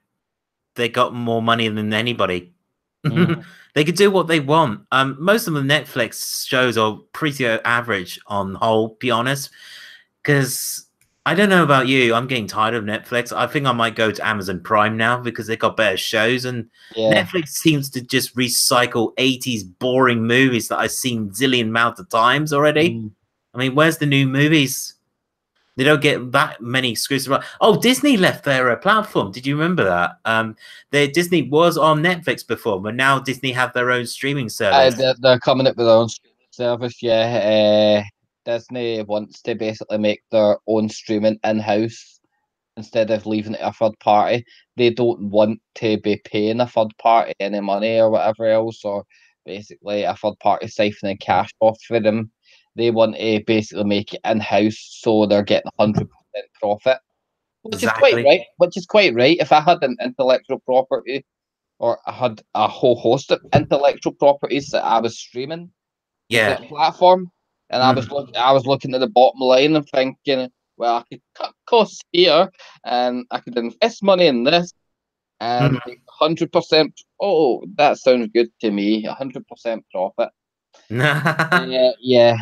They got more money than anybody. They could do what they want. Most of the Netflix shows are pretty average on the whole, be honest. Because I don't know about you, I'm getting tired of Netflix. I think I might go to Amazon Prime now because they got better shows. And Netflix seems to just recycle 80s boring movies that I've seen zillion amount of times already. I mean, where's the new movies? They don't get that many exclusive. Oh, Disney left their platform. Did you remember that? Disney was on Netflix before, but now Disney have their own streaming service. They're coming up with their own streaming service. Yeah, Disney wants to basically make their own streaming in-house. instead of leaving it to a third party. They don't want to be paying a third party any money or whatever else, or basically a third party siphoning cash off for them. They want to basically make it in-house, so they're getting 100% profit, which is quite Exactly. right. Which is quite right. If I had an intellectual property, or I had a whole host of intellectual properties that I was streaming to Yeah. this platform, and Mm. I was looking at the bottom line and thinking, well, I could cut costs here, and I could invest money in this, and Mm. make 100%. Oh, that sounds good to me. 100% profit. Yeah,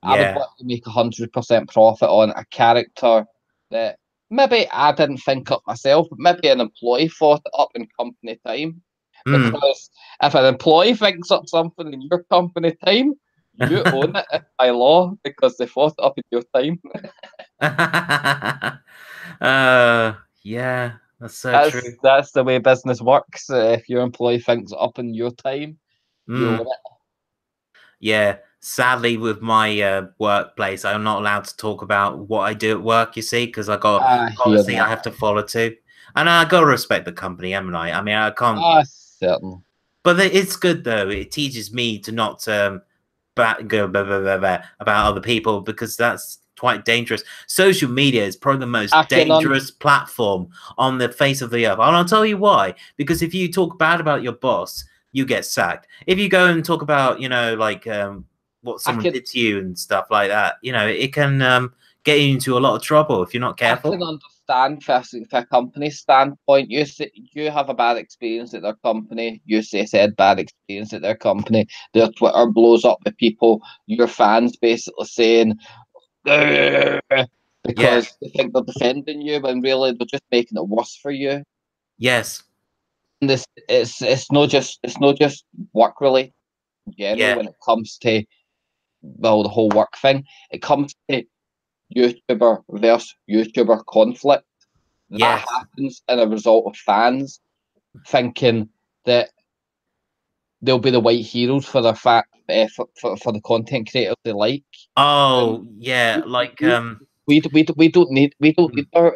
I would Yeah. want to make 100% profit on a character that maybe I didn't think up myself, but maybe an employee thought it up in company time. Mm. Because if an employee thinks up something in your company time, you own it by law because they thought it up in your time. Yeah, that's so true. That's the way business works. If your employee thinks it up in your time, you own Mm. it. Yeah, sadly, with my workplace, I'm not allowed to talk about what I do at work, you see, because I got I hear policy I that. have to follow too. And I got to respect the company, haven't I? I mean, I can't, Ah, certain. but it's good though. It teaches me to not go about other people because that's quite dangerous. Social media is probably the most I can dangerous platform on the face of the earth. And I'll tell you why. Because if you talk bad about your boss, you get sacked. If you go and talk about, like what I someone can did to you and stuff like that, it can get you into a lot of trouble if you're not I careful. can understand from a company standpoint. You have a bad experience at their company. You said bad experience at their company. Their Twitter blows up with people, your fans basically saying "Grr," Yeah. because they think they're defending you when really they're just making it worse for you. Yes. And it's not just work related in general Yeah. when it comes to the whole work thing. It comes to YouTuber versus YouTuber conflict. That Yes. happens in a result of fans thinking that they'll be the white heroes for their for the content creators they like. And Oh, yeah. Like we don't need our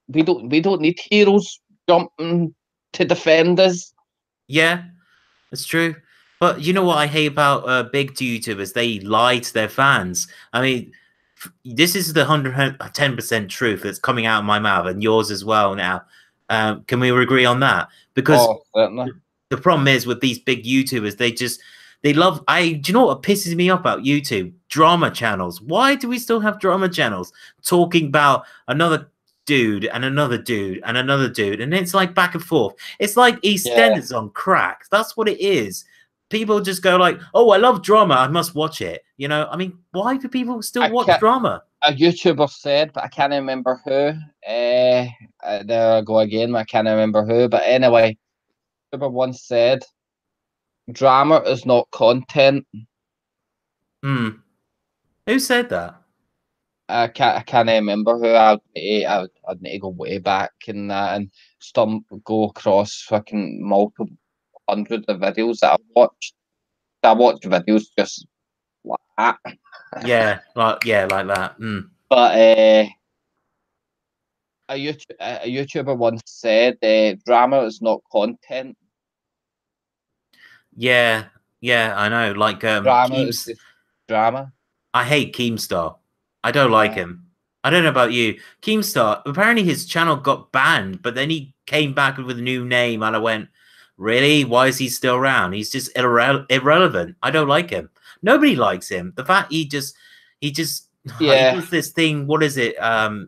we don't need heroes jumping to defend us. yeah. It's true. But you know what I hate about big YouTubers? They lie to their fans. I mean, this is the 110% truth that's coming out of my mouth and yours as well now. Can we agree on that? Because Oh, certainly. the problem is with these big YouTubers, they love do you know what pisses me off about YouTube? Drama channels. Why do we still have drama channels talking about another dude and another dude and another dude? And it's like back and forth. It's like Yeah. EastEnders on crack. That's what it is. People just go like, "Oh, I love drama. I must watch it." I mean, why do people still I watch can't, drama? a YouTuber said, but I can't remember who. There I go again. I can't remember who. But anyway, YouTuber once said, "Drama is not content." Hmm. Who said that? I can't remember who. I'd need to go way back and go across fucking multiple hundreds of videos that I've watched. I watch videos just like that. Yeah, like that. Mm. But a YouTuber once said, "Drama is not content. Yeah, yeah, I know. Like Drama is Keems, just drama." I hate Keemstar. I don't like Uh, him. I don't know about you. Keemstar, apparently his channel got banned, but then he came back with a new name, and I went, really? Why is he still around? He's just irrelevant. I don't like him. Nobody likes him. The fact he just he yeah, does this thing. What is it?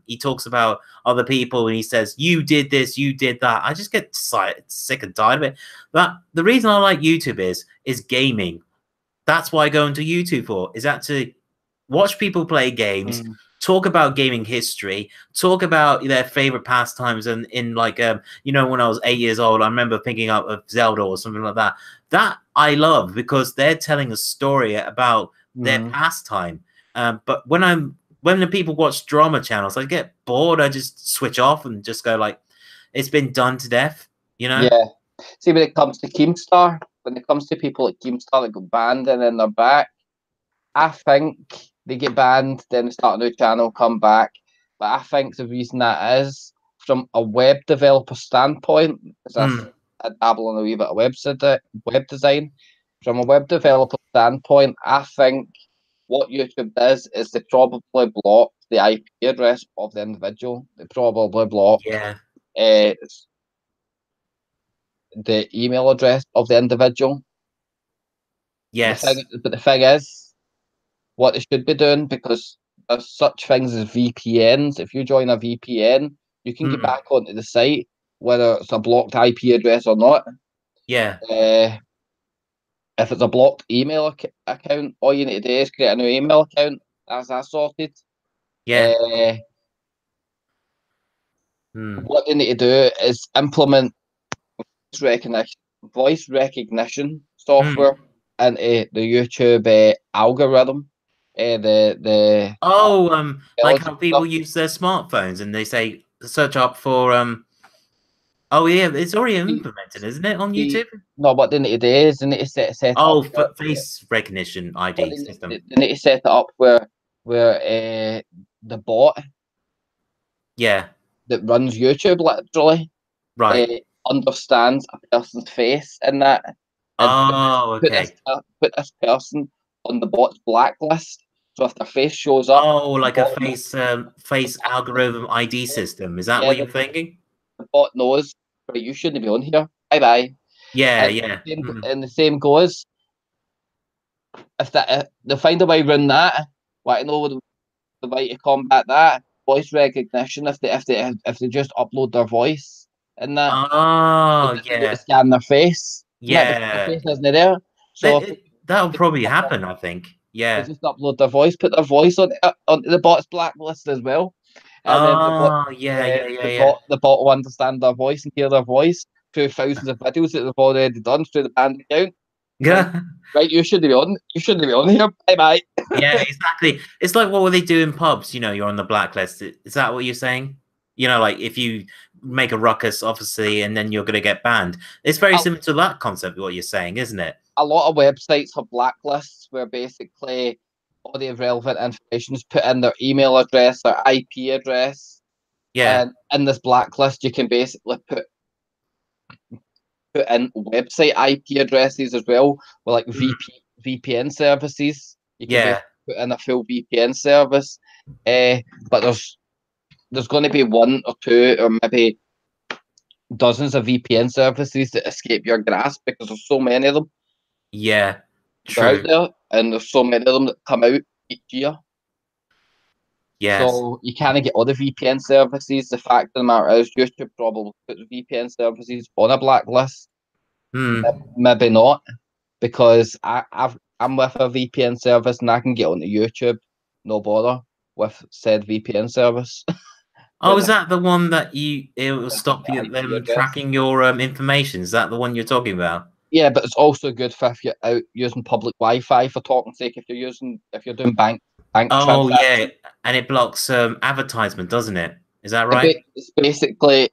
He talks about other people and he says, "You did this, you did that." I just get sick and tired of it. That the reason I like YouTube is gaming. That's why I go into YouTube for, is that to watch people play games, mm, talk about gaming history, talk about their favorite pastimes. And in like, when I was 8 years old, I remember picking up a Zelda or something like that. That I love because they're telling a story about their mm, pastime. But when the people watch drama channels, I get bored. I just switch off and just go like, it's been done to death, you know? yeah. See, when it comes to Keemstar, when it comes to people like Keemstar that go banned and then they're back, I think they get banned, then they start a new channel, come back. But I think the reason that is from a web developer standpoint, because I dabble in a wee bit of web design. From a web developer standpoint, I think what YouTube does is they probably block the IP address of the individual. They probably block the email address of the individual. Yes. But the thing is, what they should be doing, because there's such things as VPNs. If you join a VPN, you can get back onto the site, whether it's a blocked IP address or not. Yeah. If it's a blocked email account, all you need to do is create a new email account. That's that sorted. Yeah. What they need to do is implement voice recognition software into the YouTube algorithm. Like how people use their smartphones and they say search up for oh yeah, it's already implemented, isn't it, on YouTube? No, what they need to do is they need to set up face recognition ID system. They need to set it up where the bot that runs YouTube literally understands a person's face in that. And put this person on the bot's blacklist. So if their face shows up, like a face algorithm ID system. Is that what you're thinking? The bot knows, right, you shouldn't be on here. Bye bye. And the same goes. If they find a way around that, I know the way to combat that voice recognition. If they just upload their voice and that, scan their face. The face isn't there. So that'll probably happen, I think. Yeah. They just upload their voice, put their voice onto the bot's blacklist as well. And then the bot will understand their voice and hear their voice through thousands of videos that they've already done through the band account. Yeah. Right, you shouldn't be on here. Bye bye. Yeah, exactly. It's like what would they do in pubs? You know, you're on the blacklist. Is that what you're saying? You know, like if you make a ruckus, obviously, and then you're going to get banned. It's very similar to that concept, what you're saying, isn't it? A lot of websites have blacklists where basically all the relevant information is put in their email address, their IP address. Yeah. And in this blacklist, you can basically put in website IP addresses as well, with like VPN services. You can put in a full VPN service. But there's going to be one or two or maybe dozens of VPN services that escape your grasp because there's so many of them. Yeah, true. Out there, and there's so many of them that come out each year. Yes. So you can't get all the VPN services. The fact of the matter is, YouTube probably puts VPN services on a blacklist. Maybe not, because I'm with a VPN service and I can get onto YouTube, no bother with said VPN service. Oh, is that the one that it will stop them tracking your information? Is that the one you're talking about? Yeah, but it's also good for if you're out using public Wi-Fi, for talk's sake. If you're doing bank transactions. Yeah, and it blocks advertisement, doesn't it? Is that right? It's basically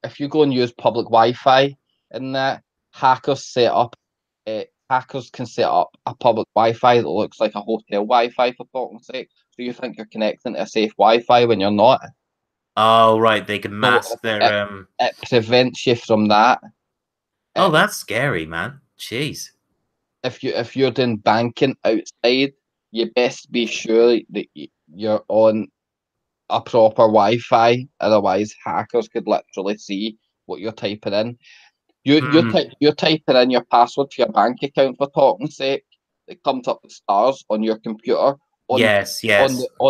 if you go and use public Wi-Fi, and that hackers can set up a public Wi-Fi that looks like a hotel Wi-Fi, for talk's sake. So you think you're connecting to a safe Wi-Fi when you're not. Oh, right. They can mask their It prevents you from that. Oh, that's scary, man. Jeez. If you're doing banking outside, you best be sure that you're on a proper Wi-Fi. Otherwise, hackers could literally see what you're typing in. You're typing in your password for your bank account, for talk's sake. It comes up with stars on your computer. On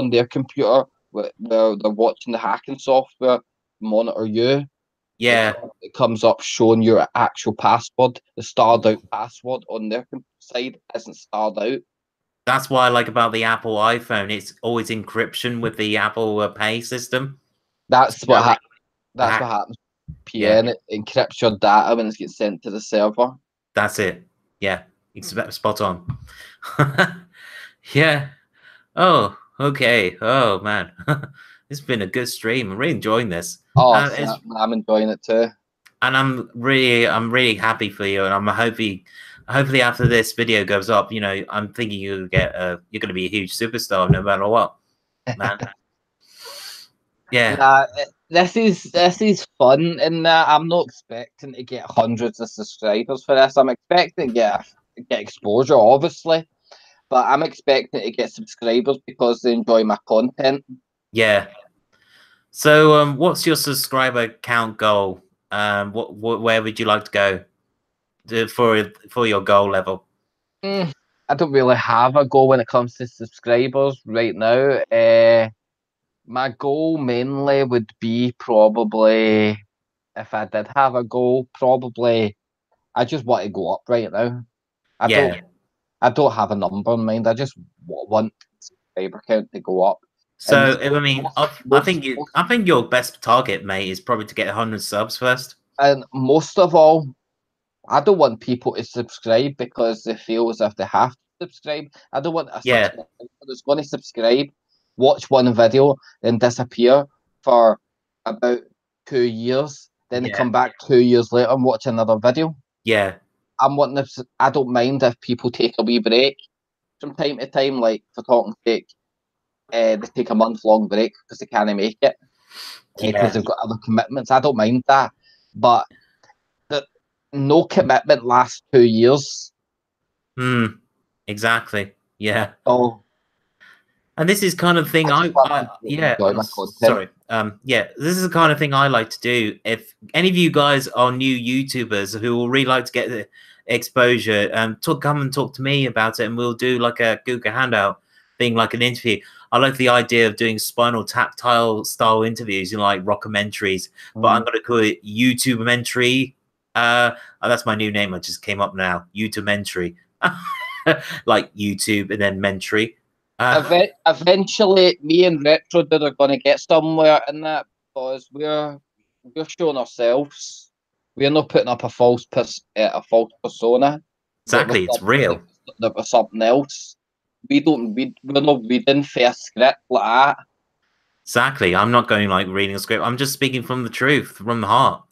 their computer, where they're watching the hacking software monitor you. Yeah. It comes up showing your actual password. The starred out password on their side isn't starred out. That's what I like about the Apple iPhone. It's always encryption with the Apple Pay system. That's what happens. PN, it encrypts your data when it gets sent to the server. That's it. Yeah, it's spot on. Yeah. Oh, okay. Oh man, it's been a good stream. I'm really enjoying this. Oh, I'm enjoying it too. And I'm really happy for you. And I'm hopefully after this video goes up, you know, I'm thinking you're going to be a huge superstar no matter what, man. Yeah, Nah, this is fun, and I'm not expecting to get hundreds of subscribers for this. I'm expecting to get exposure, obviously, but I'm expecting to get subscribers because they enjoy my content. yeah. So, what's your subscriber count goal? Where would you like to go for your goal level? I don't really have a goal when it comes to subscribers right now. My goal mainly would be probably, if I did have a goal, probably I just want to go up right now. I don't Yeah. I don't have a number in mind. I just want subscriber count to go up. And So, if I mean, I think your best target, mate, is probably to get 100 subs first. and most of all, I don't want people to subscribe because they feel as if they have to subscribe. I don't want a Yeah, subscriber that's going to subscribe, watch one video, then disappear for about 2 years, then they yeah, come back 2 years later and watch another video. yeah, I don't mind if people take a wee break from time to time, like for talking sake, they take a month-long break because they can't make it because yeah. they've got other commitments. I don't mind that, but the, no commitment lasts 2 years. Exactly. Yeah. So And this is kind of thing I just want to enjoy my content. sorry. Yeah, this is the kind of thing I like to do. If any of you guys are new YouTubers who will really like to get the exposure, come and talk to me about it, and we'll do like a Google Handout thing, like an interview. I like the idea of doing spinal tactile style interviews, like rockumentaries, but I'm gonna call it YouTubementary. That's my new name. I just came up now. YouTubementary, like YouTube and then mentary. Eventually, me and Retrodude are going to get somewhere in that because we're showing ourselves. We're not putting up a false persona that was Exactly, it's real. that was something else. We don't we're not reading for a script like that. Exactly. I'm not going like reading a script. I'm just speaking from the truth, from the heart.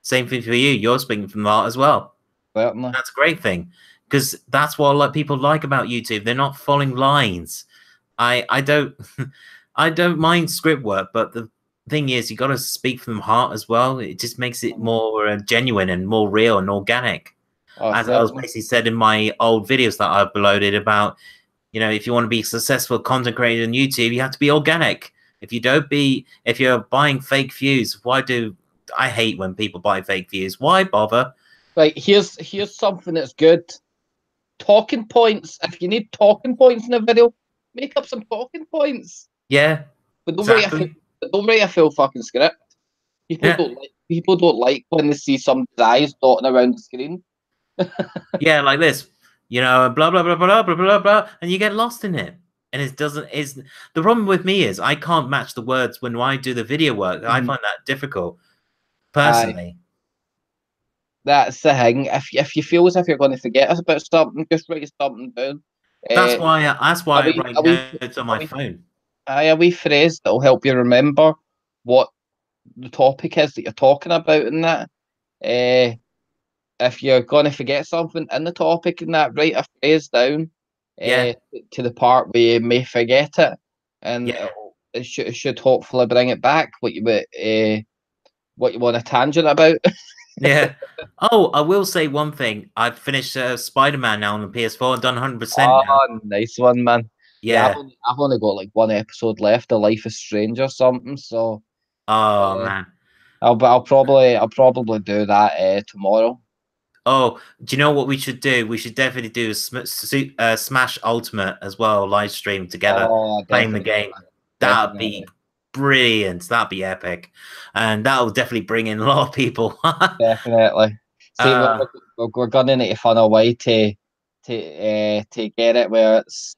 Same thing for you. You're speaking from the heart as well. Certainly. That's a great thing because that's what people like about YouTube. They're not following lines. I don't I don't mind script work, but the thing is, you got to speak from the heart as well. It just makes it more genuine and more real and organic. Oh, As I was certainly. basically said in my old videos that I've uploaded about, if you want to be a successful content creator on YouTube, you have to be organic. If you're buying fake views, I hate when people buy fake views. Why bother? Right, here's something that's good. Talking points. If you need talking points in a video, make up some talking points. Yeah, But exactly. don't write a full fucking script. Yeah, People don't like when they see somebody's eyes dotting around the screen. yeah, like this. Blah blah blah blah blah blah blah, and you get lost in it. And it doesn't. Is the problem with me is I can't match the words when I do the video work. I find that difficult Aye, personally. that's the thing. If you feel as if you're going to forget about something, just write something down. That's Uh, why a I wee, write a wee, notes on a my wee, phone. a wee phrase that'll help you remember what the topic is that you're talking about in that. Uh, if you're going to forget something in the topic in that, write a phrase down Yeah, to the part where you may forget it, and yeah. it should hopefully bring it back. What you want a tangent about? Yeah. Oh, I will say one thing. I've finished Spider-Man now on the PS4 and done 100% now. Oh, nice one, man. Yeah, Yeah. I've only got like one episode left of Life is Strange or something, so Oh, uh, man. I'll probably do that tomorrow. Oh, do you know what we should do? We should definitely do a Smash Ultimate as well, live stream together, Oh, playing the definitely, game. man. That'd be Definitely, brilliant. That'd be epic. And that'll definitely bring in a lot of people. definitely. See, uh, we're gonna need to find a way to get it where it's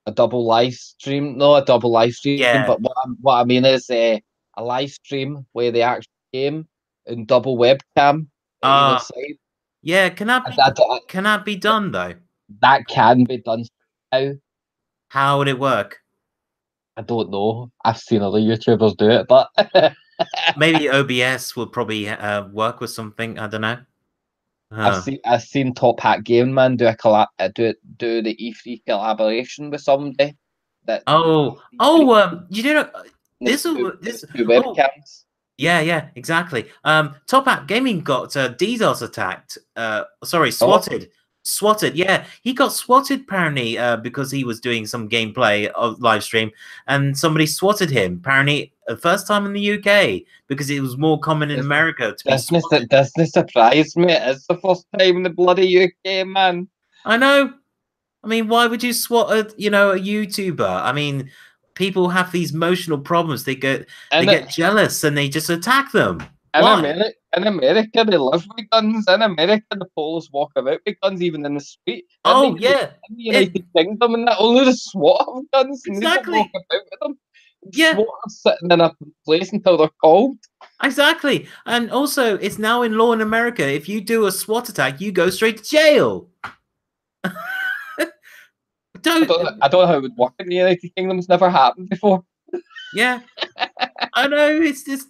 a double live stream. No, a double live stream, yeah. but what I mean is a live stream where the actual game and double webcam at either Uh, side. yeah. I, I, Can that be done though? that can be done now. How would it work? I don't know. I've seen other YouTubers do it, but Maybe OBS would probably work with something. I don't know. I've seen Top Hat Game Man do a do the E3 collaboration with somebody that Oh, E3. you know, this two oh webcams. yeah, exactly. Top Hat Gaming got DDoS attacked. Sorry, swatted. Yeah, he got swatted apparently because he was doing some gameplay of live stream, and somebody swatted him. Apparently, first time in the UK because it was more common in America to be swatted. Doesn't surprise me. It's the first time in the bloody UK, man. I know. I mean, why would you swat a a YouTuber? I mean, people have these emotional problems. They get jealous and they just attack them. Why? In America, they live with guns. In America, the police walk about with guns, even in the street. Oh yeah, in the United Kingdom, and that only the SWAT have guns, and they don't walk exactly. about with them. Yeah. SWAT are sitting in a place until they're called. Exactly, and also it's now in law in America. If you do a SWAT attack, you go straight to jail. I don't know how it would work in the United Kingdom. It's never happened before. Yeah, I know. It's just,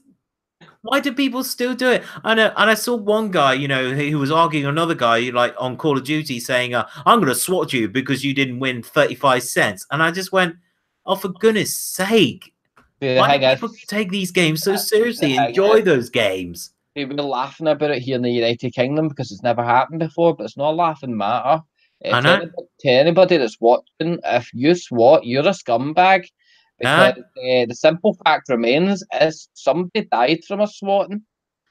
why do people still do it? I know, and I saw one guy, who was arguing another guy, like on Call of Duty, saying, "I'm going to SWAT you because you didn't win 35 cents," and I just went, "Oh, for goodness sake! Why do people take these games so seriously? Enjoy those games." We're laughing about it here in the United Kingdom because it's never happened before, but it's not a laughing matter. To anybody that's watching, if you SWAT, you're a scumbag. Because the simple fact remains is somebody died from a swatting,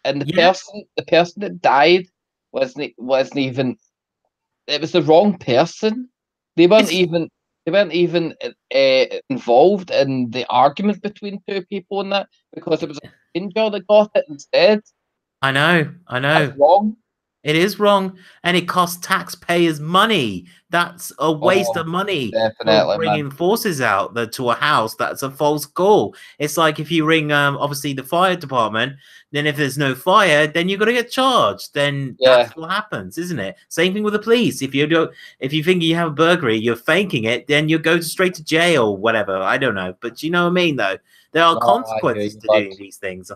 and the person that died wasn't even. It was the wrong person. They weren't even involved in the argument between two people in that, because it was a stranger that got it instead. I know. That's wrong. It is wrong, and it costs taxpayers money. That's a waste of money for bringing forces out to a house. That's a false call. It's like if you ring, obviously, the fire department, then if there's no fire, then you're going to get charged. Then that's what happens, isn't it? Same thing with the police. If you think you have a burglary, you're faking it, then you go straight to jail, whatever. I don't know. But you know what I mean, though? There are consequences to doing these things.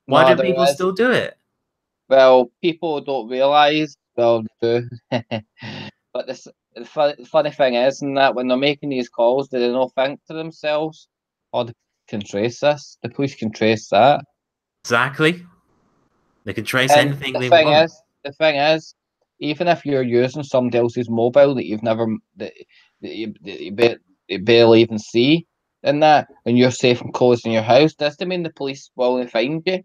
Why do people still do it? Well, people don't realise. Well, they do. But the funny thing is, that when they're making these calls, do they not think to themselves, "Oh, the police can trace this. The police can trace that." Exactly. They can trace anything they want. The thing is, even if you're using somebody else's mobile that you've never, that you barely even see, and you're safe and closed in your house, doesn't mean the police will find you.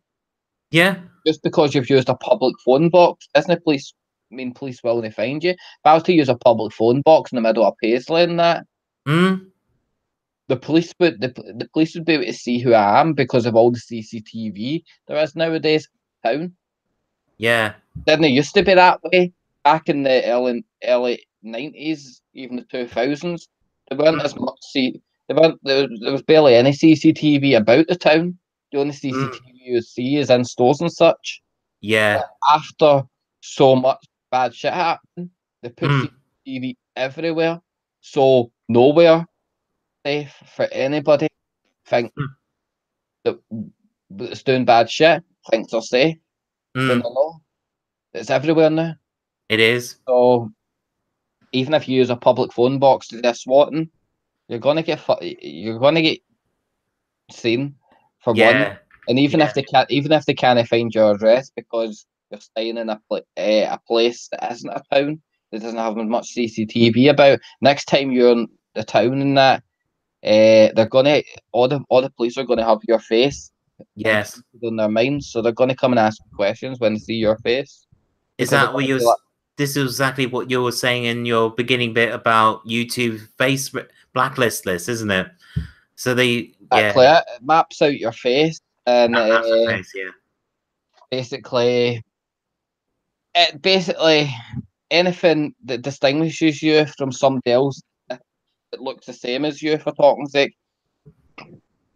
Yeah. Just because you've used a public phone box, doesn't police will only find you? If I was to use a public phone box in the middle of Paisley and that, the police would be able to see who I am because of all the CCTV there is nowadays in town. Yeah. Didn't it used to be that way back in the early 90s, even the 2000s? There weren't as much there was barely any CCTV about the town. The only CCTV you see is in stores and such. Yeah. But after so much bad shit happened, they put CCTV everywhere, so nowhere safe for anybody. Think that's doing bad shit thinks they're safe. No, it's everywhere now. It is. So even if you use a public phone box to do swatting, you're gonna get seen for one. And even if they can't find your address because you're staying in a place that isn't a town, that doesn't have much CCTV about, next time you're in the town and that, they're gonna all the police are gonna have your face. Yes. In their minds, so they're gonna come and ask questions when they see your face. Is that what you're? This is exactly what you were saying in your beginning bit about YouTube face blacklist list, isn't it? So they it maps out your face and basically anything that distinguishes you from somebody else that looks the same as you, for talking sake.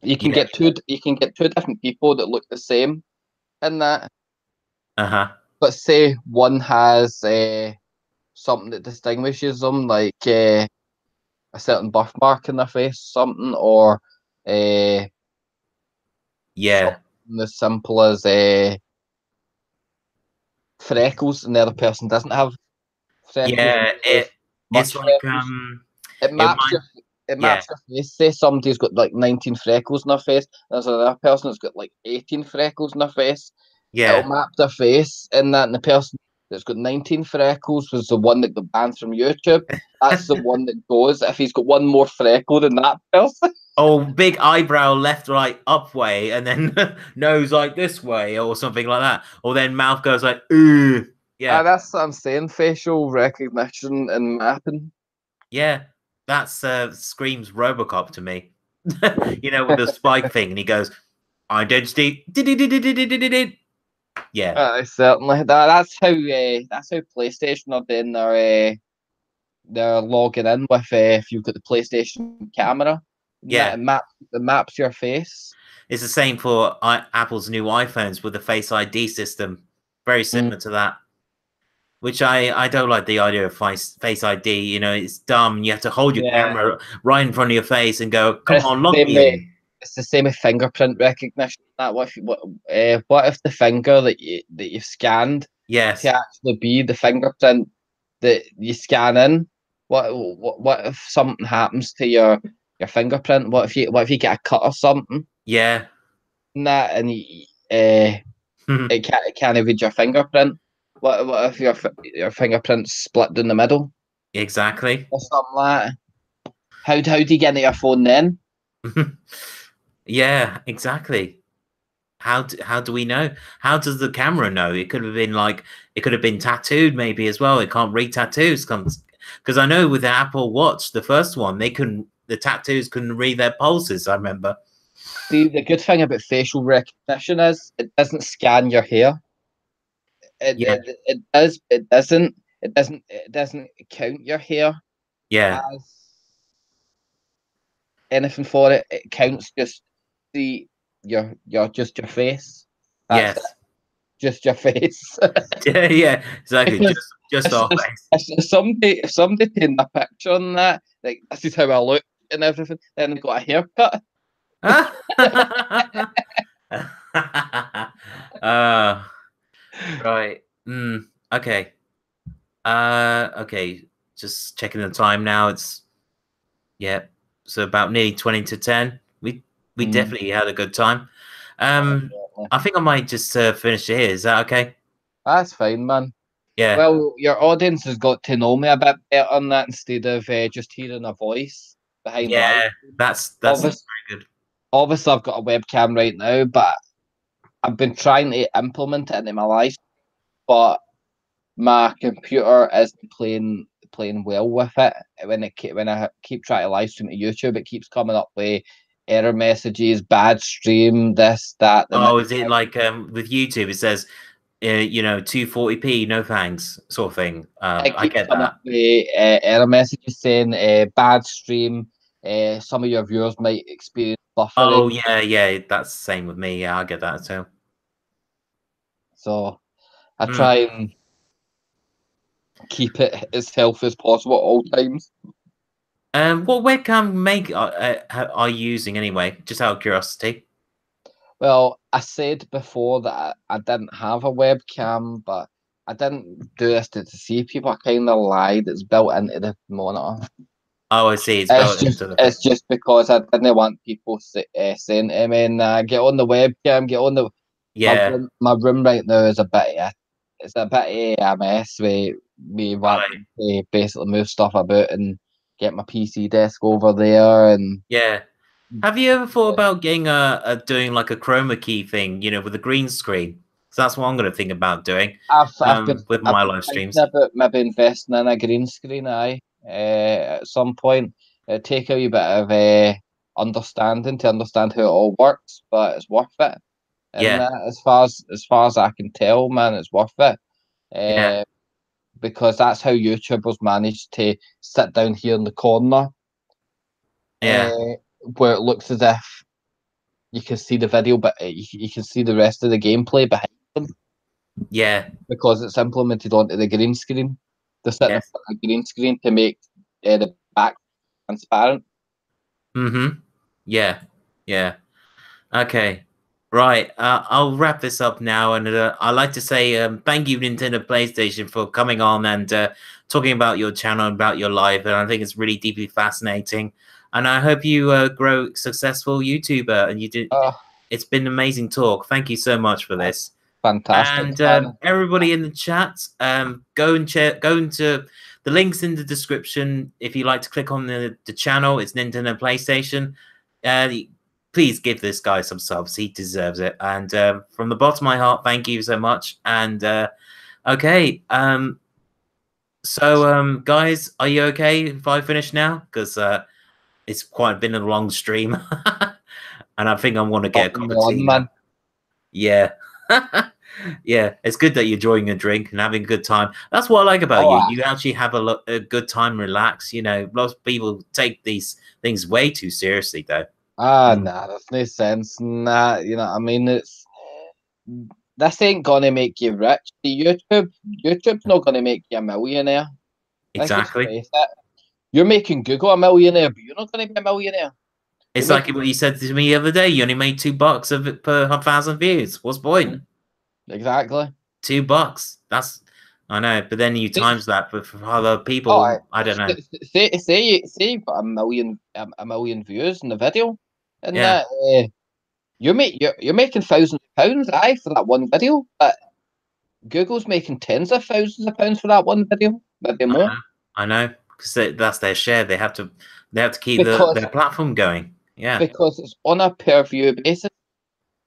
You can get two different people that look the same in that. But say one has something that distinguishes them, like a certain birthmark in their face, something, or something as simple as freckles, and the other person doesn't have freckles. It's like it Yeah. maps your face. Say somebody's got like 19 freckles in their face, there's another person that's got like 18 freckles in their face. It'll Yeah. map their face in that, and the person that's got 19 freckles was the one that got banned from YouTube. That's the one that goes if he's got one more freckle than that person. Oh, big eyebrow left, right, up way, and then nose like this way, or something like that. Or then mouth goes like, ooh. Yeah. That's what I'm saying. Facial recognition and mapping. Yeah. That's screams Robocop to me. You know, with the spike thing, and he goes, identity. Yeah. Certainly. That's how PlayStation are doing they're logging in with if you've got the PlayStation camera. Yeah. It maps your face. It's the same for Apple's new iPhones with the Face ID system. Very similar to that. Which I don't like the idea of Face ID. You know, it's dumb. You have to hold your camera right in front of your face and go, "Come on, lock me in." It's the same with fingerprint recognition. That what if the finger that you've scanned Yes. to actually be the fingerprint that you scan in? What if something happens to your fingerprint? What if you get a cut or something? Yeah. And it can't read your fingerprint. What if your fingerprint's split down the middle Exactly. or something like that? How do you get into your phone then? Yeah, exactly. How do we know? How does the camera know? It could have been tattooed maybe as well. It can't read tattoos because I know with the Apple Watch, the first one, the tattoos couldn't read their pulses. I remember. See, the good thing about facial recognition is it doesn't scan your hair. It doesn't count your hair Yeah. as anything for it. It counts just your just your face. That's Yes. just your face. Yeah, exactly. Just our face. If somebody taking a picture on that, like this is how I look and everything, then they got a haircut. Right. Okay. Okay. Just checking the time now. It's so about nearly 20 to 10. We definitely had a good time. I think I might just finish it here. Is that okay? That's fine, man. Yeah. Well, your audience has got to know me a bit better on that instead of just hearing a voice behind live. That's very good. Obviously, I've got a webcam right now, but I've been trying to implement it into my life, but my computer isn't playing well with it. When I keep trying to live stream to YouTube, it keeps coming up with error messages, bad stream, this, that. Oh, is it like with YouTube? It says, 240p, no thanks, sort of thing. I get that. With, error messages saying bad stream. Some of your viewers might experience buffering. Oh yeah, that's the same with me. Yeah, I get that too. So I try and keep it as healthy as possible at all times. What webcam are you using anyway? Just out of curiosity. Well, I said before that I didn't have a webcam, but I didn't do this to deceive people. I kind of lied. It's built into the monitor. Oh, I see. It's just because I didn't want people saying to me, get on the webcam, get on the... Yeah. My room right now is a bit of a mess with me wanting to basically move stuff about and get my PC desk over there. And yeah. Have you ever thought about getting doing like a chroma key thing, with a green screen? So that's what I'm going to think about doing with my live streams. About maybe investing in a green screen, at some point. It'd take a wee bit of understanding to understand how it all works, but it's worth it. And as far as I can tell, man, it's worth it. Because that's how YouTubers manage to sit down here in the corner. Where it looks as if you can see the video, but you can see the rest of the gameplay behind them. Yeah. Because it's implemented onto the green screen. They're sitting in front of the green screen to make the back transparent. Yeah. Okay. Right. I'll wrap this up now, and I'd like to say thank you, Nintendo PlayStation, for coming on and talking about your channel, about your life, and I think it's really deeply fascinating. and I hope you grow successful YouTuber. And you did. It's been an amazing talk. Thank you so much for this. Fantastic. And everybody in the chat, go into the links in the description. If you like to click on the channel, it's Nintendo PlayStation. Please give this guy some subs. He deserves it. And from the bottom of my heart, thank you so much. And okay. So guys, are you okay if I finish now? Because it's quite been a long stream. And I think I want to get a cup of tea now. Yeah. Yeah, it's good that you're enjoying a drink and having a good time. That's what I like about you. You actually have a good time, relax. You know, lots of people take these things way too seriously, though. Nah, that's no sense. Nah, you know, I mean, this ain't gonna make you rich. YouTube's not gonna make you a millionaire. Exactly. You're making Google a millionaire, but you're not gonna be a millionaire. It's like what you said to me the other day. You only made $2 of it per 1,000 views. What's the point? Exactly. $2. That's, I know, but then you times that for other people. I don't know. Say you've got a million views in the video, and that you're making thousands of pounds, for that one video. But Google's making tens of thousands of pounds for that one video, maybe more. I know, because that's their share. They have to keep their platform going. Yeah, because it's on a per view basis,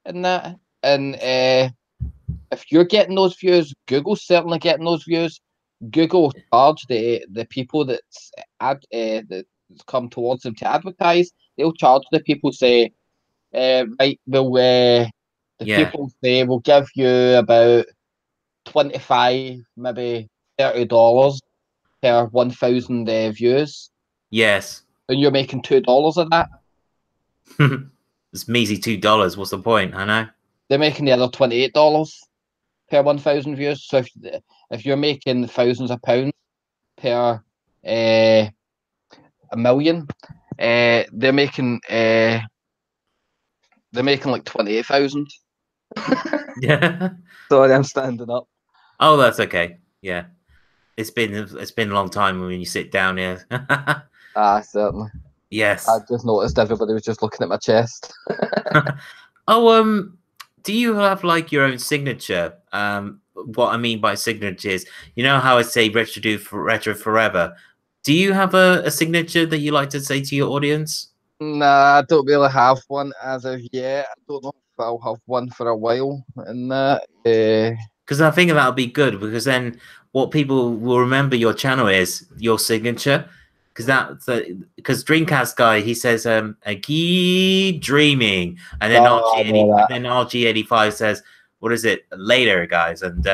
and that, and if you're getting those views, Google's certainly getting those views. Google charge the people that's come towards them to advertise. They'll charge the people, say, right, the people say we'll give you about 25, maybe $30 per 1,000 views. Yes. And you're making $2 of that. It's measly $2. What's the point? I know. They're making the other $28 per 1,000 views. So if you're making thousands of pounds per a million, they're making like 28,000. Yeah. Sorry, I'm standing up. Oh, that's okay. Yeah, it's been a long time when you sit down here. Certainly. Yes. I just noticed everybody was just looking at my chest. Oh, do you have like your own signature? What I mean by signature is, you know how I say Retrodude for Retro Forever. Do you have a signature that you like to say to your audience? Nah, I don't really have one as of yet. I don't know if I'll have one for a while. And because I think that'll be good, because then what people will remember your channel is your signature. Because Dreamcast guy, he says, "I keep dreaming," and then RG85 says, "What is it? Later, guys." And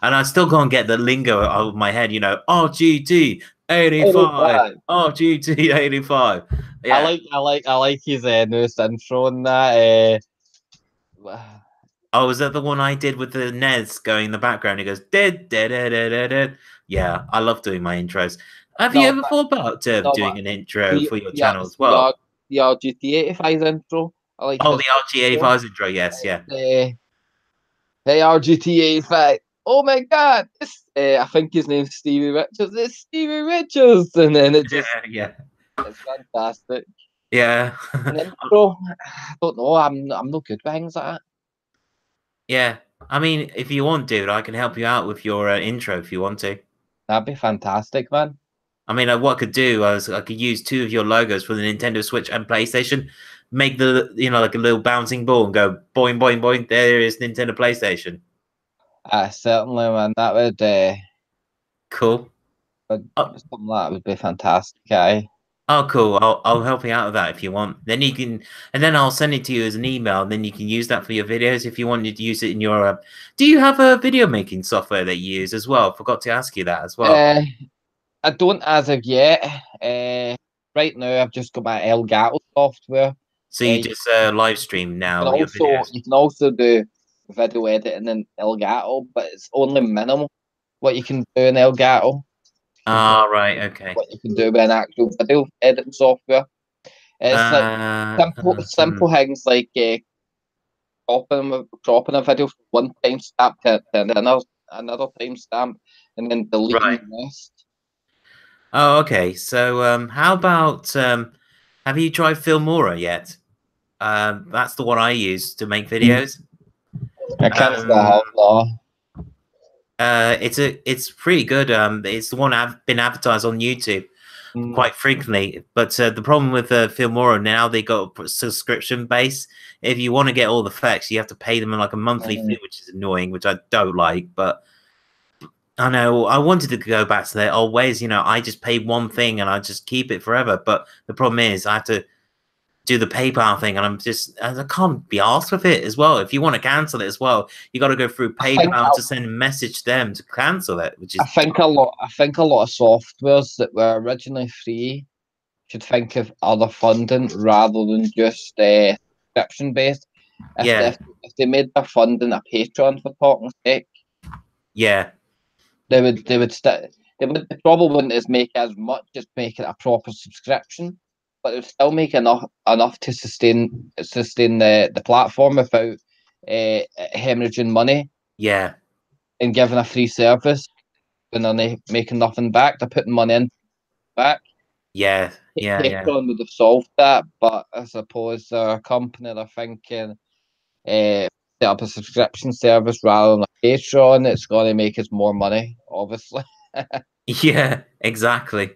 I still can't get the lingo out of my head. You know, RGT85, RGT85. Yeah. I like his newest intro and that. Oh, is that the one I did with the Nez going in the background? He goes, dead, dead, dead, dead, dead, dead. Yeah, I love doing my intros. Have you ever thought about doing an intro for your channel as well? The RGT85's intro. I like the RG85's intro, yes, yeah. Hey, RGT85. Oh my God. I think his name's Stevie Richards. It's Stevie Richards. And then it just, it's fantastic. Yeah. An intro, I don't know. I'm no good with things like that. Yeah. I mean, if you want, dude, I can help you out with your intro if you want to. That'd be fantastic, man. I mean, what I could do is I could use 2 of your logos for the Nintendo Switch and PlayStation, make the, like a little bouncing ball and go boing, boing, boing. There is Nintendo PlayStation. Certainly, man. That would cool. Something like that would be fantastic. Eh? Oh, cool. I'll help you out with that if you want. Then you can, and then I'll send it to you as an email. And then you can use that for your videos if you wanted to use it in your. Do you have a video making software that you use as well? Forgot to ask you that as well. I don't as of yet. Right now, I've just got my Elgato software. So you just live stream now. You can also do video editing in Elgato, but it's only minimal what you can do in Elgato. Right, okay. What you can do with an actual video editing software. It's like simple things like cropping a video from one timestamp to another timestamp, and then deleting the rest. Oh, okay. So, how about have you tried Filmora yet? That's the one I use to make videos. I can't say I Um, have no. it's pretty good. It's the one I've been advertised on YouTube Mm, quite frequently. But the problem with Filmora now, they got a subscription base. If you want to get all the effects, you have to pay them like a monthly mm. fee, which is annoying, which I don't like. But I know I wanted to go back to their old ways. You know, I just pay one thing and I just keep it forever. But the problem is, I have to do the PayPal thing, and I can't be asked with it as well. If you want to cancel it as well, you got to go through I think PayPal to send a message to them to cancel it, which I is think a lot. I think a lot of softwares that were originally free should think of other funding rather than just subscription based. If they, yeah, if they made their funding a Patreon for talking sake, yeah, they would they would they probably wouldn't as make as much as make it a proper subscription, but it would still make enough to sustain the platform without hemorrhaging money yeah, and giving a free service and then they making nothing back. They're putting money in back. yeah, yeah, yeah. Patreon would have solved that, but I suppose a company they're thinking set up a subscription service rather than a Patreon. It's going to make us more money, obviously. Yeah, exactly.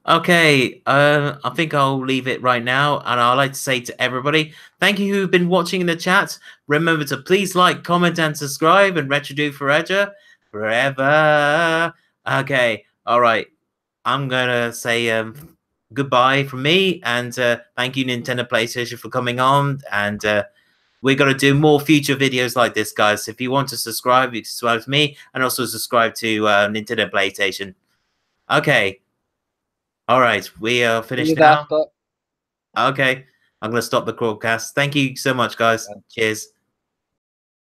Okay, I think I'll leave it right now, and I'd like to say to everybody, thank you who've been watching in the chat. Remember to please like, comment, and subscribe, and Retrodude forever, forever. Okay, all right. I'm gonna say goodbye from me, and thank you, Nintendo PlayStation, for coming on, and we're going to do more future videos like this, guys. If you want to subscribe, you can subscribe to me and also subscribe to Nintendo PlayStation. Okay. All right. We are See you finished now. after. Okay. I'm going to stop the broadcast. Thank you so much, guys. Cheers.